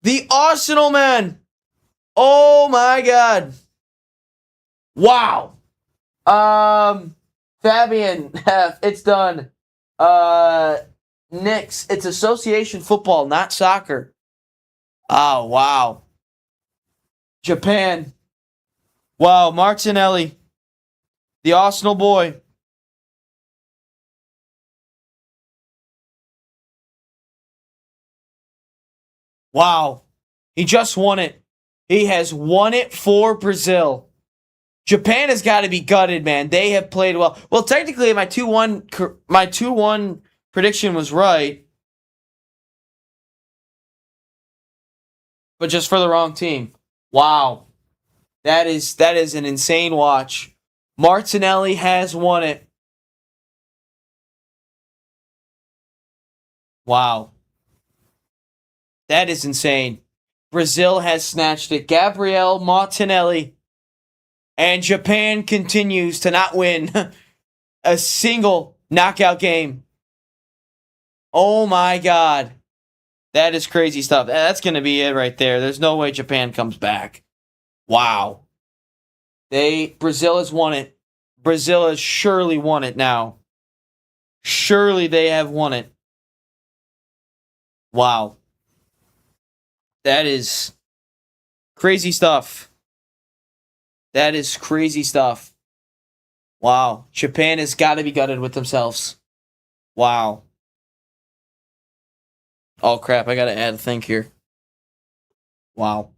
The Arsenal man. Oh my God. Wow. Fabian, it's done. Knicks, it's association football, not soccer. Oh, wow. Japan. Wow, Martinelli. The Arsenal boy. Wow. He just won it. He has won it for Brazil. Japan has got to be gutted, man. They have played well. Well, technically, my 2-1 prediction was right. But just for the wrong team. Wow. That is an insane watch. Martinelli has won it. Wow. That is insane. Brazil has snatched it. Gabriel Martinelli. And Japan continues to not win a single knockout game. Oh my God. That is crazy stuff. That's going to be it right there. There's no way Japan comes back. Wow. Brazil has won it. Brazil has surely won it now. Surely they have won it. Wow. That is crazy stuff. That is crazy stuff. Wow. Japan has got to be gutted with themselves. Wow. Oh, crap. I got to add a thing here. Wow.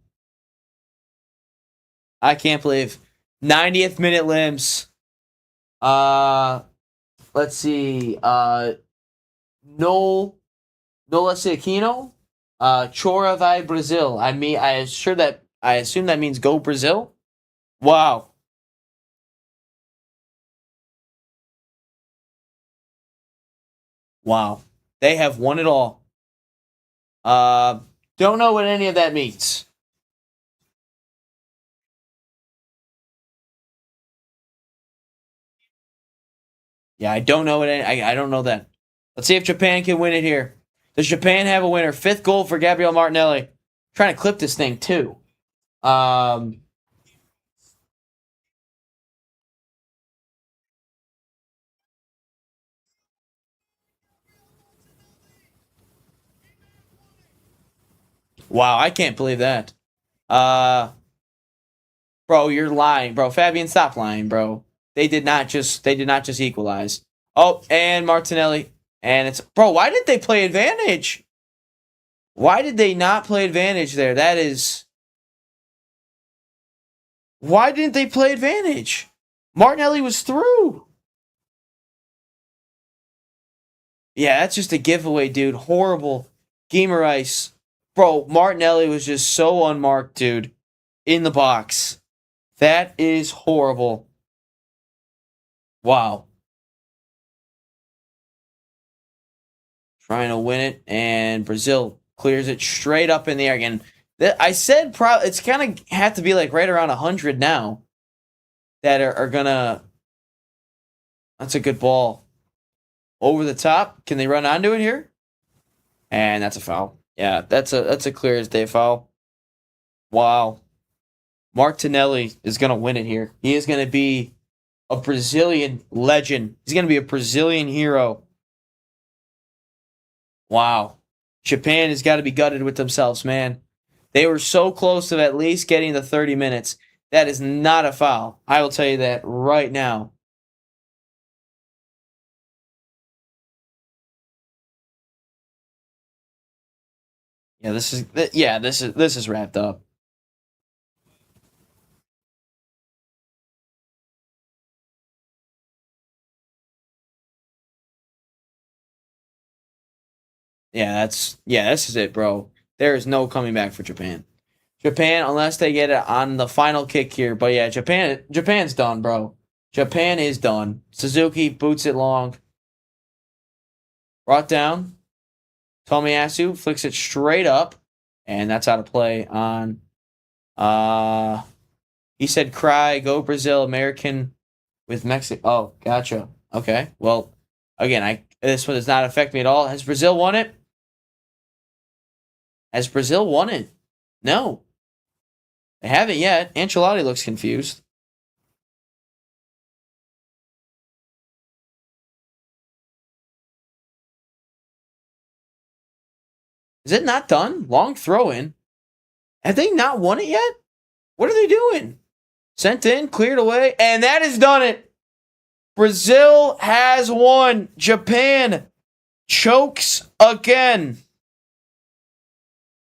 I can't believe. 90th minute limbs. Let's see. No Aquino. Chora vai Brazil. I assume that means go Brazil. Wow. Wow. They have won it all. Don't know what any of that means. Yeah, I don't know I don't know that. Let's see if Japan can win it here. Does Japan have a winner? 5th goal for Gabriel Martinelli. Trying to clip this thing too. Wow, I can't believe that. Bro, you're lying, bro. Fabian, stop lying, bro. They did not just equalize. Oh, and Martinelli. And it's bro, why did they play advantage? Why did they not play advantage there? Why didn't they play advantage? Martinelli was through. Yeah, that's just a giveaway, dude. Horrible. Guimaraes. Bro, Martinelli was just so unmarked, dude. In the box. That is horrible. Wow. Trying to win it, and Brazil clears it straight up in the air again. I said it's kind of have to be like right around 100 now that are gonna. That's a good ball. Over the top. Can they run onto it here? And that's a foul. Yeah, that's a clear as day foul. Wow. Martinelli is gonna win it here. He is gonna be a Brazilian legend. He's gonna be a Brazilian hero. Wow. Japan has got to be gutted with themselves, man. They were so close to at least getting the 30 minutes. That is not a foul. I will tell you that right now. Yeah, this is wrapped up. This is it, bro. There is no coming back for Japan. Japan, unless they get it on the final kick here. But yeah, Japan's done, bro. Japan is done. Suzuki boots it long. Brought down. Tomiyasu flicks it straight up. And that's out of play on he said cry, go Brazil, American with Mexico. Oh, gotcha. Okay. Well, again, this one does not affect me at all. Has Brazil won it? Has Brazil won it? No. They haven't yet. Ancelotti looks confused. Is it not done? Long throw in. Have they not won it yet? What are they doing? Sent in, cleared away, and that has done it. Brazil has won. Japan chokes again.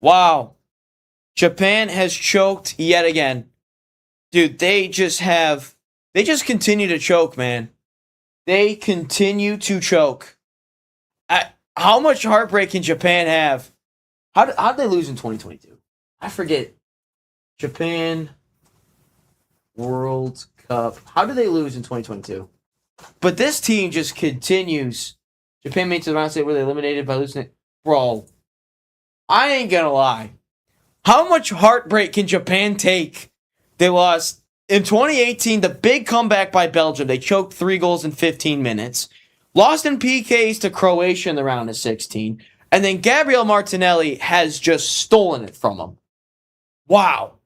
Wow. Japan has choked yet again. Dude, they just continue to choke, man. They continue to choke. How much heartbreak can Japan have? How did they lose in 2022? I forget. Japan World Cup. How did they lose in 2022? But this team just continues. Japan made it to the round state where they eliminated by losing it. Bro, I ain't gonna lie. How much heartbreak can Japan take? They lost in 2018, the big comeback by Belgium. They choked 3 goals in 15 minutes. Lost in PKs to Croatia in the round of 16. And then Gabriel Martinelli has just stolen it from them. Wow.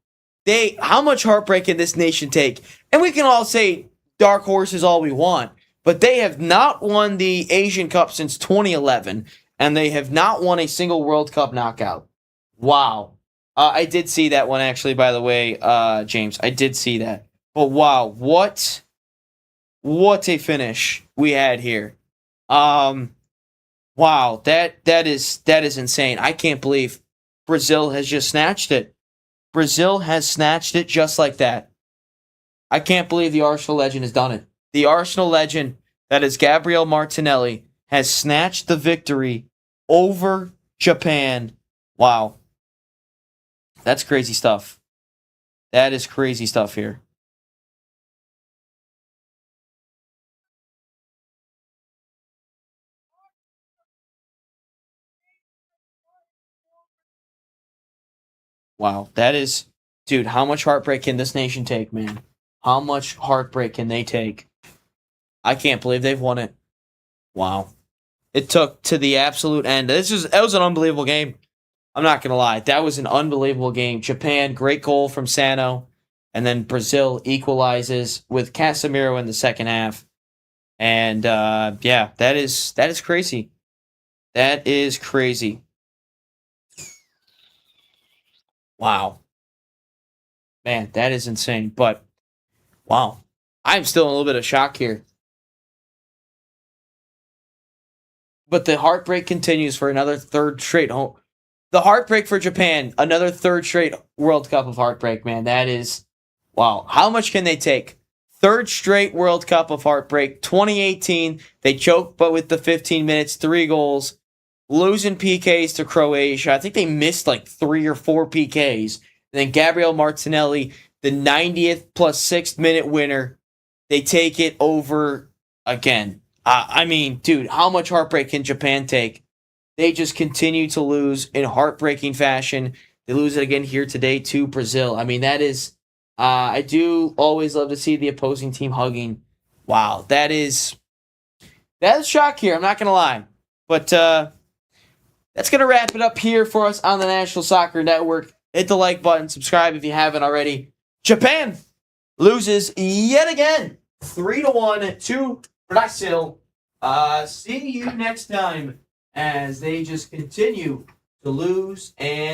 How much heartbreak can this nation take? And we can all say dark horses all we want, but they have not won the Asian Cup since 2011, and they have not won a single World Cup knockout. Wow. I did see that one, actually, by the way, James. I did see that. But wow, what a finish we had here. Wow, that is insane. I can't believe Brazil has just snatched it. Brazil has snatched it just like that. I can't believe the Arsenal legend has done it. The Arsenal legend, that is Gabriel Martinelli, has snatched the victory over Japan. Wow. That's crazy stuff. That is crazy stuff here. Wow, that is, dude, how much heartbreak can this nation take, man? How much heartbreak can they take? I can't believe they've won it. Wow. It took to the absolute end. That was an unbelievable game. I'm not going to lie. That was an unbelievable game. Japan, great goal from Sano. And then Brazil equalizes with Casemiro in the second half. And, yeah, that is crazy. That is crazy. Wow. Man, that is insane. But, wow. I'm still in a little bit of shock here. But the heartbreak continues for another third straight home. The heartbreak for Japan, another third straight World Cup of heartbreak, man. That is, wow. How much can they take? Third straight World Cup of heartbreak. 2018, they choked, but with the 15 minutes, 3 goals. Losing PKs to Croatia. I think they missed like 3 or 4 PKs. And then Gabriel Martinelli, the 90th plus 6th minute winner. They take it over again. I mean, dude, how much heartbreak can Japan take? They just continue to lose in heartbreaking fashion. They lose it again here today to Brazil. I mean, that is, I do always love to see the opposing team hugging. Wow, that is shock here. I'm not going to lie. But that's going to wrap it up here for us on the National Soccer Network. Hit the like button. Subscribe if you haven't already. Japan loses yet again. 3-1 to Brazil. See you next time as they just continue to lose and